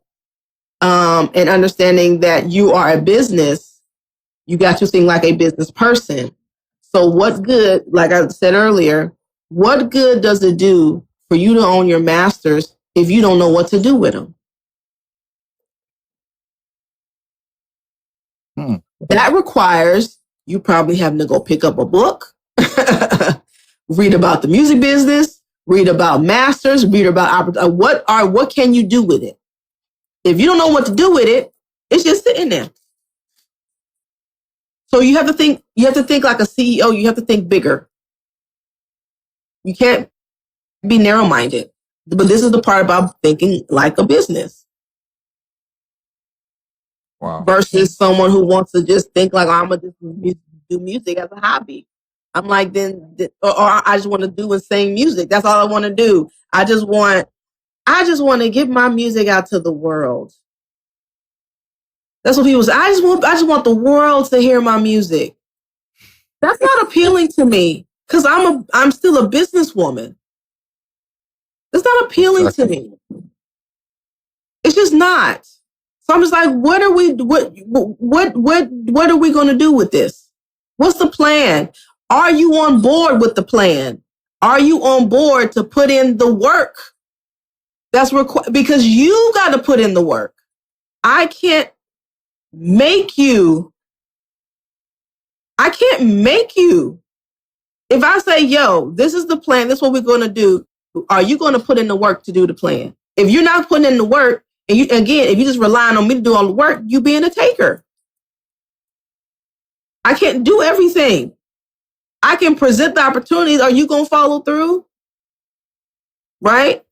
and understanding that you are a business, you got to think like a business person. So what good, like I said earlier, what good does it do for you to own your masters if you don't know what to do with them? That requires you probably having to go pick up a book, read about the music business, read about masters, read about what can you do with it? If you don't know what to do with it, it's just sitting there. So you have to think like a CEO, you have to think bigger. You can't be narrow-minded. But this is the part about thinking like a business. Wow. Versus someone who wants to just think like, oh, I'm going to just do music as a hobby. I'm like, or I just want to do and sing music. That's all I want to do. I just want to get my music out to the world. That's what people say. I just want the world to hear my music. That's not appealing to me because I'm still a businesswoman. It's not appealing to me. It's just not. So I'm just like, what are we going to do with this? What's the plan? Are you on board with the plan? Are you on board to put in the work that's required? Because you got to put in the work. I can't make you. If I say, yo, this is the plan, this is what we're going to do, are you going to put in the work to do the plan? If you're not putting in the work, and if you just relying on me to do all the work, you being a taker. I can't do everything. I can present the opportunities. Are you going to follow through? Right?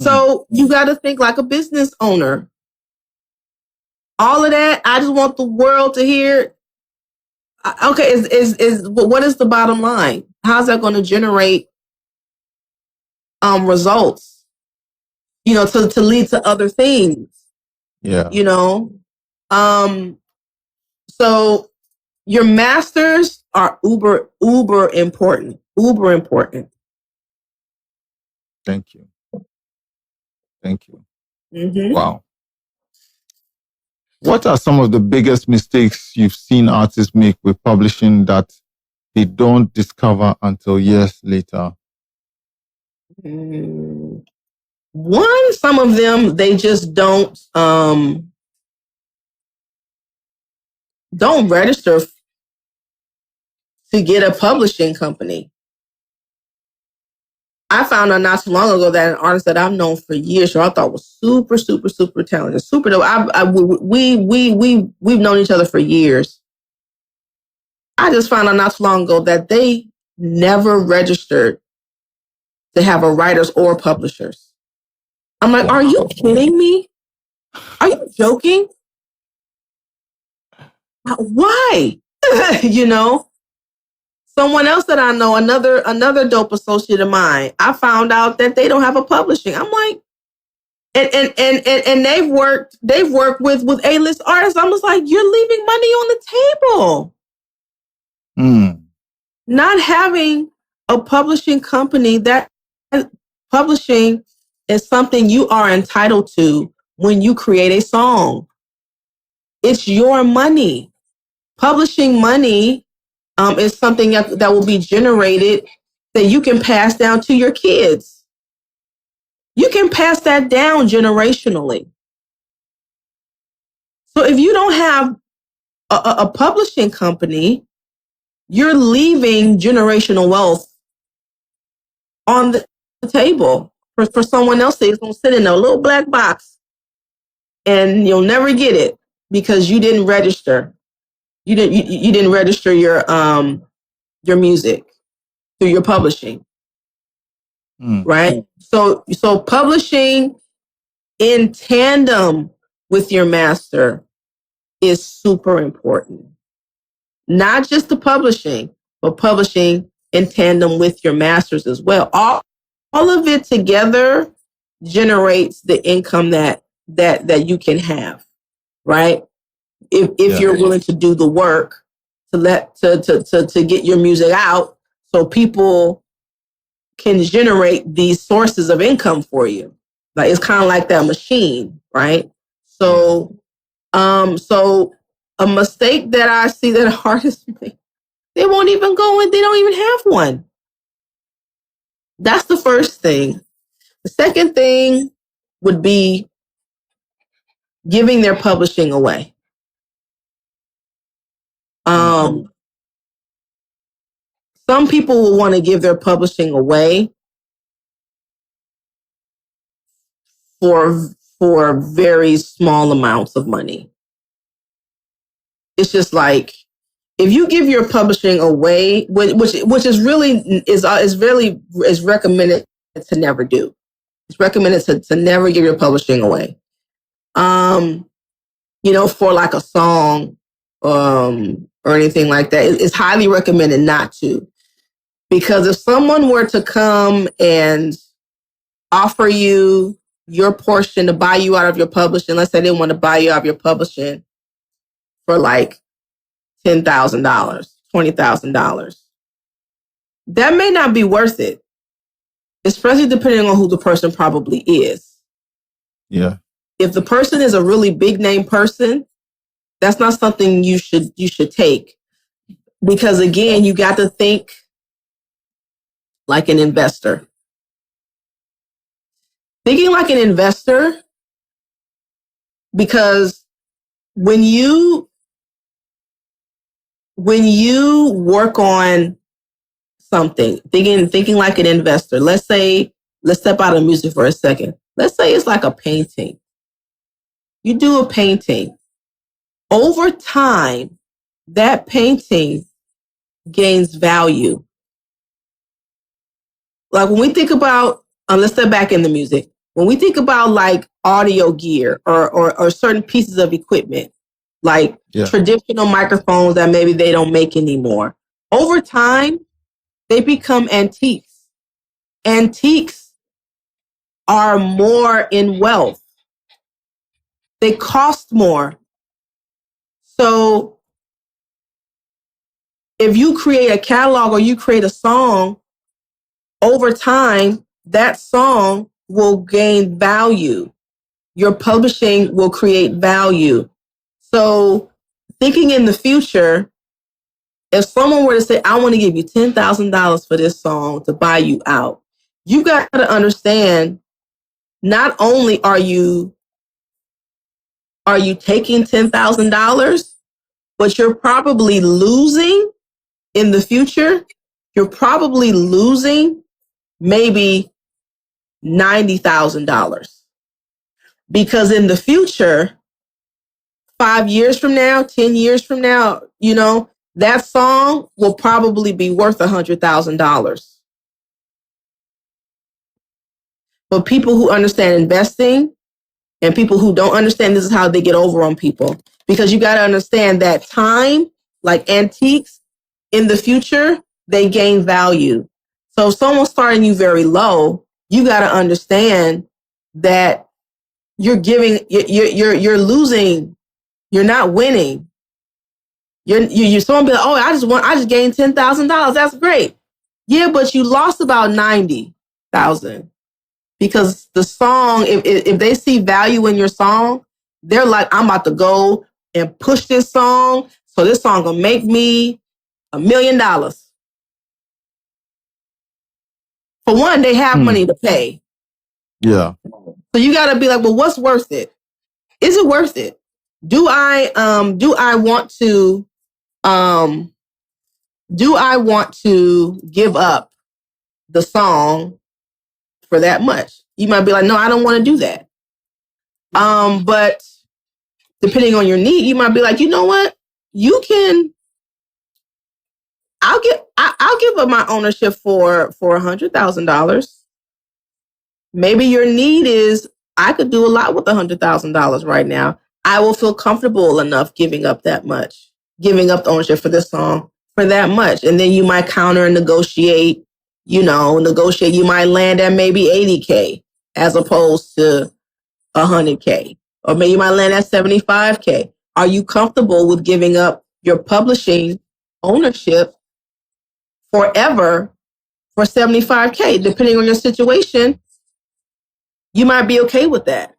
So you got to think like a business owner. All of that, I just want the world to hear. Okay, what is the bottom line? How's that going to generate results? To lead to other things. Yeah. So your masters are uber important. Uber important. Thank you. Mm-hmm. Wow. What are some of the biggest mistakes you've seen artists make with publishing that they don't discover until years later? One, some of them, they just don't register to get a publishing company. I found out not too long ago that an artist that I've known for years, who I thought was super, super, super talented, super dope. We've known each other for years. I just found out not too long ago that they never registered to have a writers or publishers. I'm like, are you kidding me? Are you joking? Why? Someone else that I know, another dope associate of mine, I found out that they don't have a publishing. I'm like, and they've worked with A-list artists. I'm just like, you're leaving money on the table. Not having a publishing company, that publishing is something you are entitled to when you create a song. It's your money. Publishing money is something that will be generated that you can pass down to your kids. You can pass that down generationally. So if you don't have a publishing company, you're leaving generational wealth on the table for someone else that's going to sit in a little black box and you'll never get it because you didn't register. You didn't register your music through your publishing. Right? So publishing in tandem with your master is super important. Not just the publishing, but publishing in tandem with your masters as well. All of it together generates the income that you can have, right? If you're willing to do the work to get your music out so people can generate these sources of income for you. Like it's kind of like that machine, right? So so a mistake that I see that artists make, they won't even go in, they don't even have one. That's the first thing. The second thing would be giving their publishing away. Some people will want to give their publishing away for very small amounts of money. It's just like, if you give your publishing away, which is really is recommended to never do. It's recommended to never give your publishing away. For like a song, or anything like that. It's highly recommended not to, because if someone were to come and offer you your portion to buy you out of your publishing, let's say they want to buy you out of your publishing for like $10,000, $20,000. That may not be worth it, especially depending on who the person probably is. Yeah. If the person is a really big name person, that's not something you should take. Because again, you got to think like an investor. Thinking like an investor, because when you work on something, thinking like an investor, let's step out of music for a second. Let's say it's like a painting. You do a painting. Over time, that painting gains value. Like when we think about, let's step back in the music. When we think about like audio gear or certain pieces of equipment, like traditional microphones that maybe they don't make anymore, over time, they become antiques. Antiques are more in wealth. They cost more. So if you create a catalog or you create a song, over time, that song will gain value. Your publishing will create value. So thinking in the future, if someone were to say, I want to give you $10,000 for this song to buy you out, you got to understand, not only are you taking $10,000, but you're probably losing in the future. You're probably losing maybe $90,000. Because in the future, 5 years from now, 10 years from now, that song will probably be worth $100,000. But people who understand investing and people who don't understand, this is how they get over on people. Because you got to understand that time, like antiques, in the future, they gain value. So if someone's starting you very low, you got to understand that you're losing. You're not winning. You're someone be like, oh, I just gained $10,000. That's great. Yeah, but you lost about 90,000 because the song, if they see value in your song, they're like, I'm about to go and push this song. So this song will make me $1 million. For one, they have money to pay. Yeah. So you got to be like, well, what's worth it? Is it worth it? Do I want to give up the song for that much? You might be like, no, I don't want to do that. But depending on your need, you might be like, you know what? I'll give up my ownership for $100,000. Maybe your need is, I could do a lot with $100,000 right now. I will feel comfortable enough giving up that much, giving up the ownership for this song for that much. And then you might counter and negotiate, you might land at maybe $80K as opposed to $100K. Or maybe you might land at $75K. Are you comfortable with giving up your publishing ownership forever for $75K? Depending on your situation, you might be okay with that.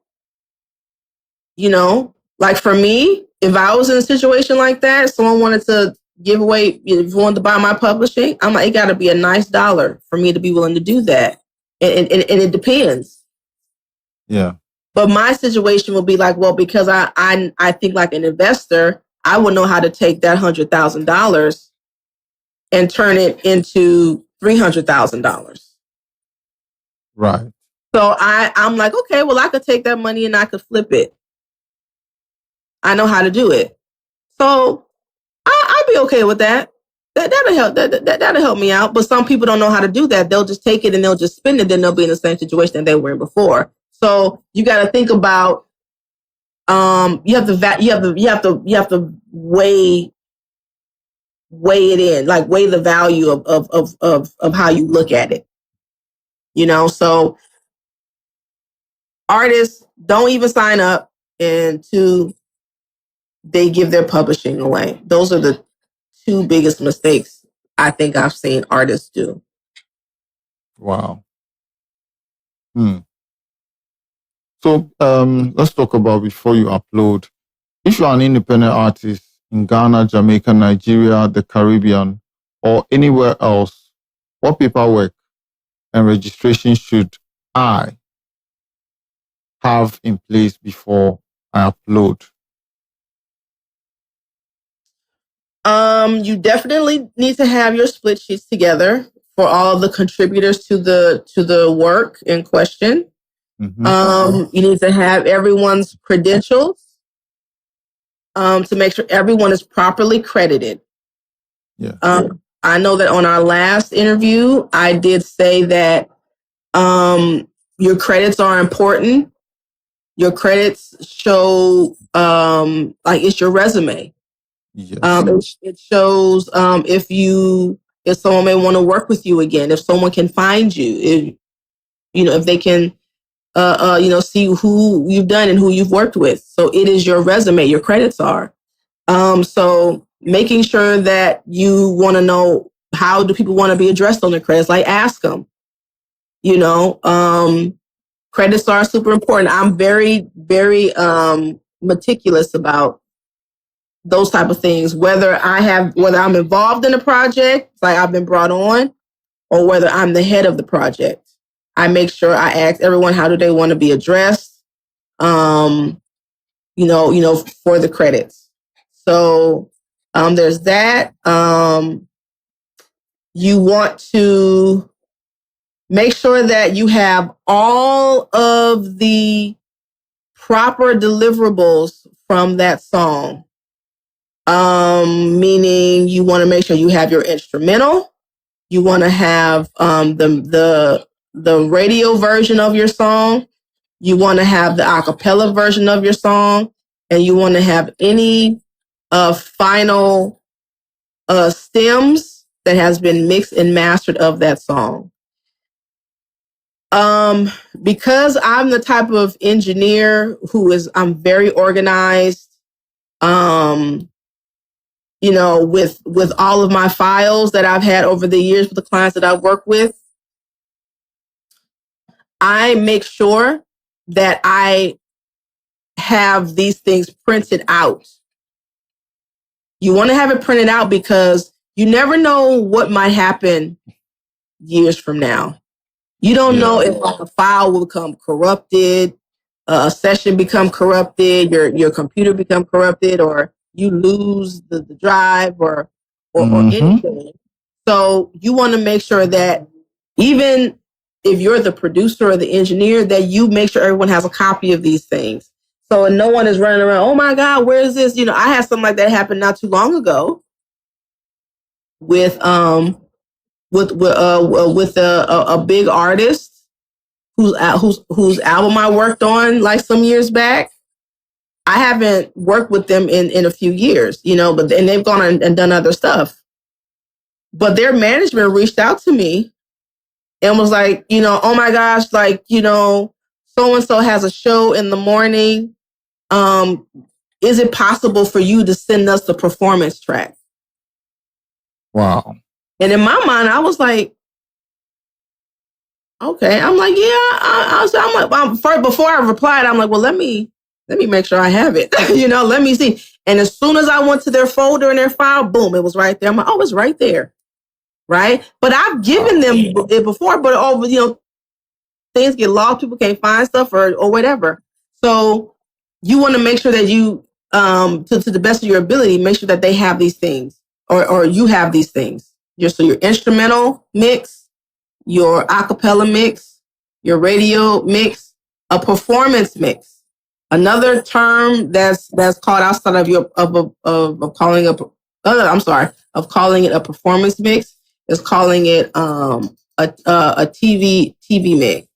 Like for me, if I was in a situation like that, someone wanted to give away, if you wanted to buy my publishing, I'm like, it got to be a nice dollar for me to be willing to do that. And it depends. Yeah. But my situation will be like, well, because I think like an investor, I would know how to take that $100,000 and turn it into $300,000. Right. So I'm like, okay, well, I could take that money and I could flip it. I know how to do it. So I'd be okay with that. That'll help. That'll help me out. But some people don't know how to do that. They'll just take it and they'll just spend it. Then they'll be in the same situation that they were in before. So you got to think about. You have to weigh it in, like weigh the value of how you look at it. You know, so artists don't even sign up until they give their publishing away. Those are the two biggest mistakes I think I've seen artists do. Wow. So let's talk about before you upload. If you are an independent artist in Ghana, Jamaica, Nigeria, the Caribbean, or anywhere else, what paperwork and registration should I have in place before I upload? You definitely need to have your split sheets together for all of the contributors to the work in question. You need to have everyone's credentials to make sure everyone is properly credited. Yeah. I know that on our last interview, I did say that your credits are important. Your credits show like it's your resume. Yes. It shows if someone may want to work with you again, if someone can find you, if they can see who you've done and who you've worked with. So it is your resume, your credits are. So making sure that you want to know, how do people want to be addressed on their credits? Like, ask them, credits are super important. I'm very, very meticulous about those type of things, whether I'm involved in a project, like I've been brought on, or whether I'm the head of the project. I make sure I ask everyone, how do they want to be addressed? For the credits. So there's that. You want to make sure that you have all of the proper deliverables from that song. Meaning you want to make sure you have your instrumental. You want to have the radio version of your song. You want to have the acapella version of your song, and you want to have any final stems that has been mixed and mastered of that song. Because I'm the type of engineer I'm very organized. With all of my files that I've had over the years with the clients that I've worked with, I make sure that I have these things printed out. You want to have it printed out because you never know what might happen years from now. You don't know if a file will become corrupted, a session become corrupted, your computer become corrupted, or you lose the drive or anything. So you want to make sure that even if you're the producer or the engineer, that you make sure everyone has a copy of these things. So no one is running around, oh my God, where is this? I had something like that happen not too long ago with a big artist whose album I worked on like some years back. I haven't worked with them in a few years, but then they've gone and done other stuff. But their management reached out to me and was like, oh my gosh, like, so-and-so has a show in the morning. Is it possible for you to send us the performance track? Wow. And in my mind, I was like, okay. I'm like, yeah. Before I replied, I'm like, well, let me make sure I have it. Let me see. And as soon as I went to their folder and their file, boom, it was right there. I'm like, oh, it's right there. Right. But I've given them it before, but things get lost. People can't find stuff or whatever. So you want to make sure that you to the best of your ability, make sure that they have these things, or you have these things. So your instrumental mix, your acapella mix, your radio mix, a performance mix. Another term that's called outside of your of calling of calling it a performance mix is calling it a TV mix.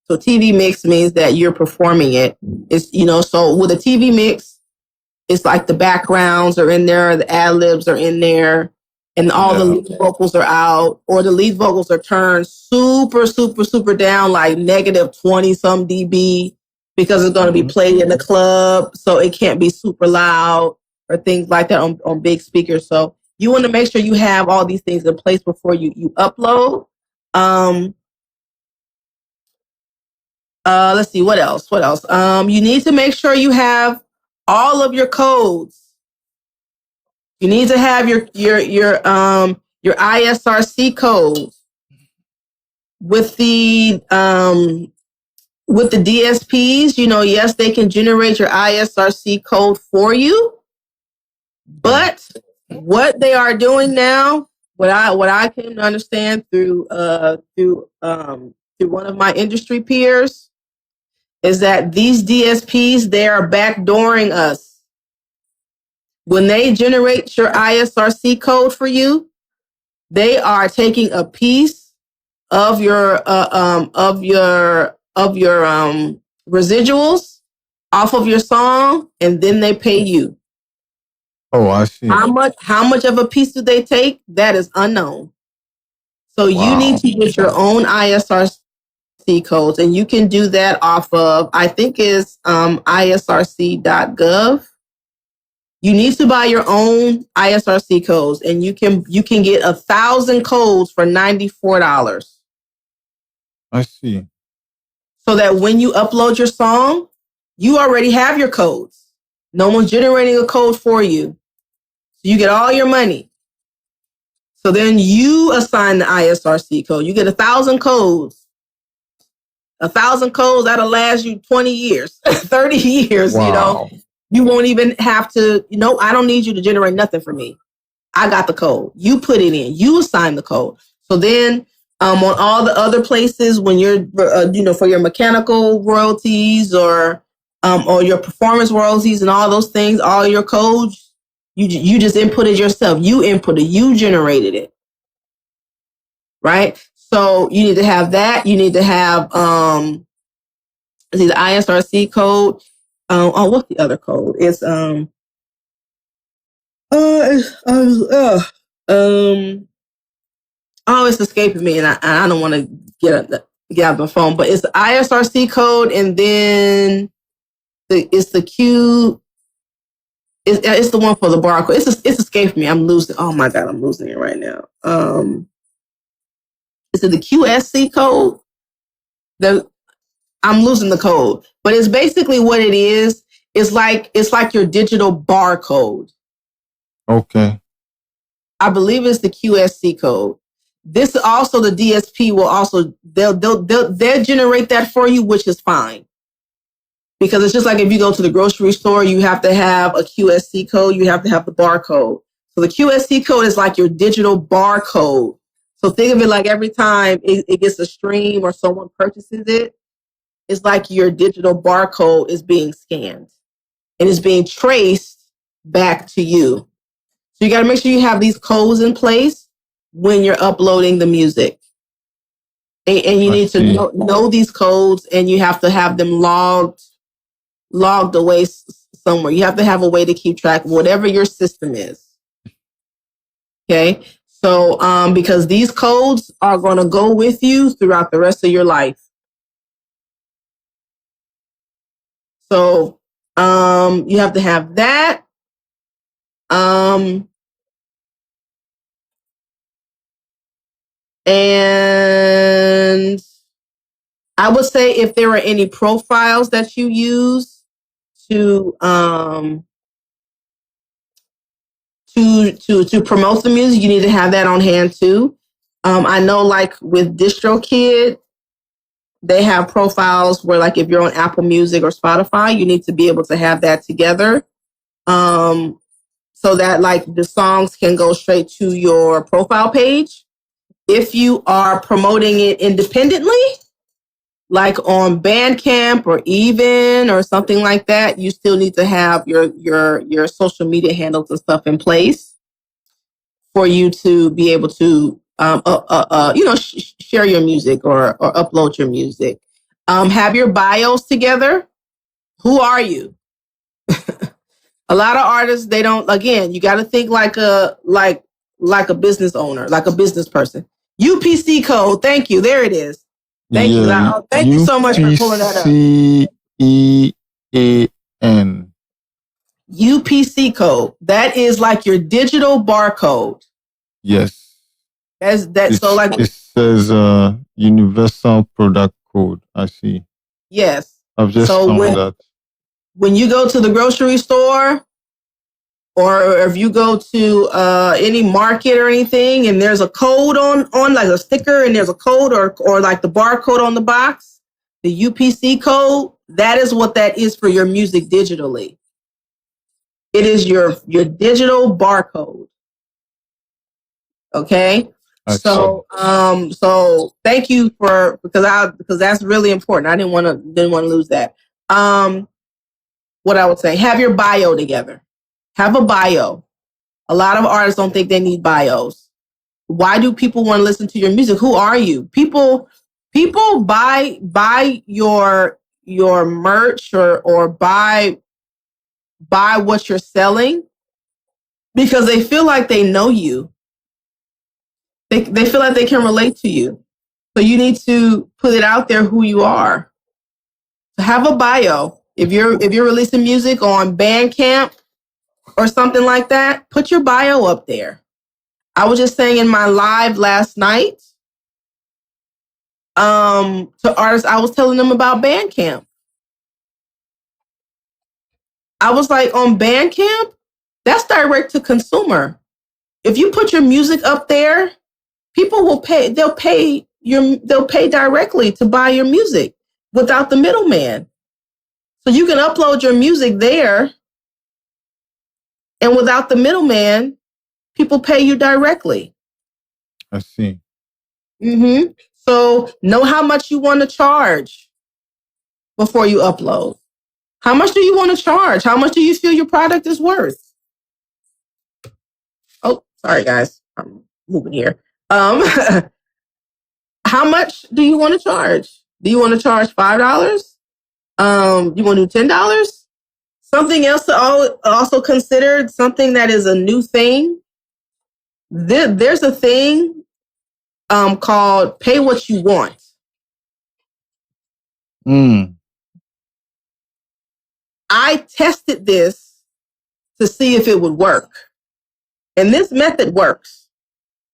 So TV mix means that you're performing it. It's, so with a TV mix, it's like the backgrounds are in there, the ad libs are in there, and all the lead vocals are out, or the lead vocals are turned super, super, super down, like negative 20 some dB, because it's going to be played in the club. So it can't be super loud or things like that on big speakers. So you want to make sure you have all these things in place before you upload. Let's see, what else? You need to make sure you have all of your codes. You need to have your ISRC code with the DSPs. Yes, they can generate your ISRC code for you, but what they are doing now, what I can understand through one of my industry peers, is that these DSPs, they are backdooring us. When they generate your ISRC code for you, they are taking a piece of your residuals off of your song, and then they pay you. Oh, I see. How much of a piece do they take? That is unknown. So you need to get your own ISRC codes, and you can do that off of, I think it's isrc.gov. You need to buy your own ISRC codes, and you can get 1,000 codes for $94. I see. So that when you upload your song, you already have your codes. No one's generating a code for you. So you get all your money. So then you assign the ISRC code. You get 1,000 codes. 1,000 codes, that'll last you 20 years, 30 years, Wow. You won't even have to, I don't need you to generate nothing for me. I got the code. You put it in. You assign the code. So then on all the other places, when you're, for your mechanical royalties or your performance royalties and all those things, all your codes, you just input it yourself. You input it. You generated it. Right? So you need to have that. You need to have the ISRC code. What's the other code? It's it's escaping me, and I don't want to get out the phone. But it's the ISRC code, and then it's the Q. It's the one for the barcode. It's escaping me. I'm losing. Oh my God, I'm losing it right now. Is it the QSC code? I'm losing the code, but it's basically what it is. It's like your digital barcode. Okay. I believe it's the QSC code. This also, the DSP will also, they'll generate that for you, which is fine. Because it's just like if you go to the grocery store, you have to have a QSC code, you have to have the barcode. So the QSC code is like your digital barcode. So think of it like every time it gets a stream or someone purchases it, it's like your digital barcode is being scanned and is being traced back to you. So you got to make sure you have these codes in place when you're uploading the music. And you need to know these codes, and you have to have them logged away somewhere. You have to have a way to keep track of whatever your system is. Okay? So because these codes are going to go with you throughout the rest of your life. So you have to have that. And I would say if there are any profiles that you use to promote the music, you need to have that on hand too. I know, like with DistroKid, They have profiles where, like, if you're on Apple Music or Spotify, you need to be able to have that together. So that, like, the songs can go straight to your profile page. If you are promoting it independently, like on Bandcamp or Even or something like that, you still need to have your social media handles and stuff in place for you to be able to, share your music or upload your music. Have your bios together. Who are you? A lot of artists, they don't. Again, you got to think like a business owner, like a business person. UPC code. Thank you. There it is. Thank you. Thank you so much for pulling that up. UPCEAN. UPC code. That is like your digital barcode. Yes. So like it says universal product code. I see. Yes. I've just found that. When you go to the grocery store, or if you go to any market or anything, and there's a code on like a sticker, and there's a code or like the barcode on the box, the UPC code, that is what that is for your music digitally. It is your digital barcode. Okay. So thank you because that's really important. I didn't want to lose that. What I would say, have your bio together. Have a bio. A lot of artists don't think they need bios. Why do people want to listen to your music? Who are you? People buy your merch or buy what you're selling because they feel like they know you. They feel like they can relate to you. So you need to put it out there who you are. So have a bio. If you're releasing music on Bandcamp or something like that, put your bio up there. I was just saying in my live last night, to artists, I was telling them about Bandcamp. I was like, on Bandcamp, that's direct to consumer. If you put your music up there, people will pay. They'll pay directly to buy your music without the middleman. So you can upload your music there, and without the middleman, people pay you directly. I see. Mm-hmm. So know how much you want to charge before you upload. How much do you want to charge? How much do you feel your product is worth? Oh, sorry guys, I'm moving here. How much do you want to charge? Do you want to charge $5? You want to do $10? Something else to also consider, something that is a new thing. There's a thing called pay what you want. I tested this to see if it would work, and this method works.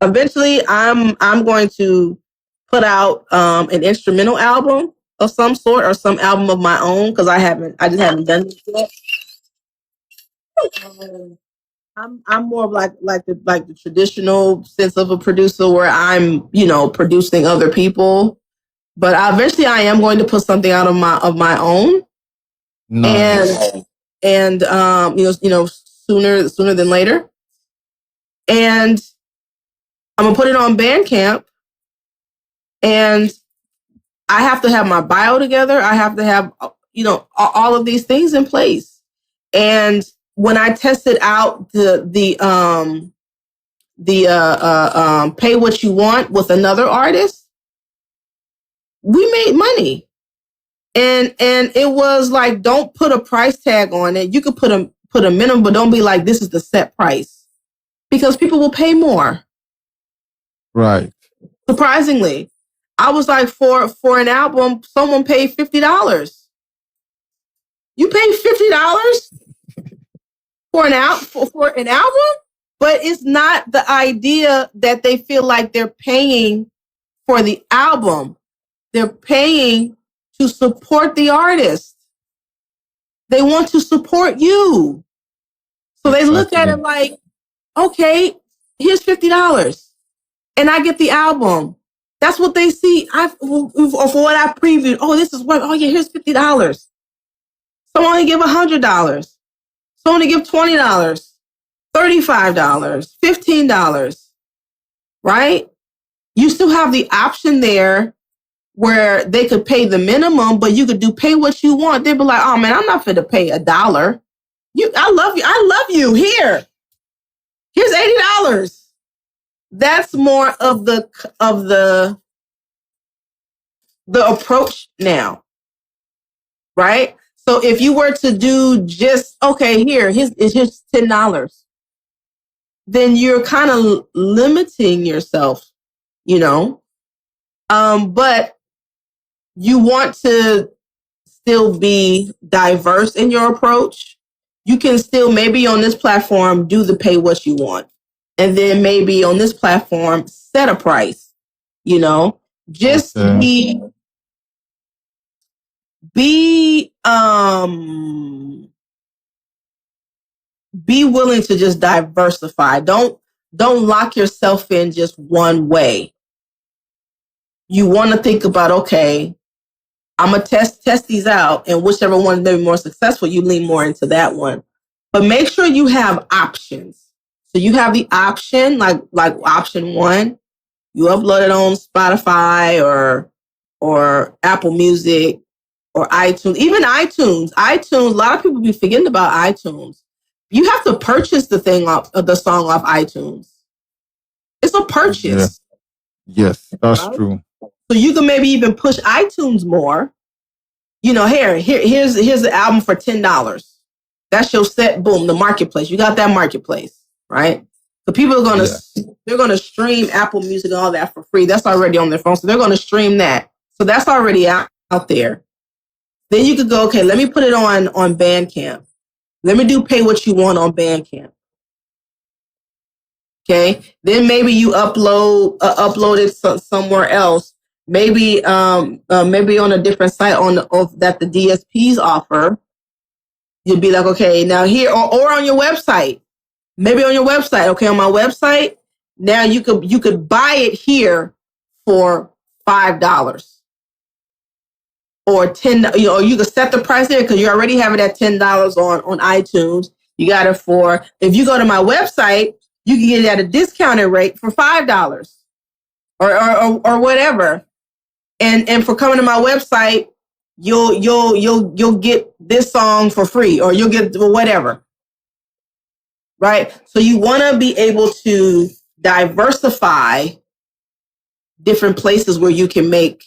Eventually, I'm going to put out an instrumental album of some sort or some album of my own because I just haven't done this yet. I'm more of like the traditional sense of a producer where I'm producing other people, but eventually I am going to put something out of my own. Nice. and sooner than later, and I'm gonna put it on Bandcamp, and I have to have my bio together. I have to have all of these things in place. And when I tested out the pay what you want with another artist, we made money. And it was like, don't put a price tag on it. You could put a minimum, but don't be like, this is the set price, because people will pay more. Right. Surprisingly, I was like, for an album, someone paid $50. You pay $50 for an album, but it's not the idea that they feel like they're paying for the album. They're paying to support the artist. They want to support you. So they look at it like, okay, here's $50 and I get the album. That's what they see. Or for what I previewed. Oh, this is what. Oh yeah, here's $50. Someone only give $100. Someone only give $20, $35, $15. Right? You still have the option there where they could pay the minimum, but you could pay what you want. They'd be like, oh man, I'm not fit to pay $1. I love you. I love you. Here's $80. That's more of the approach now. Right? So if you were to do just, okay, here's $10, then you're kind of limiting yourself, but you want to still be diverse in your approach. You can still maybe on this platform do the pay what you want. And then maybe on this platform, set a price, just be willing to just diversify. Don't lock yourself in just one way. You want to think about, okay, I'm going to test these out, and whichever one they're more successful, you lean more into that one. But make sure you have options. So you have the option, like option one, you upload it on Spotify or Apple Music or iTunes. Even iTunes, a lot of people be forgetting about iTunes. You have to purchase the song off iTunes. It's a purchase. Yeah. Yes, that's true. So you can maybe even push iTunes more. Here's the album for $10. That's your set. Boom, the marketplace. You got that marketplace, right? So people are they're gonna stream Apple Music and all that for free. That's already on their phone, so they're gonna stream that. So that's already out there. Then you could go, okay, let me put it on Bandcamp. Let me do pay what you want on Bandcamp. Okay. Then maybe you upload it somewhere else. Maybe on a different site that the DSPs offer. You'd be like, okay, now here or on your website. Maybe on your website. Okay, on my website, now you could buy it here for $5 or $10. Or you could set the price there because you already have it at $10 on iTunes. You got it for, if you go to my website, you can get it at a discounted rate for $5 or whatever. And for coming to my website, you'll get this song for free, or you'll get whatever. Right? So you want to be able to diversify different places where you can make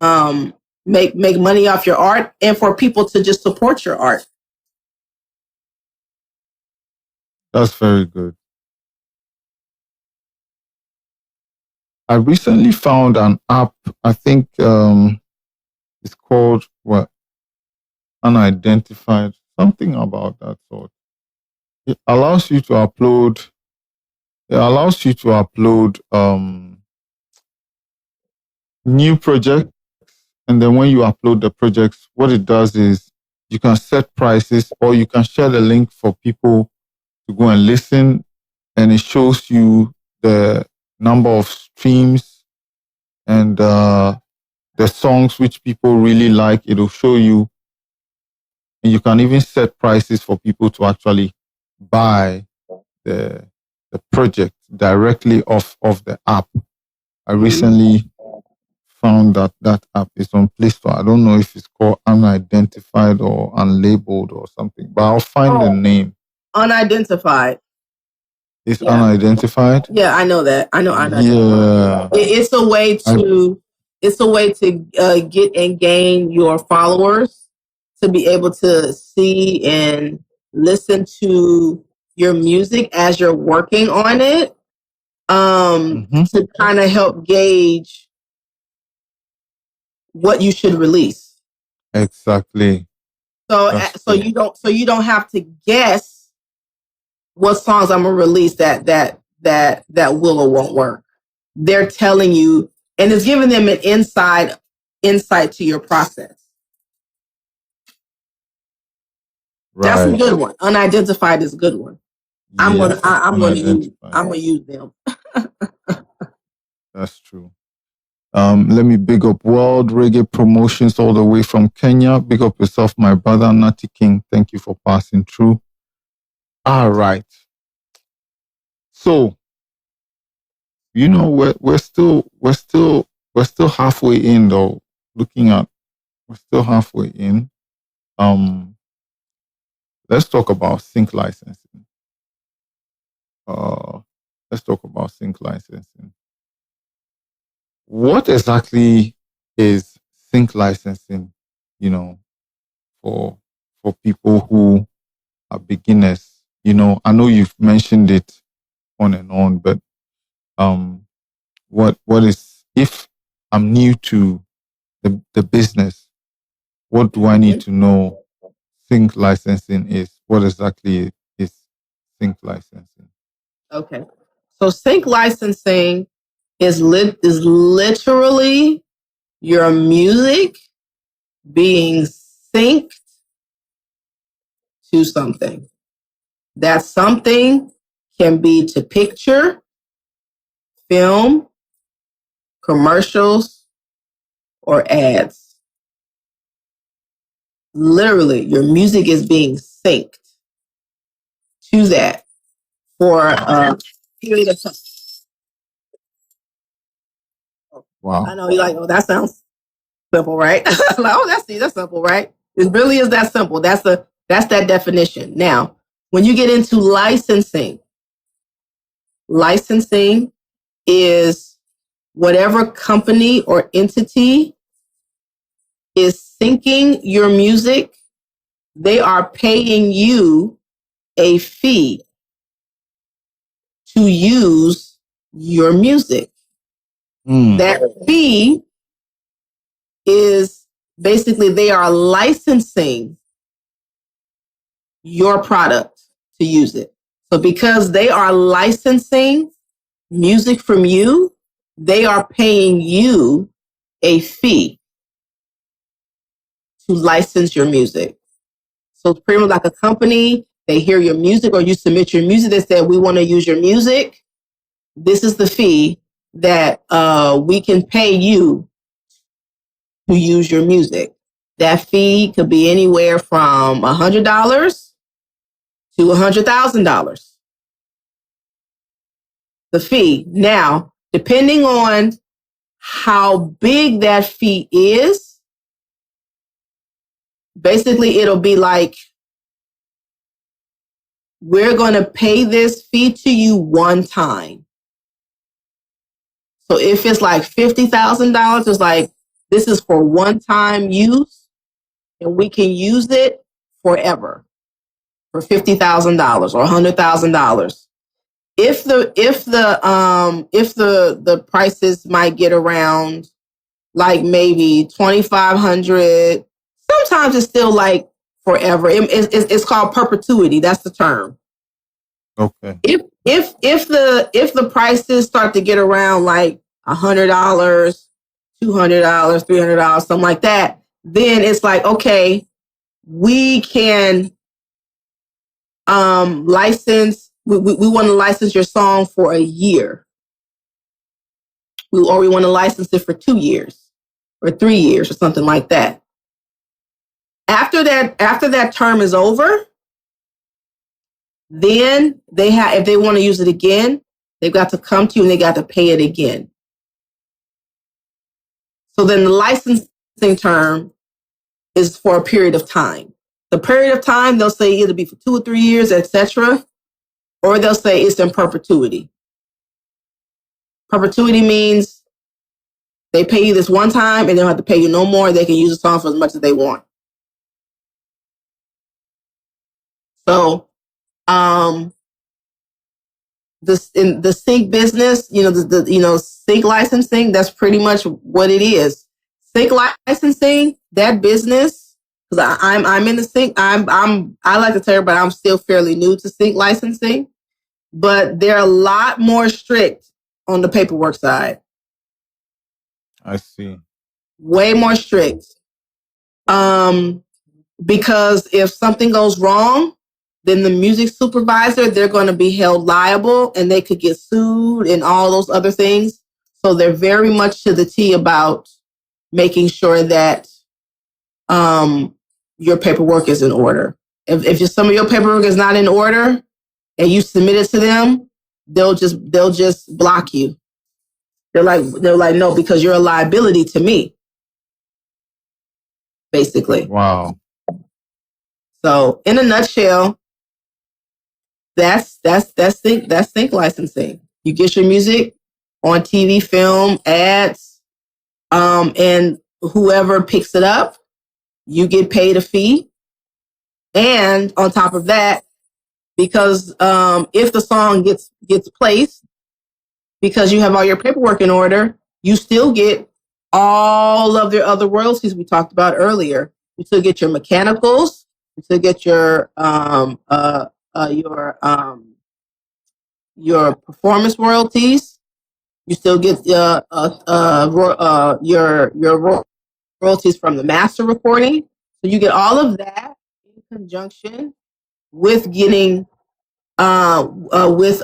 money off your art, and for people to just support your art. That's very good. I recently found an app. I think it's called Unidentified, something about that sort. It allows you to upload. New projects, and then when you upload the projects, what it does is you can set prices, or you can share the link for people to go and listen, and it shows you the number of streams and the songs which people really like. It'll show you, and you can even set prices for people to actually buy the project directly off the app. I recently found that app is on Play Store. I don't know if it's called Unidentified or Unlabeled or something, but I'll find the name. Unidentified. It's Unidentified? Yeah, I know that. I know Unidentified. Yeah. It's a way to get and gain your followers, to be able to see and listen to your music as you're working on it, to kind of help gauge what you should release. Exactly. So you don't have to guess what songs I'm gonna release that will or won't work. They're telling you, and it's giving them an insight to your process. Right. That's a good one. Unidentified is a good one. I'm gonna use them. That's true. Let me big up World Reggae Promotions all the way from Kenya. Big up yourself, my brother, Natty King. Thank you for passing through. All right. So, we're still halfway in though. We're still halfway in. Let's talk about sync licensing. Let's talk about sync licensing. What exactly is sync licensing? For people who are beginners. I know you've mentioned it on and on, but what is, if I'm new to the business, what do I need to know sync licensing is? What exactly is sync licensing? Okay. So sync licensing is literally your music being synced to something. That something can be to picture, film, commercials, or ads. Literally, your music is being synced to that for a period of time. Wow. I know you're like, oh, that sounds simple, right? Like, oh, that's simple, right? It really is that simple. That's that definition. Now, when you get into licensing is whatever company or entity is syncing your music, they are paying you a fee to use your music. That fee is basically they are licensing your product to use it. So because they are licensing music from you, they are paying you a fee to license your music. So it's pretty much like a company, they hear your music or you submit your music, they say, we want to use your music. This is the fee that we can pay you to use your music. That fee could be anywhere from $100 to $100,000. The fee. Now, depending on how big that fee is, basically it'll be like, we're going to pay this fee to you one time. So if it's like $50,000, it's like, this is for one-time use, and we can use it forever for $50,000 or $100,000. If the prices might get around like maybe $2,500, sometimes it's still like forever. It's called perpetuity. That's the term. Okay. If the prices start to get around like $100, $200, $300, something like that, then it's like, okay, we can license. We want to license your song for a year, or we want to license it for 2 years or 3 years or something like that. After that term is over, then if they want to use it again, they've got to come to you and they got to pay it again. So then the licensing term is for a period of time. The period of time, they'll say it'll be for 2 or 3 years, etc., or they'll say it's in perpetuity. Perpetuity means they pay you this one time and they don't have to pay you no more. They can use the song for as much as they want. So, in the sync business, sync licensing, that's pretty much what it is. Sync licensing, that business, because I'm in the sync. I like to tell everybody I'm still fairly new to sync licensing, but they're a lot more strict on the paperwork side. I see. Way more strict. Because if something goes wrong, then the music supervisor, they're going to be held liable and they could get sued and all those other things. So they're very much to the T about making sure that your paperwork is in order. If some of your paperwork is not in order and you submit it to them, they'll just block you. They're like, no, because you're a liability to me, basically. Wow. So in a nutshell, that's sync licensing. You get your music on TV, film, ads, and whoever picks it up, you get paid a fee. And on top of that, because if the song gets placed, because you have all your paperwork in order, you still get all of the other royalties we talked about earlier. You still get your mechanicals. You still get your performance royalties. You still get your royalties from the master recording. So you get all of that in conjunction with getting with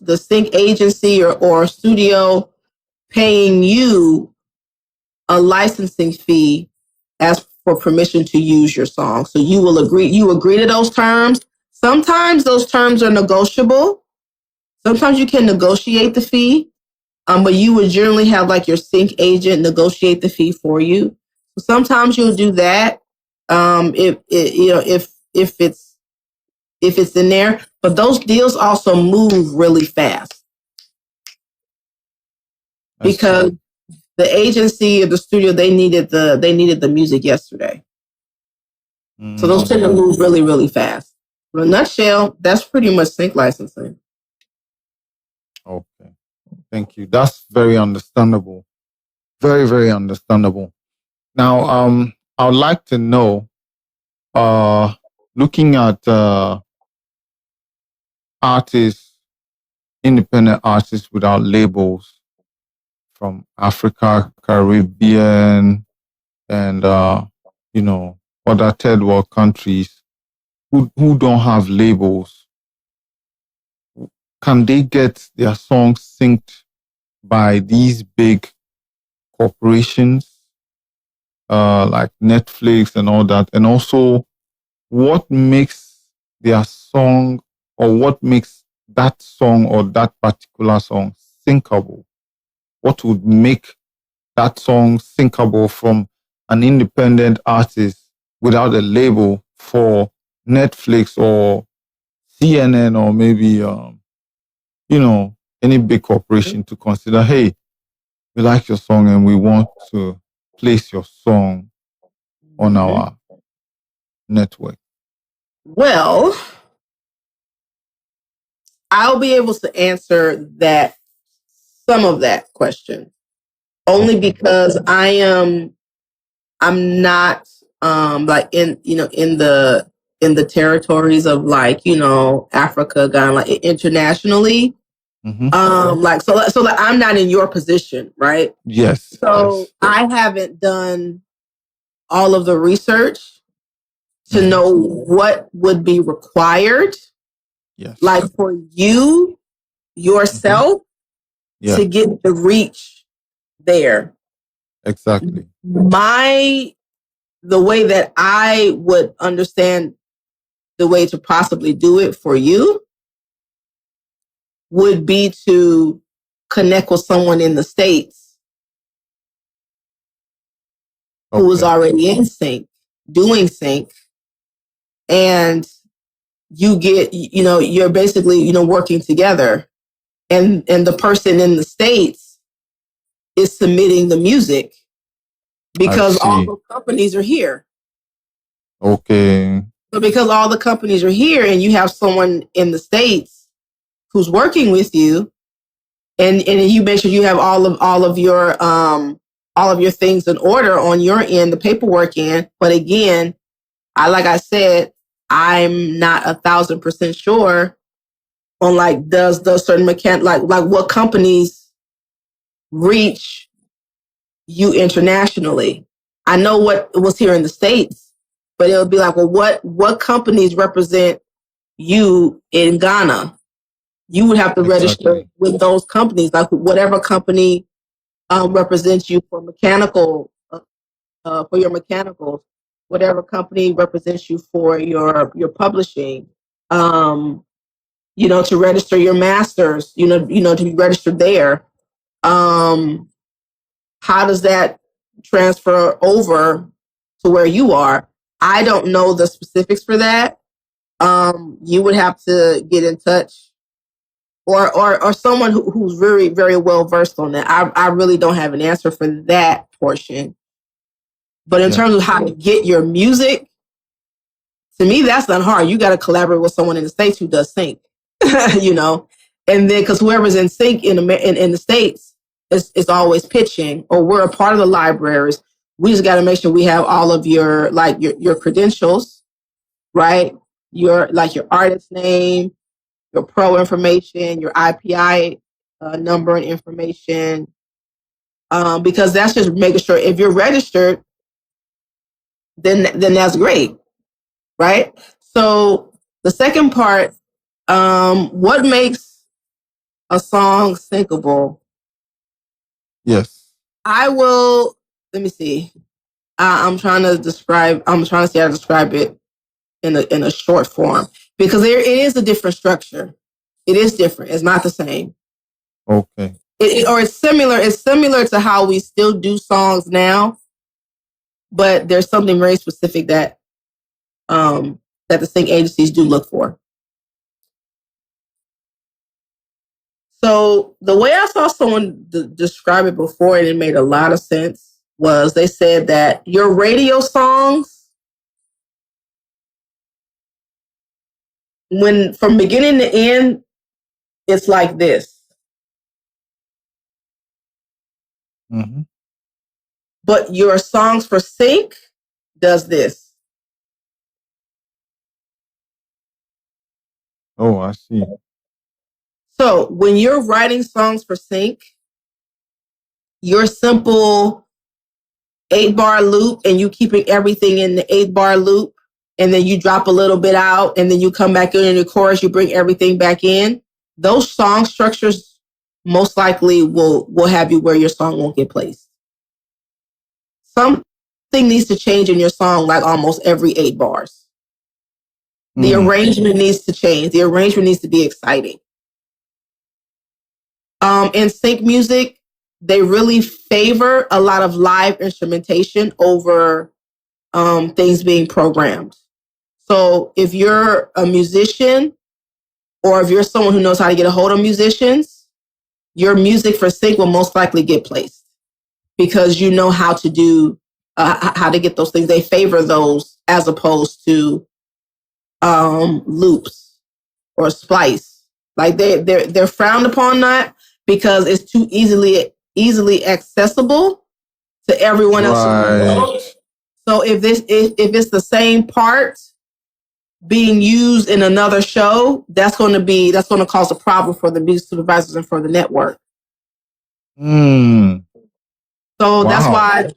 the sync agency or studio paying you a licensing fee as for permission to use your song. So you agree to those terms. Sometimes those terms are negotiable. Sometimes you can negotiate the fee, but you would generally have like your sync agent negotiate the fee for you. So sometimes you'll do that if it's in there. But those deals also move really fast because the agency or the studio they needed the music yesterday. So those tend to move really, really fast. In a nutshell, that's pretty much sync licensing. Okay. Thank you. That's very understandable. Very, very understandable. Now, I would like to know, looking at artists, independent artists without labels from Africa, Caribbean, and other third world countries who don't have labels. Can they get their songs synced by these big corporations like Netflix and all that? And also, what makes their song or what makes that song or that particular song syncable? What would make that song syncable from an independent artist without a label for Netflix or CNN or maybe any big corporation to consider, hey, we like your song and we want to place your song on our network? Well, I'll be able to answer some of that question only because I'm not like in the territories of like Africa, Ghana, like internationally. So I'm not in your position, right? Yes. So yes. I haven't done all of the research to know what would be required. Yes. Like for you yourself Yeah. to get the reach there. Exactly. The way that I would understand the way to possibly do it for you would be to connect with someone in the States who is already in sync, doing sync, and you get, you're basically, working together, and the person in the States is submitting the music because all the companies are here. Okay. So because all the companies are here and you have someone in the States who's working with you, and you make sure you have all of your things in order on your end, the paperwork end. But again, like I said, I'm not 1,000% sure on like does certain mechanic like what companies reach you internationally. I know what was here in the States, but it'll be like, well, what companies represent you in Ghana? You would have to register with those companies, like whatever company represents you for mechanical, for your mechanicals, whatever company represents you for your publishing. To register your masters, to be registered there. How does that transfer over to where you are? I don't know the specifics for that. You would have to get in touch, or someone who's very, very well versed on that. I really don't have an answer for that portion. But in terms of how to get your music, to me, that's not hard. You got to collaborate with someone in the States who does sync, and then because whoever's in sync in the States is always pitching, or we're a part of the libraries. We just got to make sure we have all of your credentials, right? Your artist name, your pro information, your IPI number and information, because that's just making sure if you're registered, then that's great, right? So the second part, what makes a song syncable? Yes. Let me see. I'm trying to see how to describe it in a short form, because it is a different structure. It is different. It's not the same. Okay. It's similar. It's similar to how we still do songs now, but there's something very specific that the sync agencies do look for. So the way I saw someone describe it before, and it made a lot of sense, was they said that your radio songs, when from beginning to end, it's like this. Mm-hmm. But your songs for sync does this. Oh, I see. So when you're writing songs for sync, your simple 8-bar loop, and you keeping everything in the 8-bar loop, and then you drop a little bit out, and then you come back in the chorus, you bring everything back in. Those song structures most likely will have you where your song won't get placed. Something needs to change in your song, like almost every 8 bars. The arrangement needs to change. The arrangement needs to be exciting. In sync music, they really favor a lot of live instrumentation over things being programmed. So if you're a musician, or if you're someone who knows how to get a hold of musicians, your music for sync will most likely get placed, because you know how to do how to get those things. They favor those as opposed to loops or splice. Like they're frowned upon that, because it's too easily accessible to everyone else. So if it's the same part being used in another show, that's going to cause a problem for the music supervisors and for the network. So that's why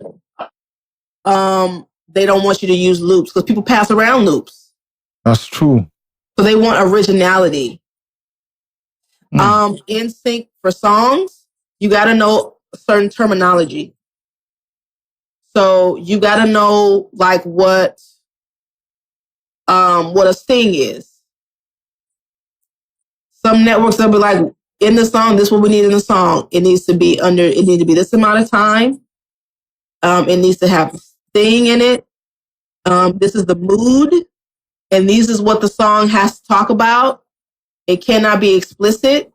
they don't want you to use loops, because people pass around loops. That's true. So they want originality. In sync for songs, you got to know certain terminology. So you got to know like what a sting is. Some networks will be like, in the song, this is what we need in the song. It needs to be this amount of time. It needs to have sting in it. This is the mood, and this is what the song has to talk about. It cannot be explicit.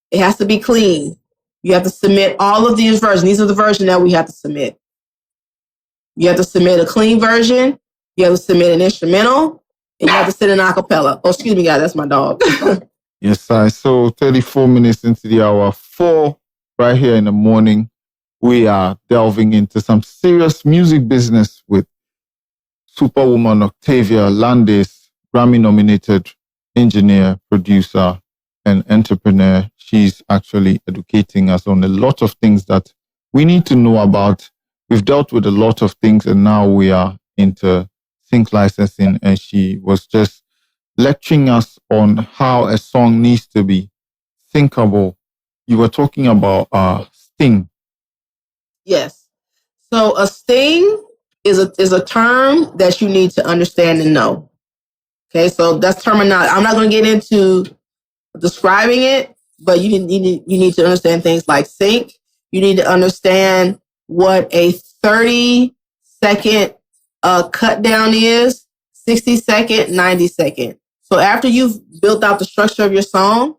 It has to be clean. You have to submit all of these versions. These are the versions that we have to submit. You have to submit a clean version. You have to submit an instrumental, and you have to send an acapella. Oh, excuse me, guys, that's my dog. Yes, I. So 34 minutes into the hour 4, right here in the morning, we are delving into some serious music business with Superwoman Octavia Landix, Grammy-nominated engineer, producer, and entrepreneur. She's actually educating us on a lot of things that we need to know about. We've dealt with a lot of things, and now we are into sync licensing, and she was just lecturing us on how a song needs to be syncable, you were talking about sting. Yes. So a sting is a term that you need to understand and know. Okay, so that's terminology. I'm not going to get into describing it, but you need to understand things like sync. You need to understand what a 30-second cut down is, 60-second, 90-second. So after you've built out the structure of your song,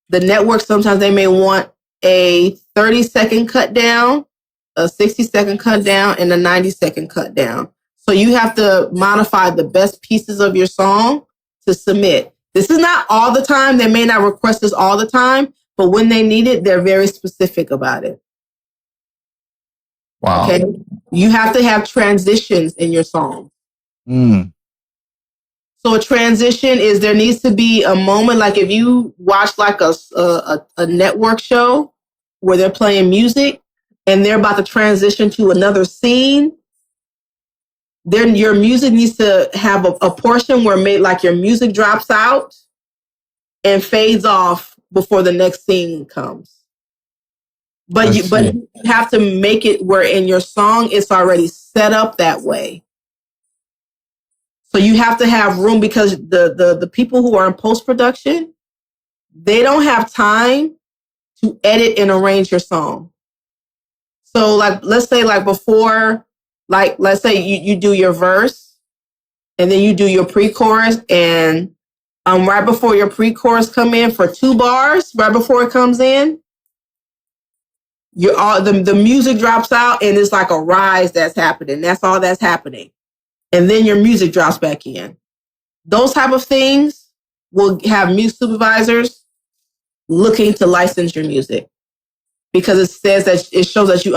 the network, sometimes they may want a 30-second cut down, a 60-second cut down, and a 90-second cut down. So you have to modify the best pieces of your song to submit. This is not all the time. They may not request this all the time, but when they need it, they're very specific about it. Wow. Okay. You have to have transitions in your song. So a transition is there needs to be a moment, like if you watch like a network show where they're playing music and they're about to transition to another scene, then your music needs to have a portion where like your music drops out and fades off before the next scene comes. But you have to make it where in your song it's already set up that way. So you have to have room because the people who are in post-production, they don't have time to edit and arrange your song. So like, let's say like before, like, let's say you do your verse and then you do your pre-chorus and right before your pre-chorus come in for 2 bars, right before it comes in, the music drops out and it's like a rise that's happening. That's all that's happening. And then your music drops back in. Those type of things will have music supervisors looking to license your music because it says that it shows that you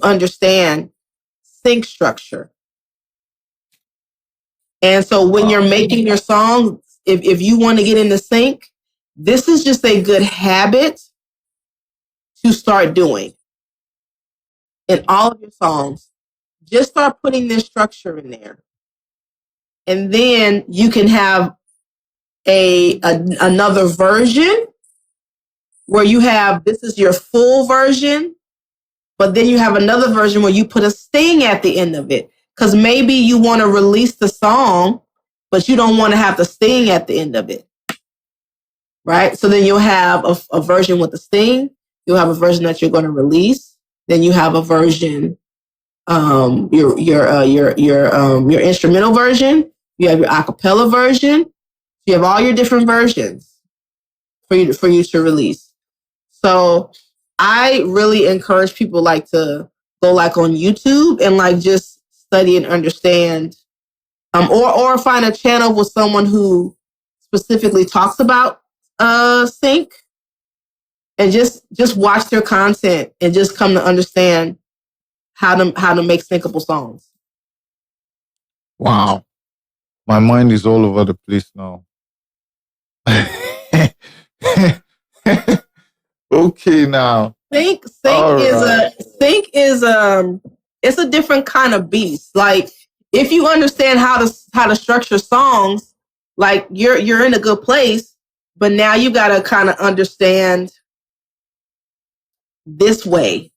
understand sync structure. And so when you're making your song, if you want to get into sync, this is just a good habit to start doing in all of your songs. Just start putting this structure in there. And then you can have another version where you have, this is your full version, but then you have another version where you put a sting at the end of it. Because maybe you want to release the song, but you don't want to have the sting at the end of it. Right? So then you'll have a version with the sting. You'll have a version that you're going to release. Then you have a version, your instrumental version. You have your acapella version. You have all your different versions for you to release. So I really encourage people like to go like on YouTube and like just study and understand, or find a channel with someone who specifically talks about sync, and just watch their content and just come to understand how to make syncable songs. Wow. My mind is all over the place now. Okay, now. Sync is it's a different kind of beast. Like if you understand how to structure songs, like you're in a good place, but now you got to kind of understand this way.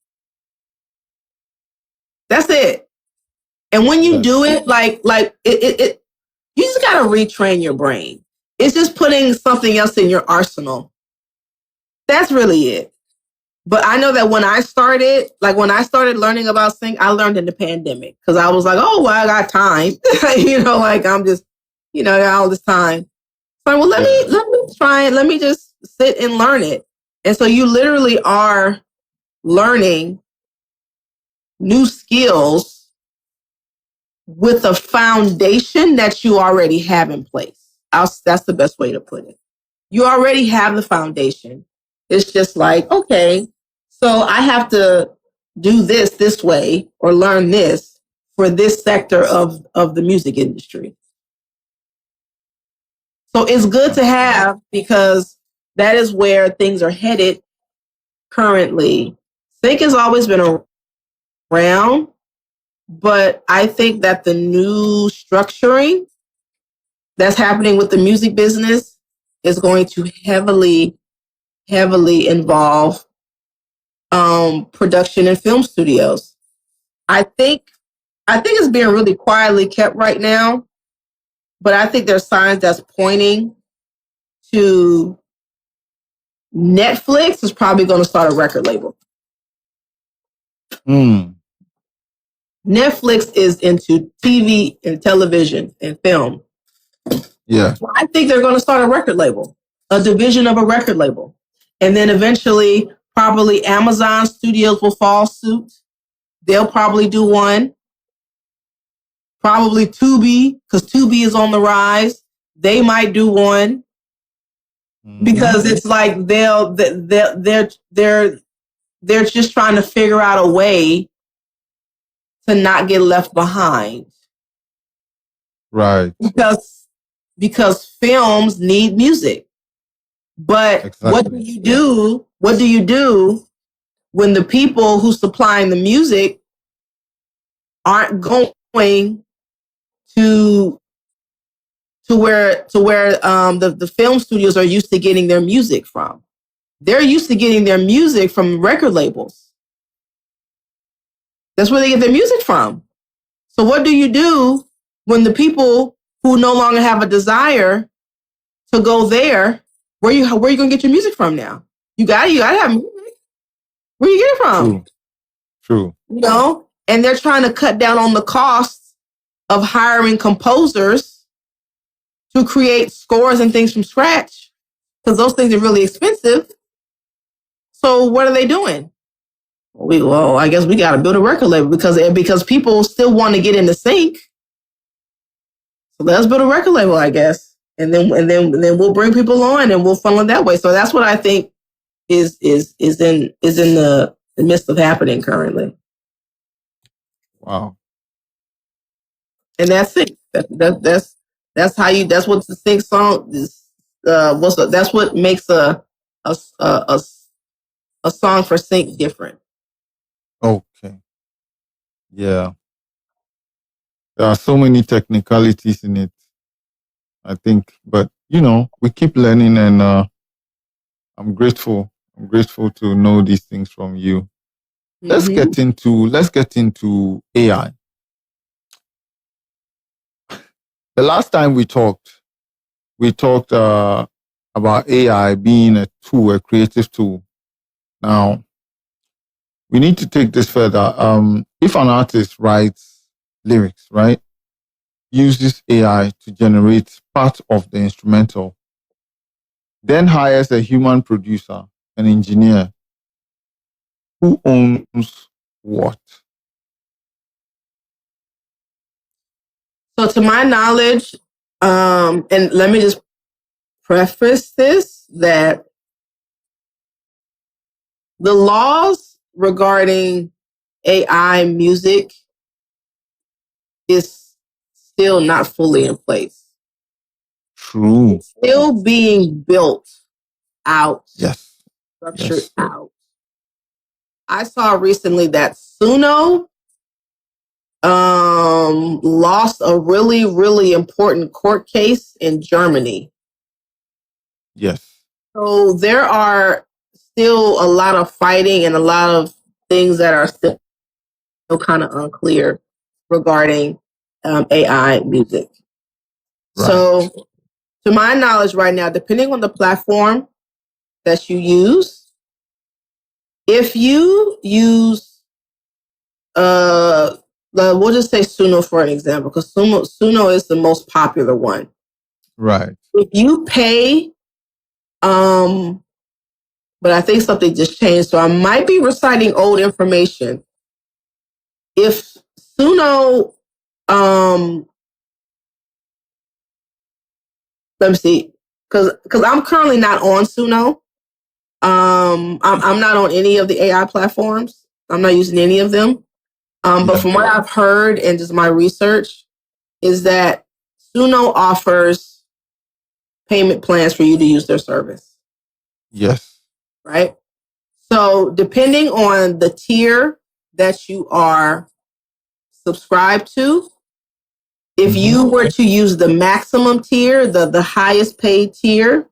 That's it. And when you do it, like it you just got to retrain your brain. It's just putting something else in your arsenal. That's really it. But I know that when I started learning about sync, I learned in the pandemic because I was like, oh, well, I got time. Like I'm just, I got all this time. So well, let me try it. Let me just sit and learn it. And so you literally are learning new skills with a foundation that you already have in place. That's the best way to put it. You already have the foundation. It's just like, okay, so I have to do this way or learn this for this sector of the music industry. So it's good to have because that is where things are headed currently. Sync has always been around, but I think that the new structuring that's happening with the music business is going to heavily heavily involve production and film studios. I think it's being really quietly kept right now, but I think there's signs that's pointing to Netflix is probably going to start a record label. Netflix is into TV and television and film. Yeah. Well, I think they're going to start a record label, a division of a record label. And then eventually, probably Amazon Studios will follow suit. They'll probably do one. Probably Tubi, because Tubi is on the rise. They might do one. Because it's like they're just trying to figure out a way to not get left behind. Right. Because films need music. But exactly. What do you do? What do you do when the people who supplying the music aren't going to where the film studios are used to getting their music from? They're used to getting their music from record labels. That's where they get their music from. So what do you do when the people who no longer have a desire to go there, where you going to get your music from now? You got to have music. Where you get it from? True. You know, and they're trying to cut down on the costs of hiring composers to create scores and things from scratch, because those things are really expensive. So what are they doing? Well, I guess we got to build a record label because people still want to get in the sync. So let's build a record label, I guess, and then we'll bring people on and we'll funnel it that way. So that's what I think is in the midst of happening currently. Wow. And that's it. That's how you. That's what the sync song is. That's what makes a song for sync different. Okay. Yeah. There are so many technicalities in it, I think, but we keep learning, and I'm grateful. I'm grateful to know these things from you. Mm-hmm. Let's get into AI. The last time we talked about AI being a tool, a creative tool. Now, we need to take this further. If an artist writes lyrics, right, uses AI to generate part of the instrumental, then hires a human producer, an engineer, who owns what? So to my knowledge, and let me just preface this, that the laws regarding AI music is still not fully in place. True. It's still being built out. Yes. Structured out. I saw recently that Suno lost a really, really important court case in Germany. Yes. So there are still a lot of fighting and a lot of things that are still kind of unclear regarding AI music. Right. So to my knowledge right now, depending on the platform that you use, if you use, we'll just say Suno for an example, because Suno is the most popular one. Right. If you pay, but I think something just changed, so I might be reciting old information. If Suno, let me see, because I'm currently not on Suno. I'm not on any of the AI platforms. I'm not using any of them. But from what I've heard and just my research is that Suno offers payment plans for you to use their service. Yes. Right? So depending on the tier that you are subscribed to, if you were to use the maximum tier, the highest paid tier,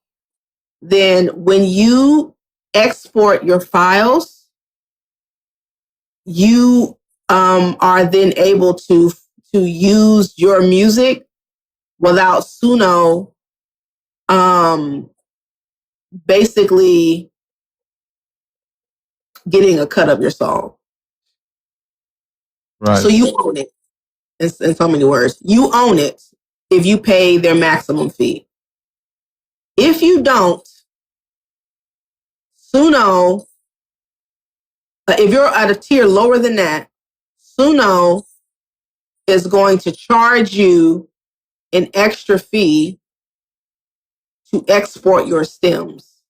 then when you export your files, you are then able to use your music without Suno basically getting a cut of your song. Right. So you own it. In so many words, you own it if you pay their maximum fee. If you don't, Suno, if you're at a tier lower than that, Suno is going to charge you an extra fee to export your stems.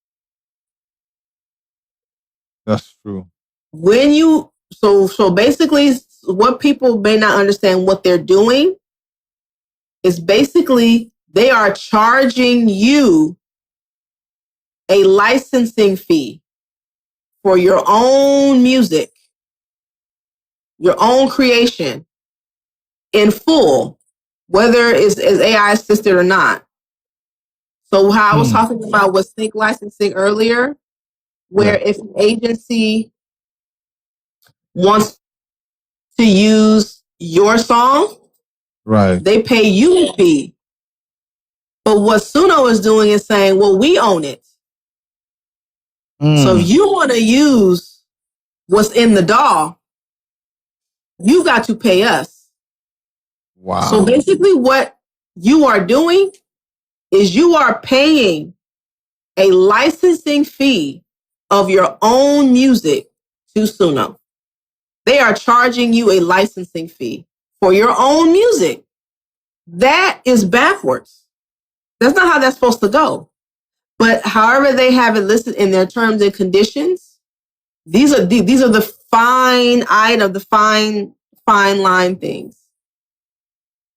That's true. When you so basically what people may not understand what they're doing is basically they are charging you a licensing fee for your own music, your own creation in full, whether it's AI assisted or not. So how I was talking about with sync licensing earlier, where if an agency wants to use your song, right, they pay you a fee. But what Suno is doing is saying, well, we own it. So if you want to use what's in the DAW, you got to pay us. Wow. So basically what you are doing is you are paying a licensing fee of your own music to Suno. They are charging you a licensing fee for your own music. That is backwards. That's not how that's supposed to go. But however they have it listed in their terms and conditions, these are the fine item, the fine line things.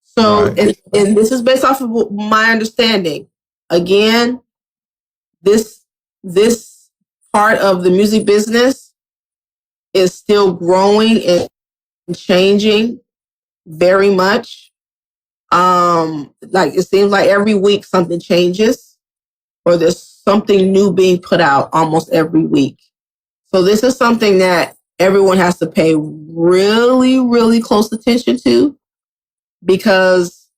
So, right. and this is based off of my understanding. Again, this part of the music business is still growing and changing very much. Like it seems like every week something changes, or there's something new being put out almost every week. So this is something that everyone has to pay really, really close attention to, because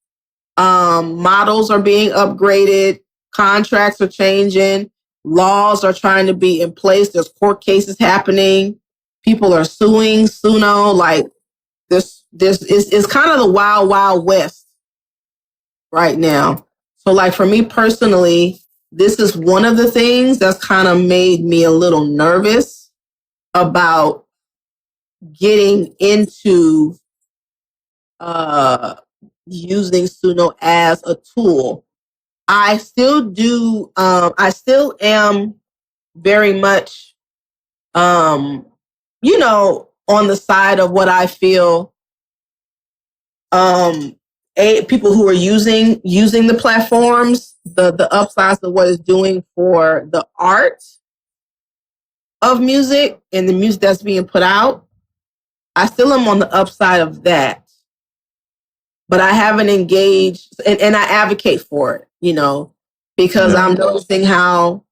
models are being upgraded, contracts are changing, laws are trying to be in place. There's court cases happening. People are suing Suno. Like this is kind of the wild, wild west right now. So like for me personally, this is one of the things that's kind of made me a little nervous about getting into using Suno as a tool. I still do, I still am very much, on the side of what I feel people who are using the platforms, the upsides of what it's doing for the art of music and the music that's being put out. I still am on the upside of that, but I haven't engaged, and I advocate for it, because I'm noticing how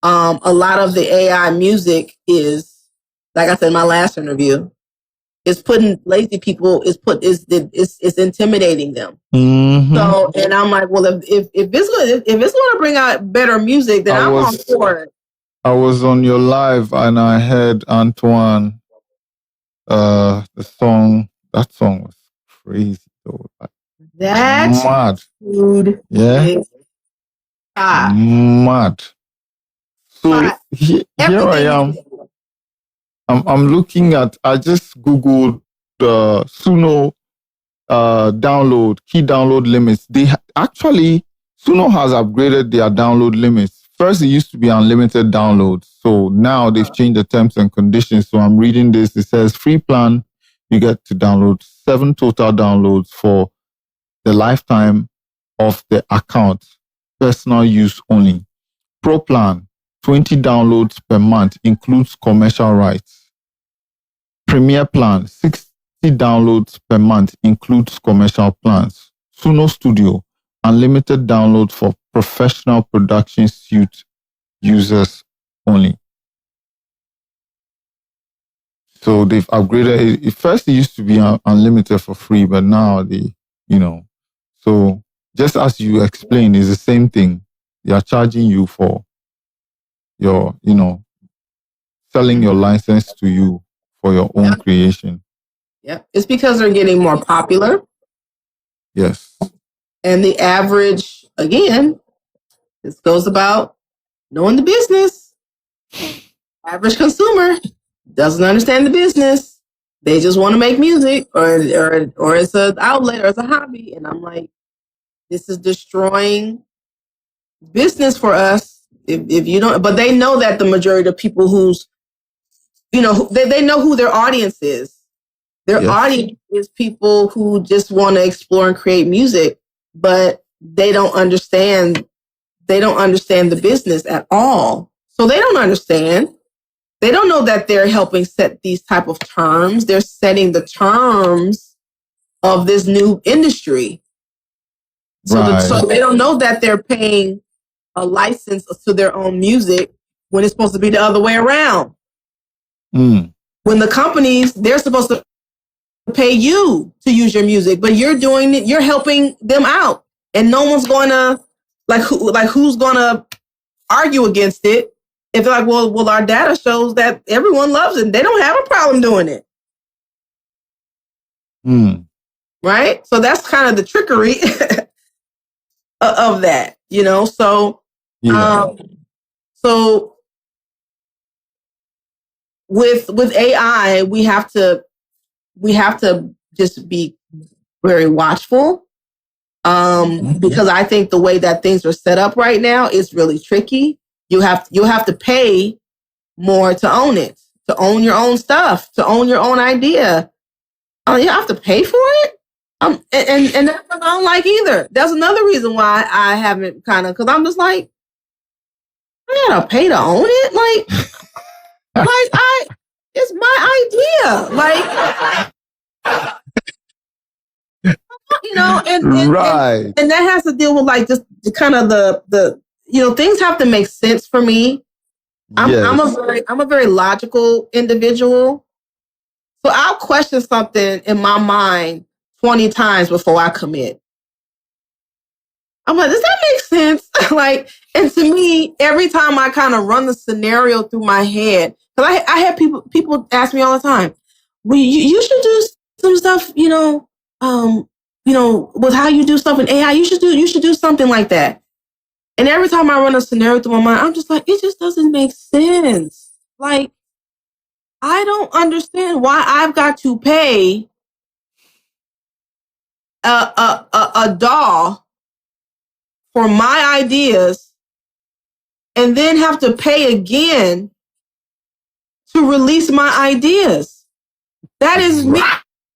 a lot of the AI music is, like I said in my last interview, is putting lazy people, is intimidating them. Mm-hmm. So, and I'm like, well, if it's going to bring out better music, then I'm on board. I was on your live and I heard Antoine, that song was crazy though. Like, that mad. Dude, yeah, mad. So here I am. I'm looking at. I just googled the Suno key download limits. They actually Suno has upgraded their download limits. First, it used to be unlimited downloads. So now they've changed the terms and conditions. So I'm reading this. It says free plan, you get to download 7 total downloads for the lifetime of the account, personal use only. Pro plan, 20 downloads per month, includes commercial rights. Premier plan, 60 downloads per month, includes commercial plans. Suno Studio, unlimited download for professional production suite users only. So they've upgraded it. First, it used to be unlimited for free, but now so just as you explained, it's the same thing. They are charging you for your, selling your license to you for your own creation. Yeah, it's because they're getting more popular. Yes. And the average, again, this goes about knowing the business. Average consumer doesn't understand the business. They just want to make music, or it's an outlet, or it's a hobby. And I'm like, this is destroying business for us. If you don't, but they know that the majority of people they know who their audience is. Their audience is people who just want to explore and create music, but they don't understand the business at all. So they don't understand. They don't know that they're helping set these type of terms. They're setting the terms of this new industry. So, so they don't know that they're paying a license to their own music when it's supposed to be the other way around. When the companies, they're supposed to pay you to use your music, but you're doing it, you're helping them out. And no one's going to, who's going to argue against it? If they're like, well, our data shows that everyone loves it. They don't have a problem doing it. Right? So that's kind of the trickery of that, So, so with AI, we have to just be very watchful. Because I think the way that things are set up right now is really tricky. You'll have to pay more to own it, to own your own stuff, to own your own idea. You have to pay for it. And that's what I don't like either. That's another reason why I haven't because I'm just like, I gotta pay to own it. It's my idea. And that has to deal with just kind of the things have to make sense for me. I'm a very logical individual. So I'll question something in my mind 20 times before I commit. I'm like, does that make sense? And to me, every time I kind of run the scenario through my head, because I have people ask me all the time, well, you should do some stuff, with how you do stuff in AI, you should do something like that. And every time I run a scenario through my mind, I'm just like, it just doesn't make sense. I don't understand why I've got to pay a DAW for my ideas and then have to pay again to release my ideas. That is me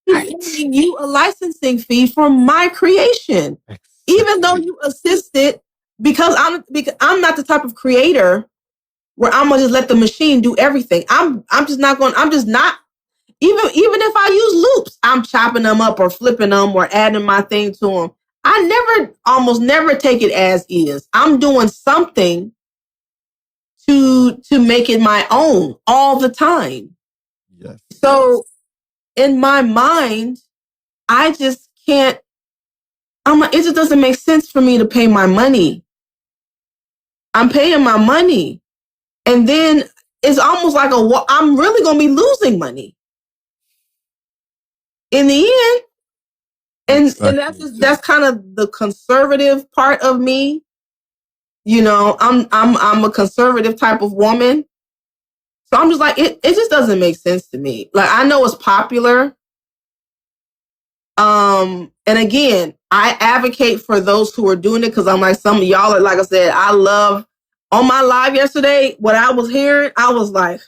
giving you a licensing fee for my creation. Even though you assisted, because I'm not the type of creator where I'm gonna just let the machine do everything. I'm just not, even if I use loops, I'm chopping them up or flipping them or adding my thing to them. I almost never take it as is. I'm doing something to make it my own all the time. Yes. So in my mind, I just can't, it just doesn't make sense for me to pay my money. I'm paying my money. And then it's almost like I'm really going to be losing money in the end. And that's kind of the conservative part of me. I'm a conservative type of woman. So I'm just like, it just doesn't make sense to me. I know it's popular. And again, I advocate for those who are doing it because I'm like, some of y'all are, like I said, I love on my live yesterday, what I was hearing, I was like,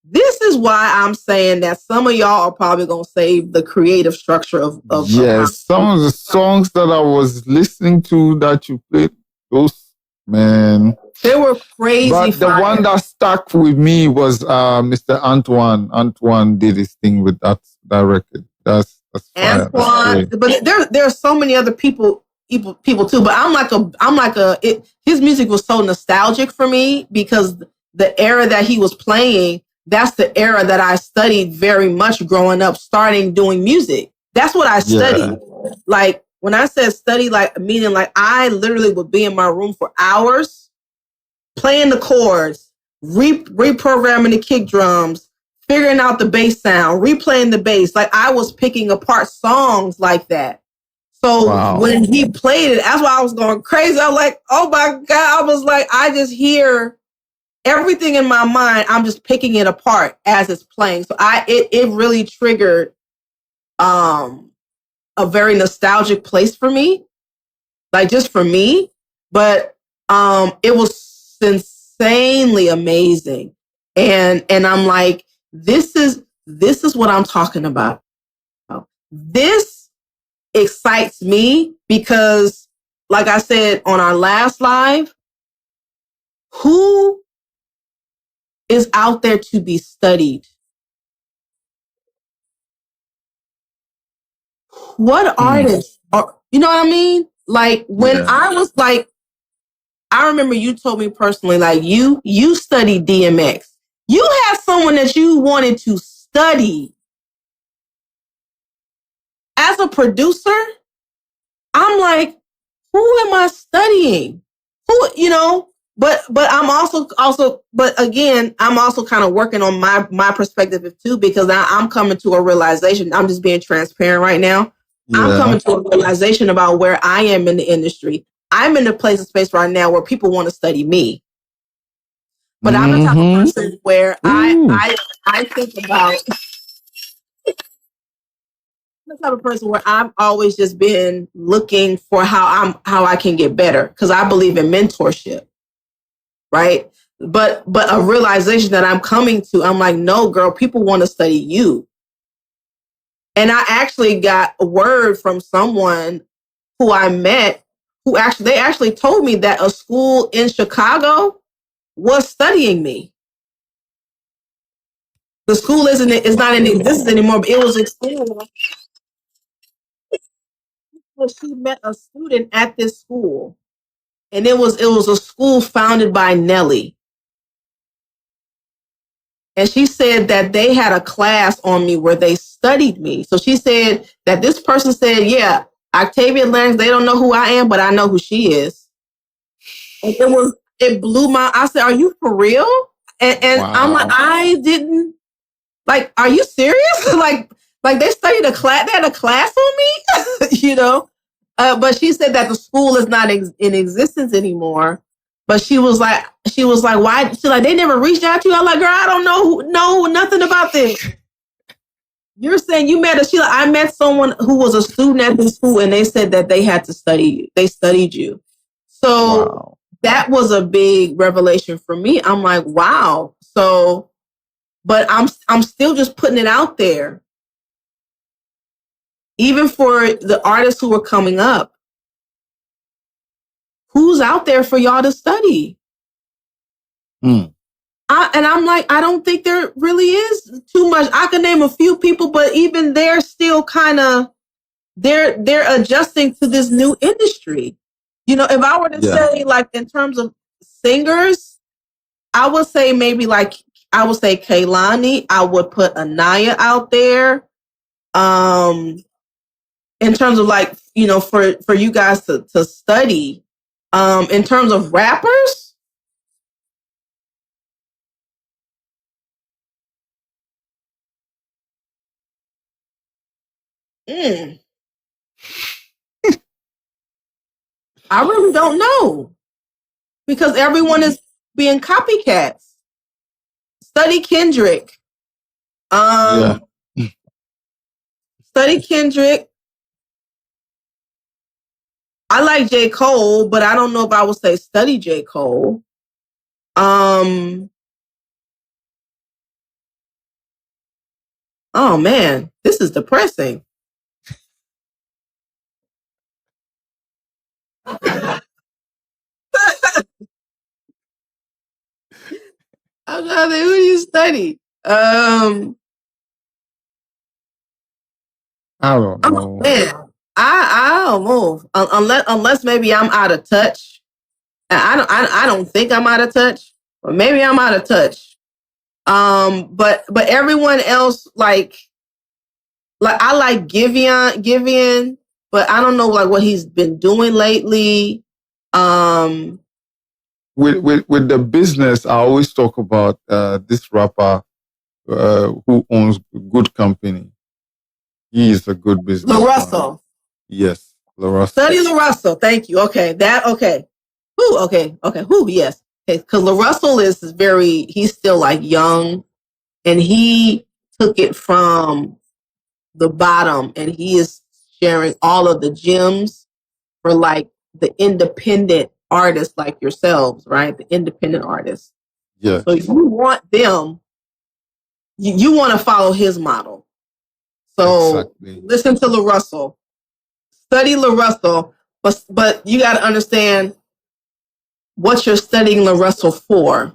this is why I'm saying that some of y'all are probably going to save the creative structure of yes, some of the songs that I was listening to that you played, those, man. They were crazy. But the one that stuck with me was Mr. Antoine. Antoine did his thing with that record. That's fire. Antoine, but there are so many other people too. But his music was so nostalgic for me because the era that he was playing, that's the era that I studied very much growing up, starting doing music. That's what I studied. Like when I said study, like meaning like I literally would be in my room for hours playing the chords, reprogramming the kick drums, figuring out the bass sound, replaying the bass. Like I was picking apart songs like that. So when he played it, that's why I was going crazy. I was like, oh my God. I was like, I just hear everything in my mind. I'm just picking it apart as it's playing. So it really triggered a very nostalgic place for me, like just for me. But it was insanely amazing. And I'm like, this is what I'm talking about. This excites me because, like I said on our last live, who is out there to be studied? What artists are, you know what I mean? Like when I was like, I remember you told me personally, like you studied DMX. You had someone that you wanted to study. As a producer, I'm like, who am I studying? Who, you know, but I'm also, but again, I'm also kind of working on my perspective too, because I'm coming to a realization. I'm just being transparent right now. I'm coming to a realization about where I am in the industry. I'm in a place of space right now where people want to study me. But I'm the type of person where I think about the type of person where I've always just been looking for how I can get better, because I believe in mentorship, right? But a realization that I'm coming to, I'm like, no, girl, people want to study you. And I actually got a word from someone who I met they actually told me that a school in Chicago was studying me. The school is not in existence anymore, but it was extended. She met a student at this school, and it was a school founded by Nelly. And she said that they had a class on me where they studied me. So she said that this person said, yeah, Octavia Landix, they don't know who I am, but I know who she is. And it blew I said, are you for real? And I'm like, I didn't, like, are you serious? like they studied they had a class on me, you know? But she said that the school is not in existence anymore. But she was like, why? She's like, they never reached out to you. I'm like, girl, I don't know nothing about this. You're saying you met Sheila. I met someone who was a student at this school, and they said that they had to study you. They studied you. So that was a big revelation for me. I'm like, wow. So, but I'm still just putting it out there. Even for the artists who are coming up, who's out there for y'all to study? And I'm like, I don't think there really is too much. I can name a few people, but even they're still kind of, they're adjusting to this new industry. You know, if I were to say, like, in terms of singers, I would say maybe like, I would say Kehlani. I would put Inayah out there. In terms of like, you know, for you guys to study. In terms of rappers, I really don't know, because everyone is being copycats. Study Kendrick. Study Kendrick. I like J. Cole, but I don't know if I would say study J. Cole. Oh man, this is depressing. I'm trying to think, who do you study? I don't know. Oh, man, I don't move unless maybe I'm out of touch. I don't think I'm out of touch, but maybe I'm out of touch. But everyone else, like I like Giveon, but I don't know like what he's been doing lately. With the business, I always talk about this rapper who owns Good Company. He is a good business. LaRussell. Yes, LaRussell. Study LaRussell. Thank you. Okay, okay. Who? Okay. Who? Yes. Because LaRussell is he's still like young, and he took it from the bottom, and he is sharing all of the gems for like the independent artists like yourselves, right? The independent artists. Yeah. So you want them, you want to follow his model. So listen to LaRussell, study LaRussell, but you got to understand what you're studying LaRussell for.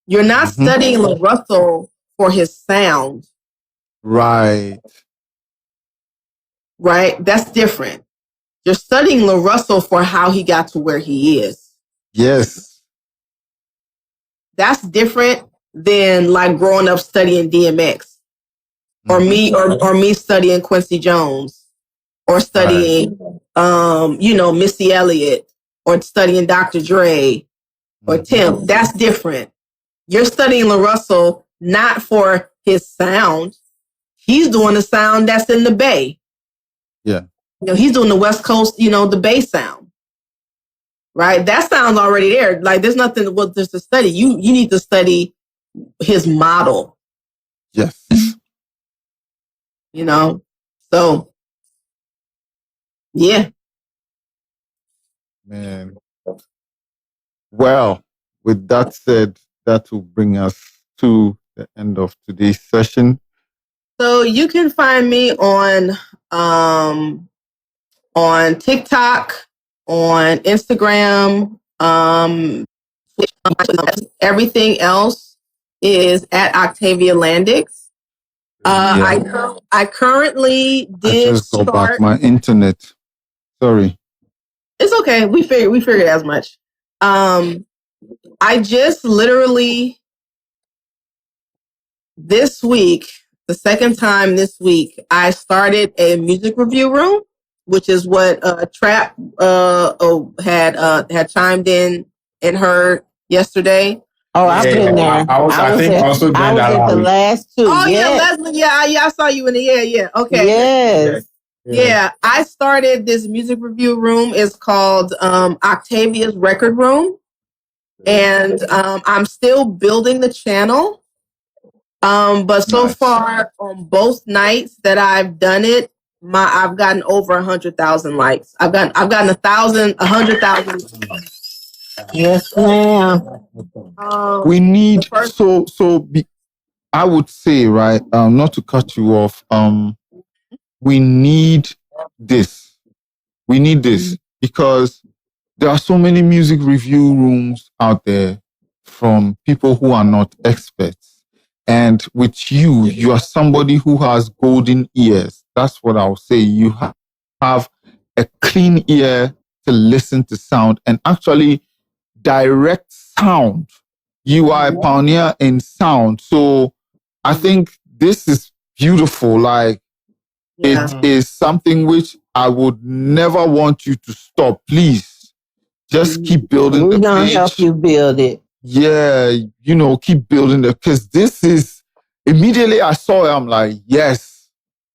You're not studying LaRussell for his sound. Right. That's different. You're studying LaRussell for how he got to where he is. Yes. That's different than like growing up studying DMX or me studying Quincy Jones or studying, Missy Elliott or studying Dr. Dre or Tim. That's different. You're studying LaRussell not for his sound. He's doing the sound that's in the Bay. Yeah. He's doing the West Coast, the Bay sound. Right? That sound's already there. Like there's nothing just to study. You need to study his model. Yes. So yeah. Man. Well, with that said, that will bring us to the end of today's session. So you can find me on TikTok, on Instagram, everything else is at Octavia Landix. I currently did I just got back my internet. Sorry. It's okay. We figured as much. I just literally this week, the second time this week, I started a music review room, which is what Trap had chimed in and heard yesterday. Oh, I've been there. I was at the last two. Oh yeah, Leslie. Yeah, I saw you in the yeah. Okay. Yes. Yeah, I started this music review room. It's called Octavia's Record Room, and I'm still building the channel. But so far on both nights that I've done it, I've gotten over 100,000 likes. I've gotten 100,000. Yes, ma'am. We need I would say, right, not to cut you off, we need this. We need this because there are so many music review rooms out there from people who are not experts. And with you are somebody who has golden ears. That's what I'll say. You have a clean ear to listen to sound and actually direct sound. You are a pioneer in sound. So I think this is beautiful. Like it is something which I would never want you to stop. Please just keep building the page. We're going to help you build it. Yeah, keep building it. Because this is, immediately I saw it, I'm like, yes,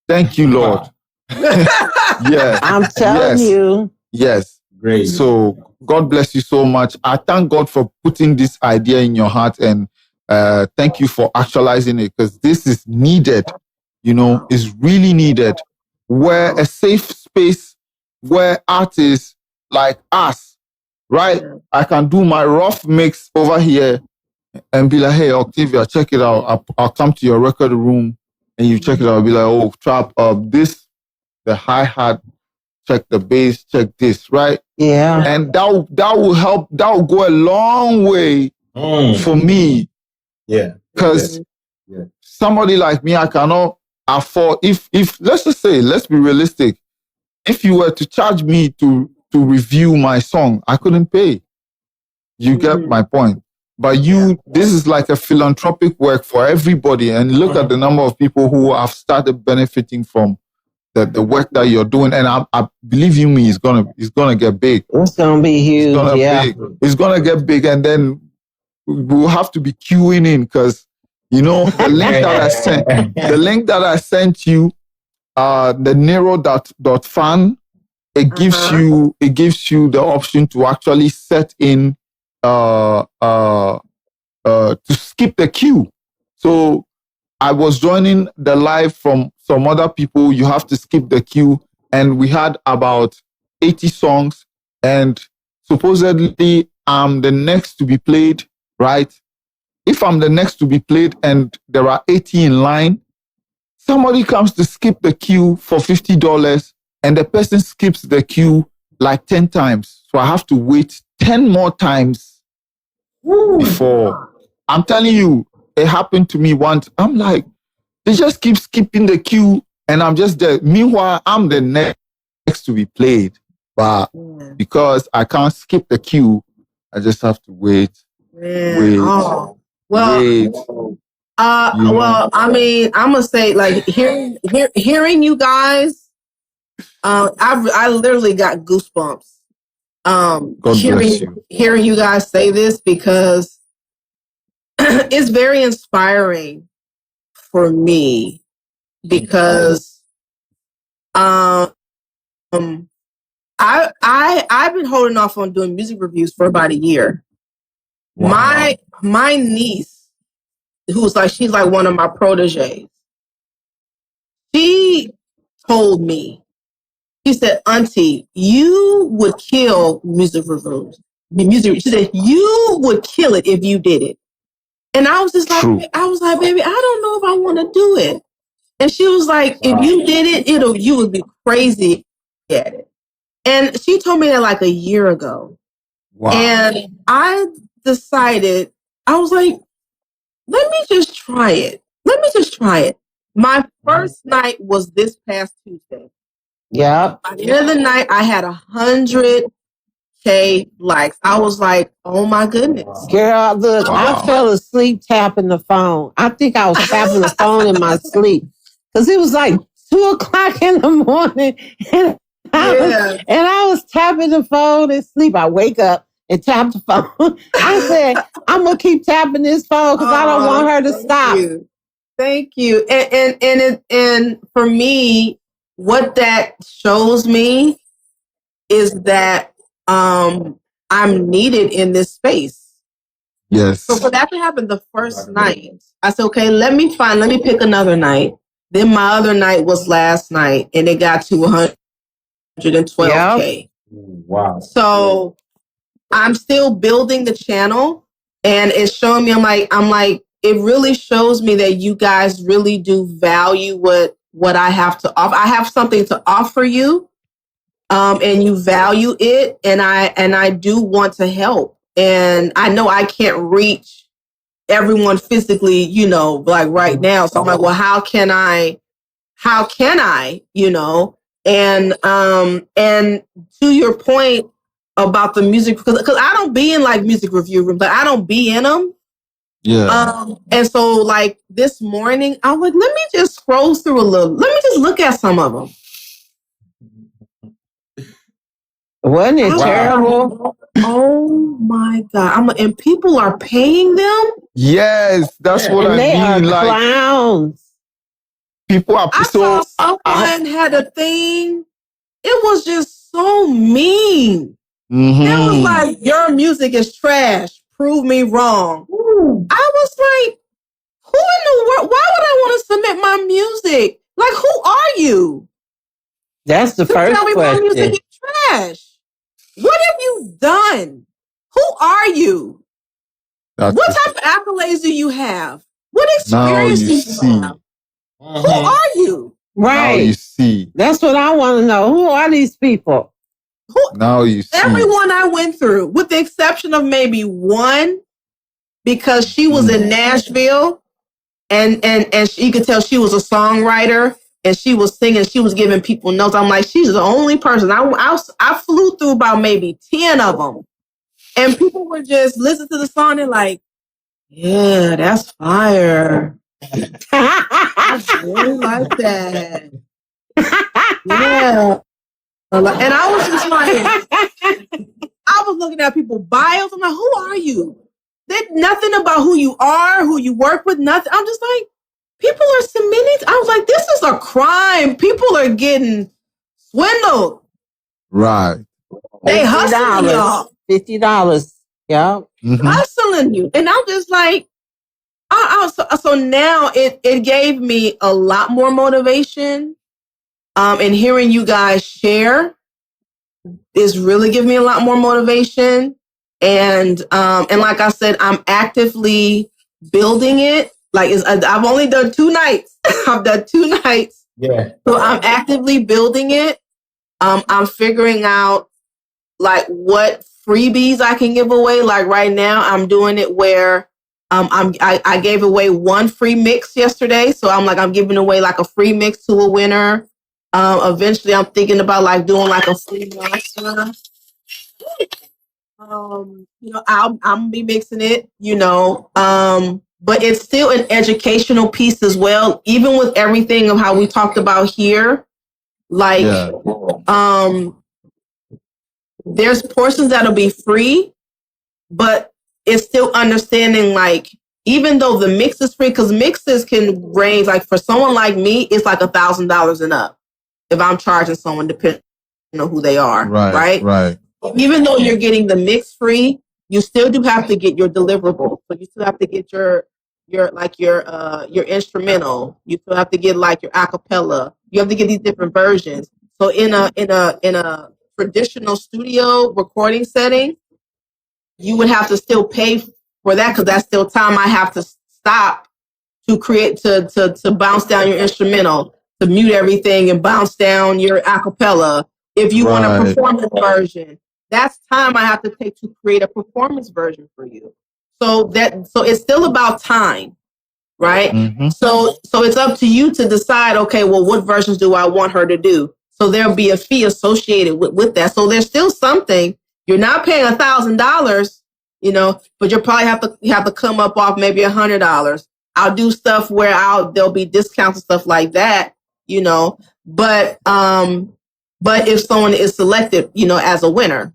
thank you, Lord. Yeah. I'm telling you. Yes. Great. So God bless you so much. I thank God for putting this idea in your heart and thank you for actualizing it because this is needed, is really needed. Where a safe space where artists like us, right? I can do my rough mix over here and be like, hey, Octavia, check it out. I'll come to your record room and you check it out. I'll be like, oh, Trap, the hi-hat, check the bass, check this, right? Yeah. And that will help. That will go a long way for me. Yeah. Because somebody like me, I cannot afford, if let's just say, let's be realistic. If you were to charge me to review my song, I couldn't pay. You get my point. But this is like a philanthropic work for everybody. And look at the number of people who have started benefiting from the work that you're doing. And I believe you me, it's gonna get big. It's gonna be huge. It's gonna get big, and then we'll have to be queuing in because the link that I sent you, the Nero.fan, it gives you the option to actually set in to skip the queue. So I was joining the live from some other people. You have to skip the queue, and we had about 80 songs, and supposedly I'm the next to be played, right? If I'm the next to be played and there are 80 in line, somebody comes to skip the queue for $50 and the person skips the queue like 10 times. So I have to wait 10 more times before. I'm telling you, it happened to me once. I'm like, they just keep skipping the queue and I'm just there. Meanwhile, I'm the next to be played. But because I can't skip the queue, I just have to wait. Well, I mean, I'm gonna say, like, hearing you guys, I literally got goosebumps. Hearing you guys say this, because it's very inspiring for me, because I've been holding off on doing music reviews for about a year. Wow. My niece, she's like one of my proteges, she told me, she said, "Auntie, you would kill music reviews. She said, you would kill it if you did it." And I was just like, baby, I don't know if I want to do it. And she was like, if you did it, you would be crazy at it. And she told me that like a year ago. Wow. And I decided, I was like, let me just try it. My first night was this past Tuesday. Yeah. By the end of the night, I had 100K likes. I was like, oh my goodness. Girl, look, I fell asleep tapping the phone. I think I was tapping the phone in my sleep. Because it was like 2:00 in the morning. And I was tapping the phone and sleep. I wake up and tap the phone. I said, I'm going to keep tapping this phone because I don't want her to stop. Thank you. And for me, what that shows me is that I'm needed in this space. Yes. So for that to happen the first night, I said, okay, let me pick another night. Then my other night was last night, and it got to 112K. Wow. So I'm still building the channel, and it's showing me, I'm like, it really shows me that you guys really do value what I have to offer. I have something to offer you, and you value it, and I do want to help. And I know I can't reach everyone physically, like right now. So I'm like, well, how can I, and to your point about the music, because I don't be in like music review rooms, but I don't be in them. Yeah. And so like this morning, I was like, let me just scroll through a little. Let me just look at some of them. Wasn't it terrible? Oh my God. And people are paying them? Yes, that's what I mean. They are clowns. People are saw someone had a thing. It was just so mean. Mm-hmm. It was like, your music is trash. Prove me wrong. Ooh. I was like, who in the world? Why would I want to submit my music? Like, who are you? That's the first tell me question. My music is trash. What have you done? Who are you? What type of accolades do you have? What experience do you have? Who are you? Right. Now you see. That's what I want to know. Who are these people? Now you see. Everyone I went through, with the exception of maybe one, because she was in Nashville, and you could tell she was a songwriter, and she was singing, she was giving people notes. I'm like, she's the only person. I flew through about maybe 10 of them. And people were just listening to the song and like, yeah, that's fire. I really like that. Yeah. And I was just like, I was looking at people's bios. I'm like, who are you? There's nothing about who you are, who you work with, nothing. I'm just like, people are submitting. I was like, this is a crime. People are getting swindled. Right. They hustling y'all. $50. Yeah. Hustling you. And I'm just like, so now it gave me a lot more motivation. And hearing you guys share is really giving me a lot more motivation. And like I said, I'm actively building it. Like I've only done 2 nights. I've done 2 nights. Yeah. So I'm actively building it. I'm figuring out like what freebies I can give away. Like right now, I'm doing it where I gave away 1 free mix yesterday. So I'm giving away like a free mix to a winner. Eventually, I'm thinking about like doing like a free master. I'll be mixing it, but it's still an educational piece as well. Even with everything of how we talked about here, like, there's portions that'll be free, but it's still understanding like, even though the mix is free, because mixes can range like for someone like me, it's like $1,000 and up. If I'm charging someone, depending on who they are, right? Even though you're getting the mix free, you still do have to get your deliverable. So you still have to get your instrumental. You still have to get like your acapella. You have to get these different versions. So in a traditional studio recording setting, you would have to still pay for that because that's still time I have to stop to create to bounce down your instrumental, to mute everything and bounce down your acapella. If you want a performance version, that's time I have to take to create a performance version for you. So it's still about time, right? So it's up to you to decide, okay, well, what versions do I want her to do? So there'll be a fee associated with that. So there's still something. You're not paying $1,000, but you'll probably have to come up off maybe $100. I'll do stuff where there'll be discounts and stuff like that, but if someone is selected, as a winner,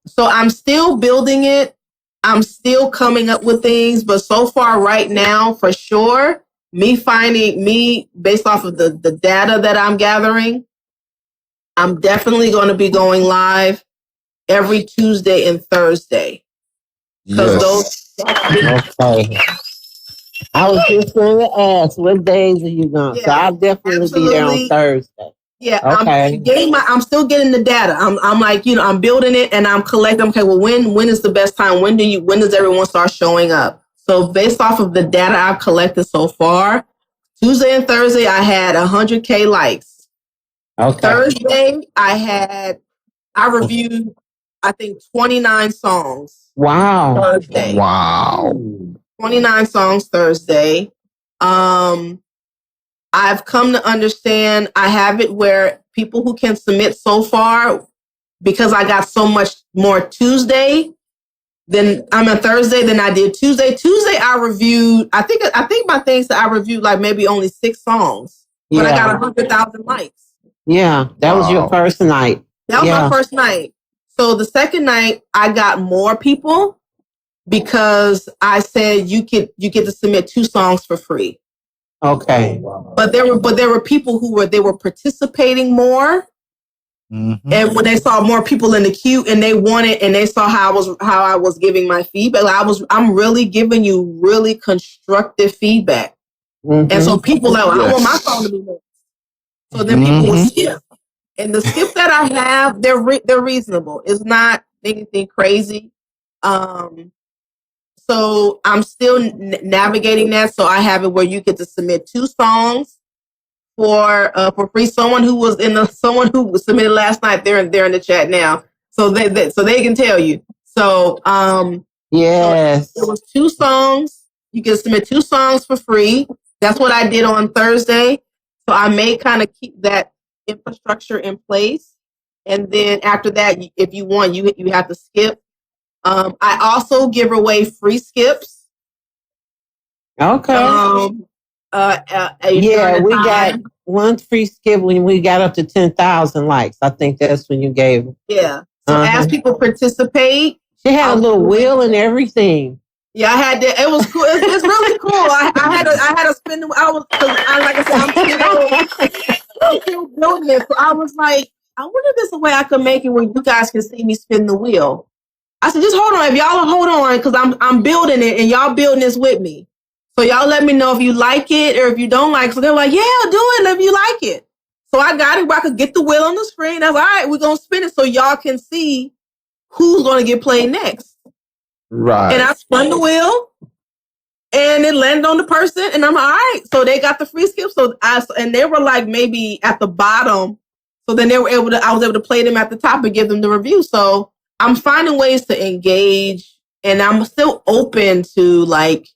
so I'm still building it. I'm still coming up with things, but so far right now, for sure, based off of the data that I'm gathering, I'm definitely going to be going live every Tuesday and Thursday. Yes. Okay. I was just going to ask, what days are you going? So I'll definitely be there on Thursday. Yeah. Okay. I'm still getting the data. I'm like, I'm building it and I'm collecting. Okay. Well, when is the best time? When does everyone start showing up? So based off of the data I've collected so far, Tuesday and Thursday, I had 100K likes. Okay. Thursday, I reviewed, I think, 29 songs. Wow. Thursday. Wow. 29 songs Thursday. I've come to understand I have it where people who can submit so far, because I got so much more Tuesday than I'm a Thursday than I did Tuesday. Tuesday I reviewed, I think my things that I reviewed like maybe only 6 songs, but I got 100,000 likes. Yeah, that was your first night. That was my first night. So the second night I got more people because I said you get to submit 2 songs for free. Okay. But there were people who were participating more. Mm-hmm. And when they saw more people in the queue and they saw how I was giving my feedback, I'm really giving you really constructive feedback. Mm-hmm. And so people like, I want my song to be mixed. So then people will skip. And the skips that I have, they're reasonable. It's not anything crazy. So I'm still navigating that. So I have it where you get to submit 2 songs for free. Someone who submitted last night, they're in the chat now, so they can tell you. So yes, so it was 2 songs. You can submit 2 songs for free. That's what I did on Thursday. So I may kind of keep that infrastructure in place, and then after that, if you want, you have to skip. I also give away free skips. Okay. Yeah, we got one free skip when we got up to 10,000 likes. I think that's when you gave. Yeah. So as people participate, she had a little wheel and everything. Yeah, I had that. It was cool. It's really cool. I had to spin. Like I said, I'm still building it. So I was like, I wonder if there's a way I could make it where you guys can see me spin the wheel. I said, just hold on. If y'all hold on, because I'm building it and y'all building this with me. So y'all let me know if you like it or if you don't like it. So they're like, yeah, do it if you like it. So I got it where I could get the wheel on the screen. I was like, all right, we're going to spin it so y'all can see who's going to get played next. Right. And I spun the wheel and it landed on the person. And I'm like, all right. So they got the free skip. And they were like maybe at the bottom. So then I was able to play them at the top and give them the review. So I'm finding ways to engage, and I'm still open to like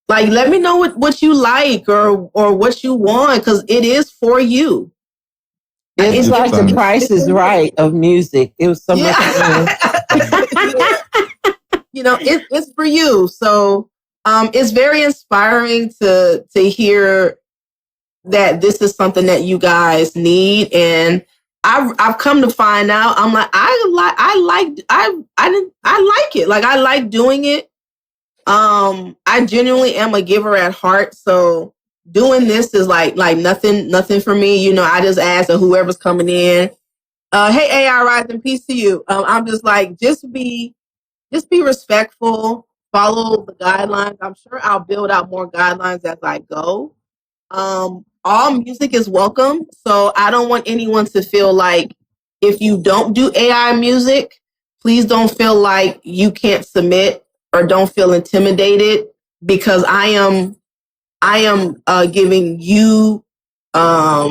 let me know what you like or what you want, because it is for you. It's like the Price is Right of music. It was so much fun. You know, it's for you. So it's very inspiring to hear that this is something that you guys need. And I've come to find out, I'm like, I like it. Like, I like doing it. I genuinely am a giver at heart. So doing this is like nothing for me. You know, I just ask that whoever's coming in, hey, AI Rise and peace to you. I'm just like, just be respectful, follow the guidelines. I'm sure I'll build out more guidelines as I go. All music is welcome. So I don't want anyone to feel like if you don't do AI music, please don't feel like you can't submit or don't feel intimidated, because I am giving you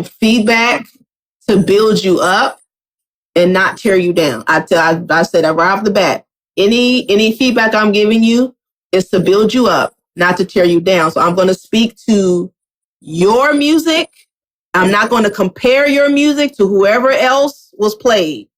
feedback to build you up and not tear you down. I said that right off the bat. Any feedback I'm giving you is to build you up, not to tear you down. So I'm going to speak to your music. I'm not going to compare your music to whoever else was played.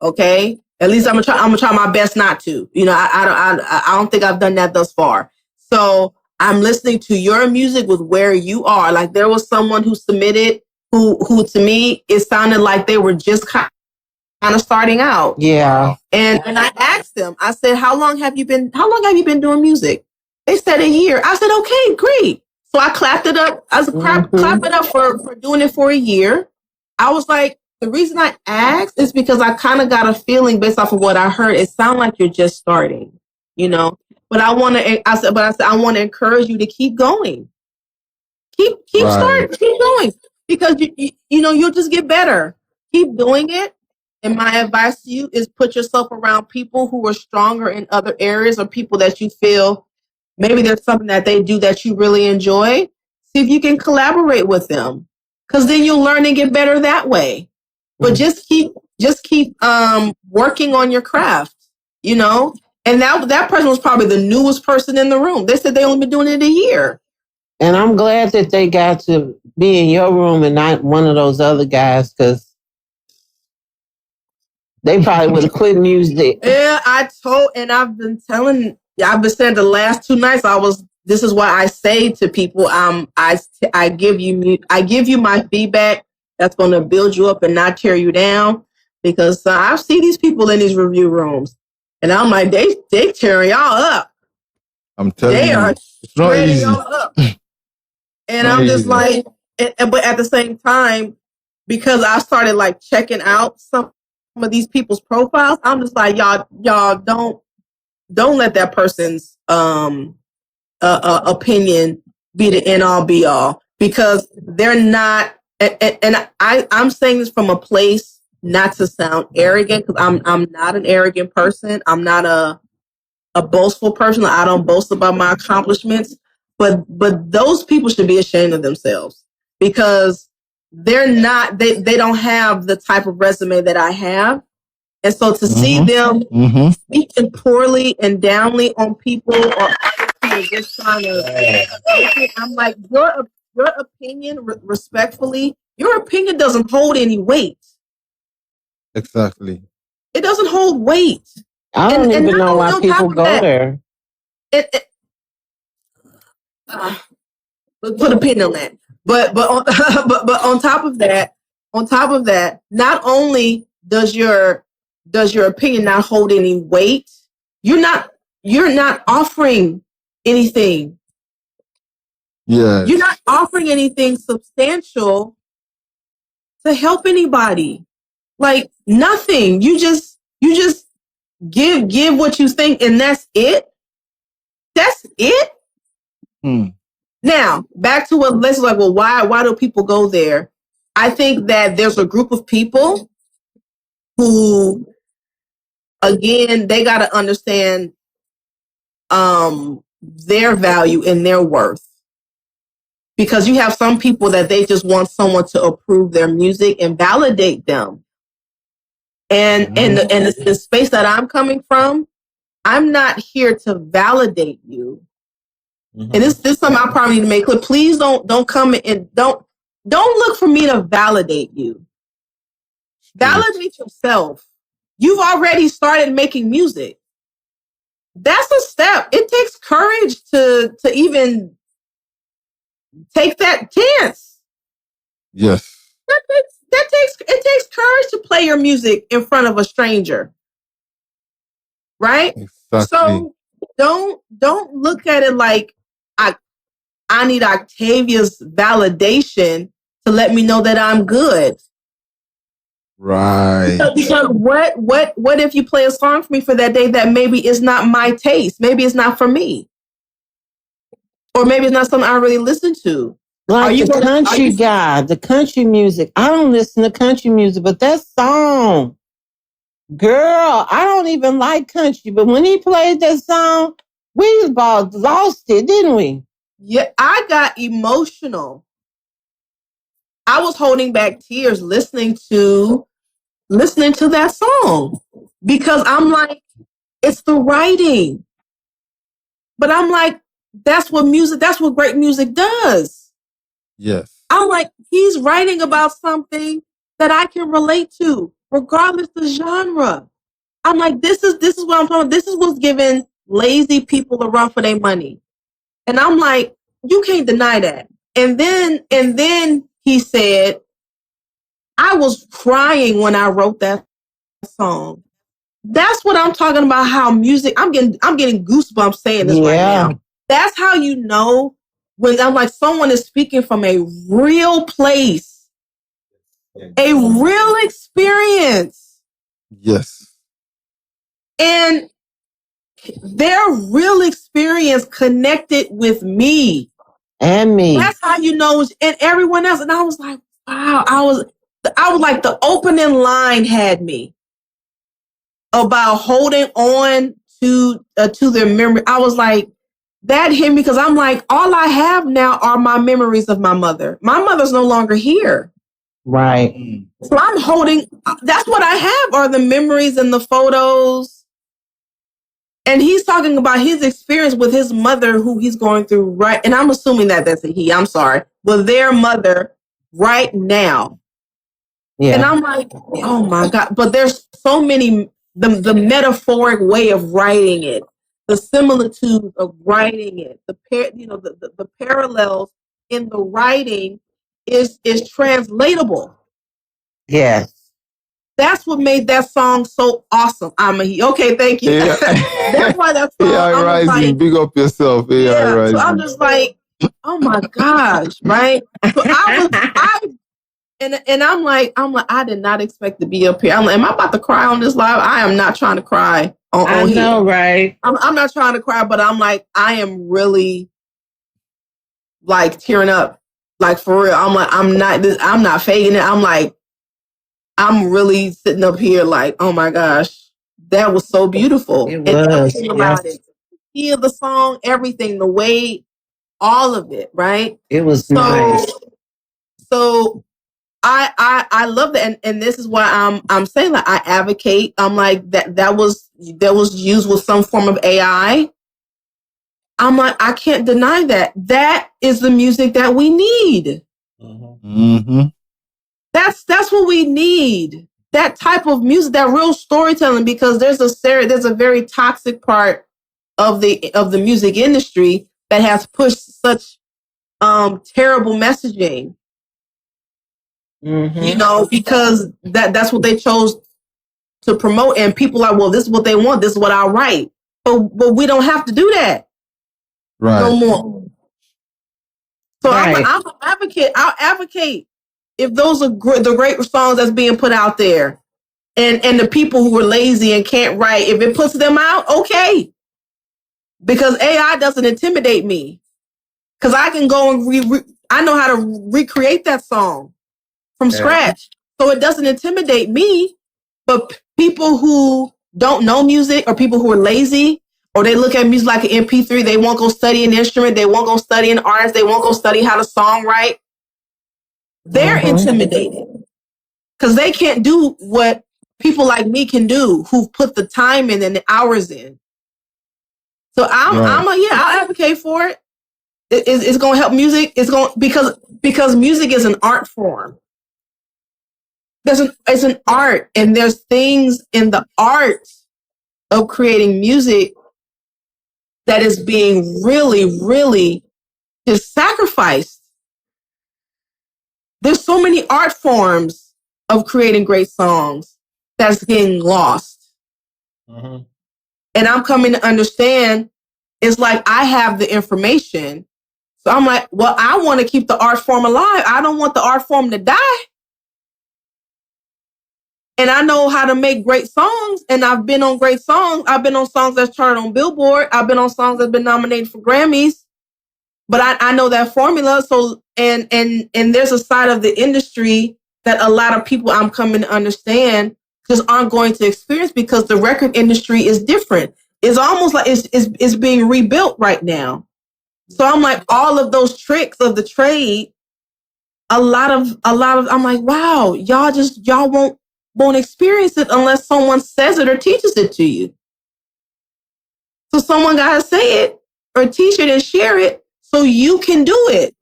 Okay. At least I'm gonna try my best not to. You know, I don't think I've done that thus far. So I'm listening to your music with where you are. Like, there was someone who submitted who to me, it sounded like they were just kind of starting out. Yeah. And I asked them, I said, how long have you been doing music? They said a year. I said, okay, great. So I clapped it up. I was clap it up for doing it for a year. I was like, the reason I asked is because I kind of got a feeling based off of what I heard. It sounded like you're just starting, you know. But I want to encourage you to keep going. Keep starting, keep going, because you know, you'll just get better. Keep doing it. And my advice to you is put yourself around people who are stronger in other areas, or people that you feel maybe there's something that they do that you really enjoy. See if you can collaborate with them, because then you'll learn and get better that way. But just keep working on your craft, you know. And that person was probably the newest person in the room. They said they only been doing it a year. And I'm glad that they got to be in your room and not one of those other guys, because they probably would have quit music. Yeah, I've been saying the last 2 nights, this is what I say to people. I give you my feedback that's going to build you up and not tear you down, because I see these people in these review rooms, and I'm like, they tearing y'all up. I'm telling you, they are tearing y'all up. And I'm just like, but at the same time, because I started like checking out some of these people's profiles, I'm just like, y'all don't let that person's opinion be the end all be all, because they're not. And I'm saying this from a place not to sound arrogant, because I'm not an arrogant person. I'm not a boastful person. I don't boast about my accomplishments. But those people should be ashamed of themselves, because they're not. They don't have the type of resume that I have. And so to see them speaking poorly and downly on people, or others who are just trying to, I'm like, your opinion, respectfully, your opinion doesn't hold any weight. Exactly. It doesn't hold weight. I don't even know why people go there. Put a pin on that. But on top of that, not only does your opinion not hold any weight, you're not offering anything. Yeah. You're not offering anything substantial to help anybody. Like nothing. You just give what you think, and that's it. That's it. Now, back to what Leslie's like, well, why do people go there? I think that there's a group of people who, again, they got to understand their value and their worth. Because you have some people that they just want someone to approve their music and validate them. And the space that I'm coming from, I'm not here to validate you. And this is something I probably need to make clear. Please don't come and don't look for me to validate you. Validate yourself. You've already started making music. That's a step. It takes courage to even take that chance. Yes. It takes courage to play your music in front of a stranger. Right? Exactly. So don't look at it like I need Octavia's validation to let me know that I'm good. Right. Because what if you play a song for me for that day that maybe is not my taste? Maybe it's not for me. Or maybe it's not something I really listen to. Like the country guy, the country music. I don't listen to country music, but that song, girl, I don't even like country. But when he played that song, we about lost it, didn't we? Yeah, I got emotional. I was holding back tears listening to that song because I'm like, it's the writing. But I'm like, that's what great music does. Yes. I'm like, he's writing about something that I can relate to, regardless of genre. I'm like, this is what I'm talking about. This is what's giving lazy people a run for their money. And I'm like, you can't deny that. And then he said, I was crying when I wrote that song. That's what I'm talking about. How music, I'm getting goosebumps saying this right now. That's how you know when I'm like, someone is speaking from a real place, a real experience. Yes. And their real experience connected with me. And me. That's how you know, and everyone else. And I was like, wow, I was like, the opening line had me about holding on to their memory. I was like, that hit me because I'm like, all I have now are my memories of my mother. My mother's no longer here. Right. So I'm holding, that's what I have are the memories and the photos. And he's talking about his experience with his mother, who he's going through right. And I'm assuming that that's a he, I'm sorry. But their mother right now. Yeah. And I'm like, oh my God. But there's so many, the metaphoric way of writing it, the similitude of writing it, the parallels in the writing is translatable. Yes. That's what made that song so awesome. Okay, thank you. Yeah. That's why that song. AI Rising, like, big up yourself. AI Rising. So I'm just like, oh my gosh, right? So I'm like, I did not expect to be up here. I'm like, am I about to cry on this live? I am not trying to cry. I know, right? I'm not trying to cry, but I'm like, I am really like tearing up, like for real. I'm like, I'm not faking it. I'm like, I'm really sitting up here like, oh my gosh, that was so beautiful. It was. Everything about it. Hear the song, everything, the way, all of it, right? It was nice. So I love that, and this is why I'm saying that I advocate. I'm like that was used with some form of AI. I'm like, I can't deny that. That is the music that we need. Mm-hmm. That's what we need. that type of music, that real storytelling, because there's a very toxic part of the music industry that has pushed such terrible messaging. You know, because that's what they chose to promote, and people are, well, this is what they want, this is what I'll write. But we don't have to do that no more. So I'm an advocate. I'll advocate if those are the great songs that's being put out there, and the people who are lazy and can't write, if it puts them out, okay. Because AI doesn't intimidate me. Because I can go and I know how to recreate that song from scratch. So it doesn't intimidate me. But people who don't know music, or people who are lazy, or they look at music like an MP3, they won't go study an instrument, they won't go study an artist, they won't go study how to songwrite. They're intimidated because they can't do what people like me can do, who've put the time in and the hours in. So I'll advocate for it. It's going to help music. It's going because music is an art form. It's an art, and there's things in the art of creating music that is being really, really just sacrificed. There's so many art forms of creating great songs that's getting lost. And I'm coming to understand, it's like I have the information. So I'm like, well, I want to keep the art form alive. I don't want the art form to die. And I know how to make great songs, and I've been on great songs. I've been on songs that's charted on Billboard. I've been on songs that's been nominated for Grammys. But I know that formula. So and there's a side of the industry that a lot of people I'm coming to understand just aren't going to experience, because the record industry is different. It's almost like it's being rebuilt right now. So I'm like, all of those tricks of the trade, a lot of I'm like, wow, y'all won't experience it unless someone says it or teaches it to you. So someone got to say it or teach it and share it so you can do it.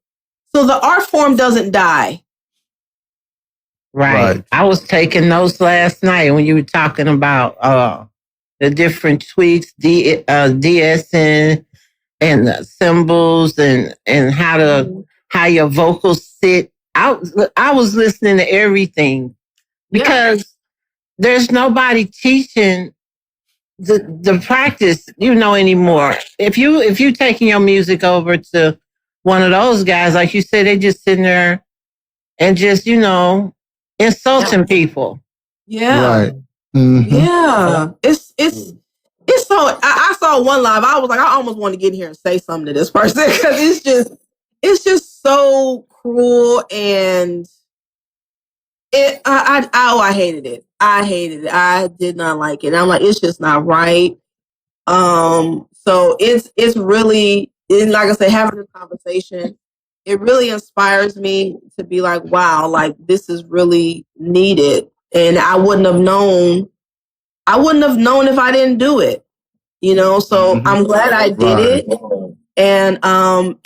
So the art form doesn't die. Right. I was taking notes last night when you were talking about the different tweaks, DSing and the symbols and how your vocals sit. I was listening to everything. Because there's nobody teaching the practice, anymore. If you taking your music over to one of those guys, like you said, they just sitting there and just, insulting people. Yeah. Right. Mm-hmm. Yeah. It's so, I saw one live. I was like, I almost want to get here and say something to this person, because it's just so cruel, and I hated it. I hated it. I did not like it. And I'm like, it's just not right. So it's really, and like I said, having a conversation, it really inspires me to be like, wow, like this is really needed. And I wouldn't have known if I didn't do it, so I'm glad I did it. And I'm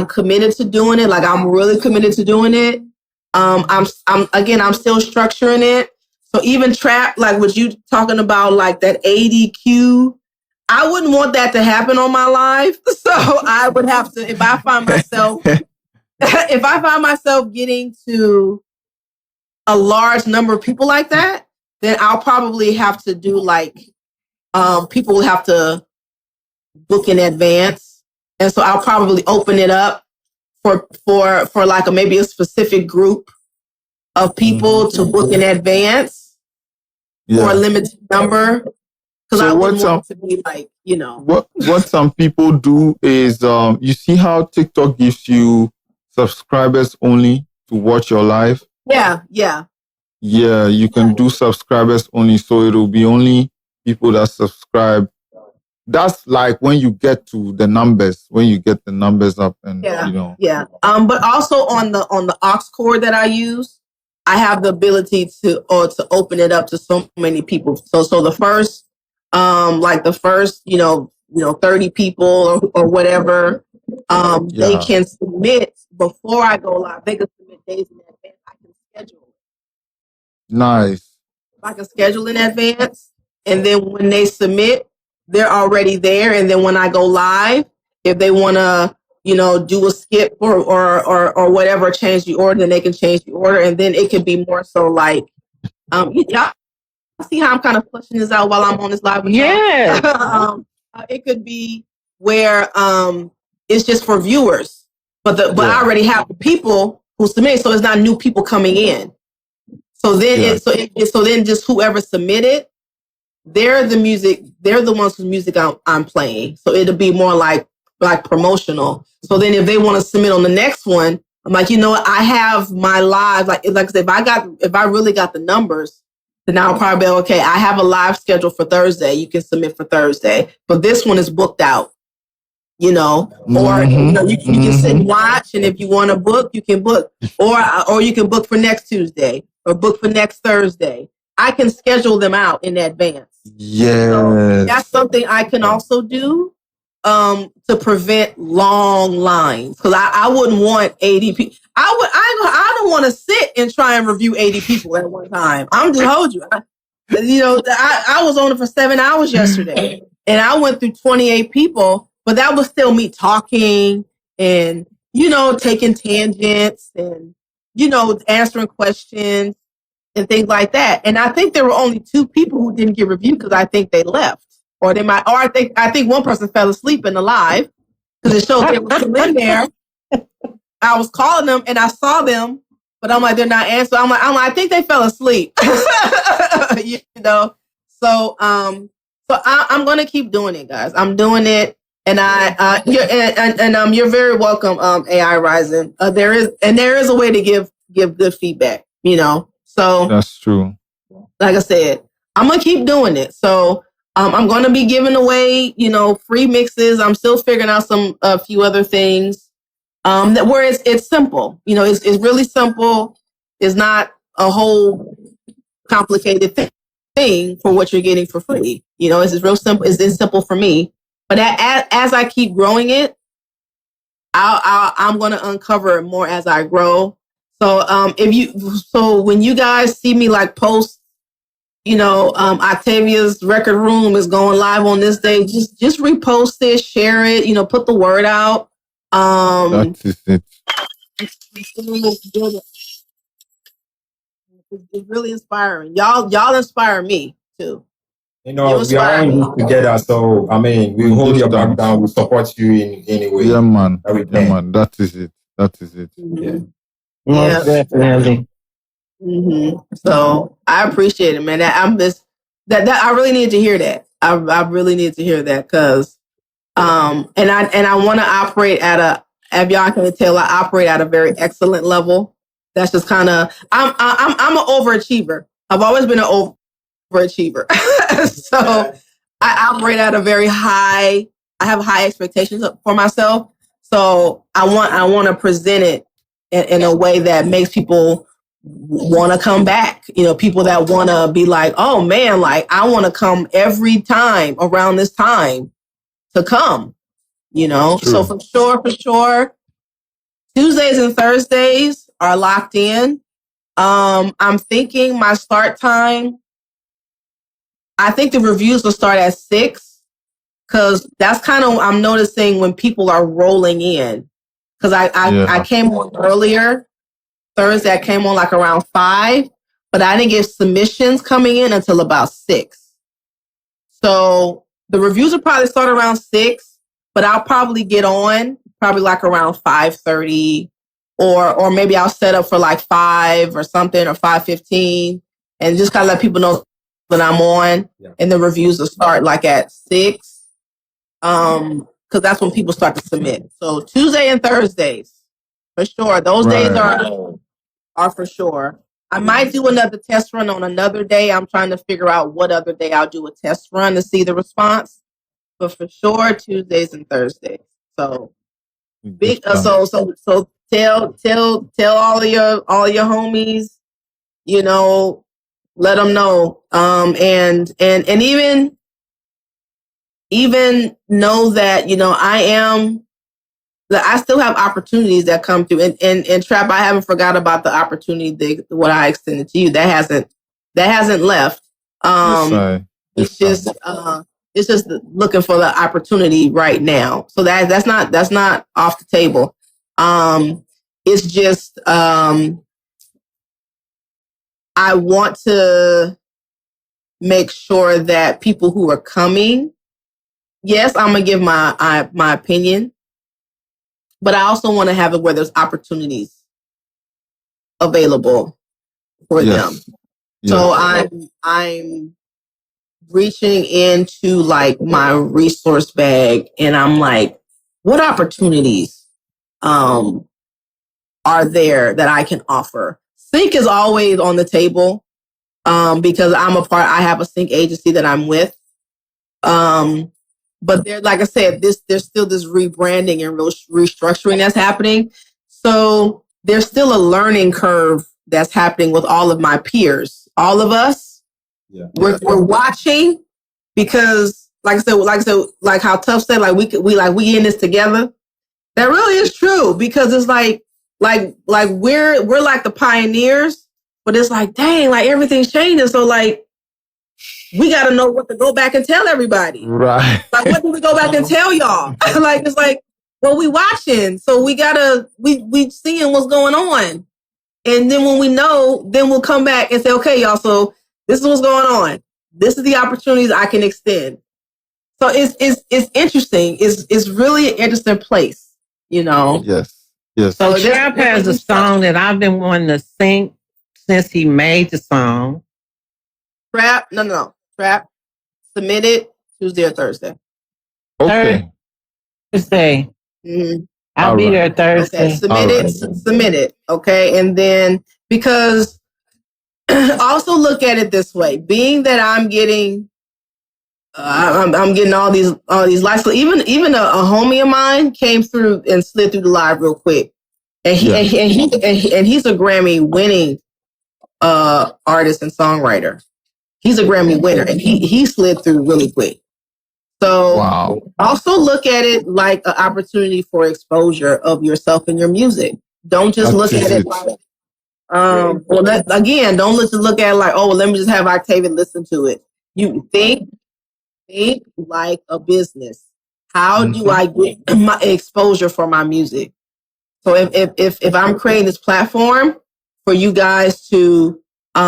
committed to doing it. Like, I'm really committed to doing it. I'm still structuring it. So even trap, like what you talking about, like that ADQ, I wouldn't want that to happen on my live. So I would have to, if I find myself getting to a large number of people like that, then I'll probably have to do like, people will have to book in advance. And so I'll probably open it up for like maybe a specific group of people to book in advance for a limited number. Because I wouldn't want it to be like, What some people do is, you see how TikTok gives you subscribers only to watch your live? Yeah. Yeah, you can do subscribers only, so it'll be only people that subscribe. That's like when you get to the numbers, up, and Yeah. But also on the aux cord that I use, I have the ability to open it up to so many people. So the first 30 people or whatever, they can submit before I go live. They can submit days in advance. I can schedule it. Nice. I can schedule in advance, and then when they submit, they're already there. And then when I go live, if they want to, do a skip or whatever, change the order, then they can change the order, and then it could be more so like, y'all see how I'm kind of pushing this out while I'm on this live with y'all? It could be where it's just for viewers, but I already have the people who submit, so it's not new people coming in. So then so then just whoever submitted, they're the ones whose music I'm playing. So it'll be more like promotional. So then if they want to submit on the next one, I'm like, I have my live, like I said, if I really got the numbers, then I'll probably be okay. I have a live schedule for Thursday. You can submit for Thursday, but this one is booked out. Or you can sit and watch, and if you want to book, you can book, or you can book for next Tuesday or book for next Thursday. I can schedule them out in advance. Yes. So that's something I can also do to prevent long lines, because I wouldn't want 80 people. I don't want to sit and try and review 80 people at one time. I'm just hold you. I was on it for 7 hours yesterday, and I went through 28 people, but that was still me talking and taking tangents and answering questions and things like that. And I think there were only 2 people who didn't get reviewed because I think they left, or I think one person fell asleep in the live because it showed they were still in there. I was calling them and I saw them, but I'm like, they're not answering. I'm like, I think they fell asleep. So I'm going to keep doing it, guys. I'm doing it. And you're very welcome, AI Rising. There is a way to give good feedback, So that's true. Like I said, I'm gonna keep doing it. So I'm gonna be giving away, free mixes. I'm still figuring out a few other things. Where it's simple. It's really simple. It's not a whole complicated thing for what you're getting for free. It's real simple. It's simple for me. But as I keep growing it, I'm going to uncover more as I grow. So when you guys see me like post, Octavia's record room is going live on this day, just repost it, share it, put the word out. That is it. It's really inspiring. Y'all inspire me too. We are all in this together, so we hold your back down. We support you in any way. Yeah, man. That is it. Mm-hmm. Yeah, definitely. Mm-hmm. So I appreciate it, man. That I really need to hear that. I really need to hear that because, and I want to operate at if y'all can tell, I operate at a very excellent level. That's just kind of I'm an overachiever. I've always been an overachiever. So I operate at a very high. I have high expectations for myself. So I want to present it in a way that makes people want to come back. People that want to be like, oh man, like I want to come every time around this time to come. True. So for sure, Tuesdays and Thursdays are locked in. I'm thinking my start time, I think the reviews will start at 6, because that's kind of, I'm noticing when people are rolling in, because I came on earlier. Thursday I came on like around 5, but I didn't get submissions coming in until about 6. So the reviews will probably start around 6, but I'll probably get on probably like around 5:30, or maybe I'll set up for like 5 or something, or 5:15, and just kind of let people know that I'm on. And the reviews will start like at 6, because that's when people start to submit. So Tuesday and Thursdays for sure. Those days are for sure. I might do another test run on another day. I'm trying to figure out what other day I'll do a test run to see the response. But for sure, Tuesdays and Thursdays. So big. So tell all of your homies. Let them know. And even know that I still have opportunities that come through. And Trap, I haven't forgot about the opportunity what I extended to you. That hasn't That hasn't left. It's just looking for the opportunity right now. So that's not off the table. It's just I want to make sure that people who are coming, yes, I'm gonna give my opinion, but I also want to have it where there's opportunities available for them. Yes. So I'm reaching into like my resource bag, and I'm like, what opportunities are there that I can offer? Sync is always on the table because I have a sync agency that I'm with. But there, like I said, there's still this rebranding and restructuring that's happening. So there's still a learning curve that's happening with all of my peers. All of us, we're watching because, like how Tough said, like we in this together. That really is true because it's like we're like the pioneers, but it's like, dang, like everything's changing. So like, we got to know what to go back and tell everybody. Right. Like, what do we go back and tell y'all? Like, it's like, well, we watching. So we seeing what's going on. And then when we know, then we'll come back and say, okay, y'all, so this is what's going on. This is the opportunities I can extend. So it's interesting. It's really an interesting place, you know? Yes. So Trap has a song that I've been wanting to sing since he made the song. Trap? No. Trap. Submit it Tuesday or Thursday. Okay. Thursday. Mm-hmm. I'll be there Thursday. Okay, submit it. Okay. And then, because also look at it this way, being that I'm getting all these likes. So even a homie of mine came through and slid through the live real quick. And he's a Grammy winning artist and songwriter. He's a Grammy winner, and he slid through really quick. So also look at it like an opportunity for exposure of yourself and your music. Don't just look at it like, don't look at it like, oh, let me just have Octavia listen to it. You think like a business. How do I get my exposure for my music? So if I'm creating this platform for you guys to be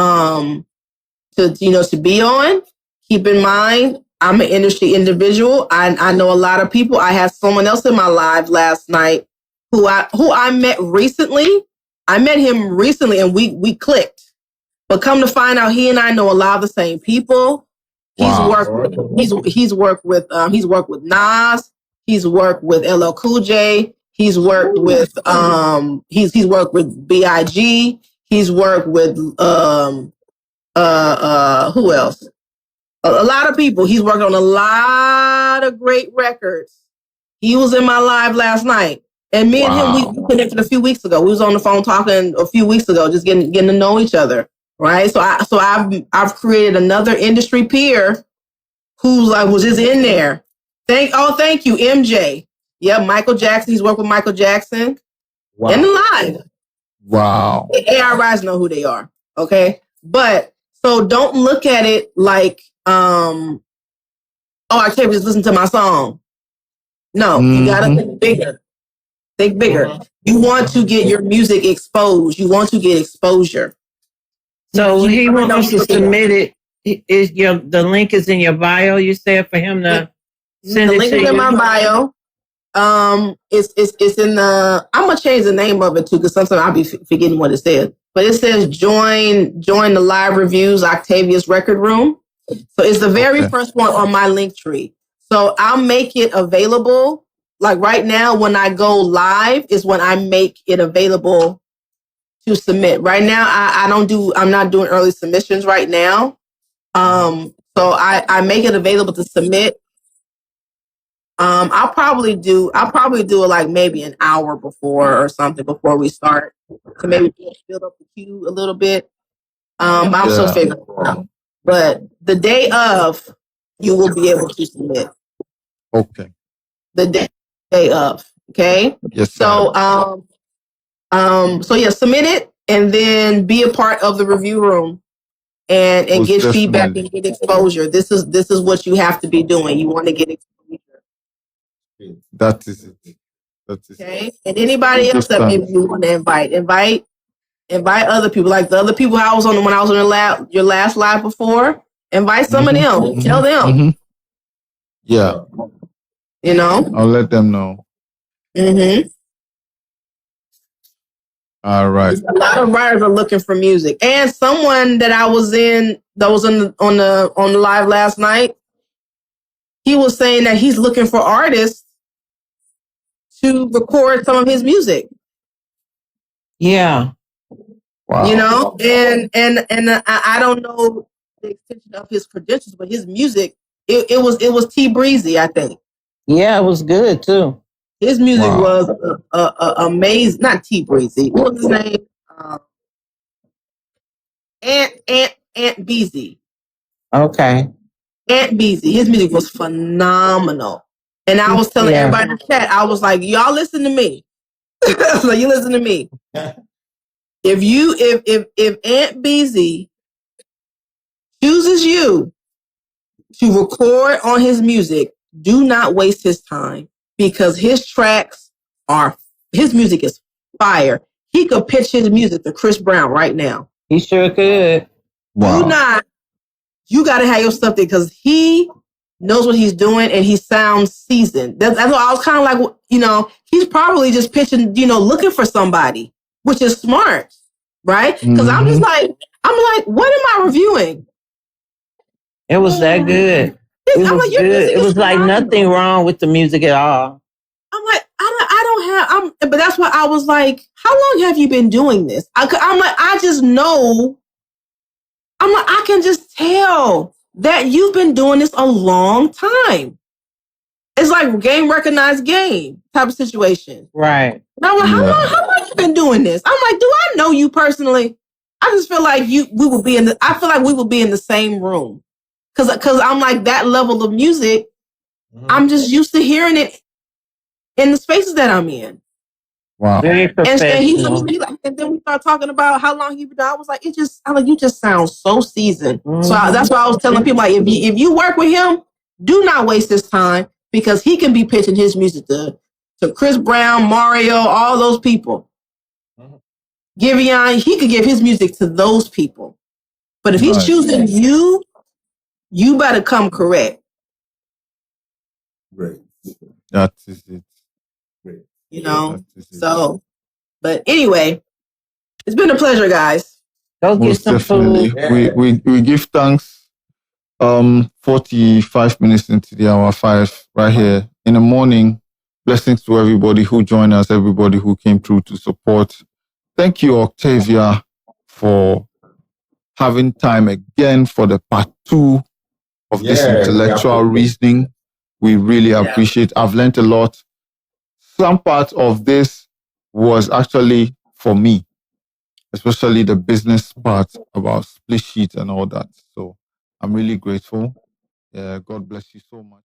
on, keep in mind, I'm an industry individual. I know a lot of people. I had someone else in my live last night who I met recently. I met him recently and we clicked. But come to find out, he and I know a lot of the same people. He's worked with Nas. He's worked with LL Cool J. He's worked with he's worked with B.I.G. He's worked with who else? A lot of people. He's worked on a lot of great records. He was in my live last night. And me and him, we connected a few weeks ago. We was on the phone talking a few weeks ago, just getting to know each other. Right. So I've created another industry peer who was just in there. Thank you, MJ. Yeah, Michael Jackson. He's worked with Michael Jackson. In the live. Wow. AI Rise know who they are. Okay. But so don't look at it like, I can't just listen to my song. No, you gotta think bigger. Think bigger. You want to get your music exposed. You want to get exposure. So he wants to submit it. The link is in your bio, you said, for him to send it to you? The link is in my bio. It's in the, I'm gonna change the name of it too, because sometimes I'll be forgetting what it says. But it says join the live reviews, Octavia's Record Room. So it's the very first one on my link tree. So I'll make it available. Like right now, when I go live is when I make it available to submit. Right now, I'm not doing early submissions right now. So I make it available to submit. I'll probably do it like maybe an hour before or something before we start to maybe build up the queue a little bit. I'm still figuring it out. But the day of, you will be able to submit. Okay. The day of. Okay. Yes. So submit it and then be a part of the review room. and get feedback and get exposure. This is what you have to be doing. You want to get exposure. That is it. Okay. And anybody else that maybe you want to invite other people, like the other people I was on when I was on your last live before. Invite some of them. Tell them. Yeah. You know? I'll let them know. All right. A lot of writers are looking for music. And someone that I was on the live last night, he was saying that he's looking for artists to record some of his music. Yeah. Wow. You know, and I don't know the extension of his credentials, but his music, it was T Breezy, I think. Yeah, it was good too. His music was amazing. Not T Breezy. What was his name? Ant Beasy. Okay. Ant Beasy. His music was phenomenal. And I was telling everybody in the chat, I was like, y'all listen to me. So you listen to me. If Ant Beasy chooses you to record on his music, do not waste his time, because his music is fire. He could pitch his music to Chris Brown right now. He sure could. Wow. You got to have your stuff there, because he knows what he's doing and he sounds seasoned. That's what I was kind of like, you know, he's probably just pitching, you know, looking for somebody, which is smart, right? Because I'm like, what am I reviewing? It was that good. It was good. It was like nothing wrong with the music at all. I'm like, but that's why I was like, how long have you been doing this? I'm like, I just know. I'm like, I can just tell that you've been doing this a long time. It's like game recognized game type of situation. Right. And I'm like, how long you been doing this? I'm like, do I know you personally? I just feel like we will be in the same room. Cause I'm like, that level of music, I'm just used to hearing it in the spaces that I'm in. Wow. Very professional. And then we start talking about how long you've been doing. I was like, you just sound so seasoned. So that's why I was telling people, like, if you work with him, do not waste his time, because he can be pitching his music to Chris Brown, Mario, all those people. Giveon, he could give his music to those people. But if he's choosing you better come correct. Great. That is it. Great. You know, so, but anyway, it's been a pleasure, guys. Go get some food. We give thanks 45 minutes into the hour 5 right here in the morning. Blessings to everybody who joined us, everybody who came through to support. Thank you, Octavia, for having time again for the part 2 of this intellectual reasoning. We really appreciate. I've learned a lot. Some part of this was actually for me, especially the business part about split sheet and all that. So I'm really grateful. God bless you so much.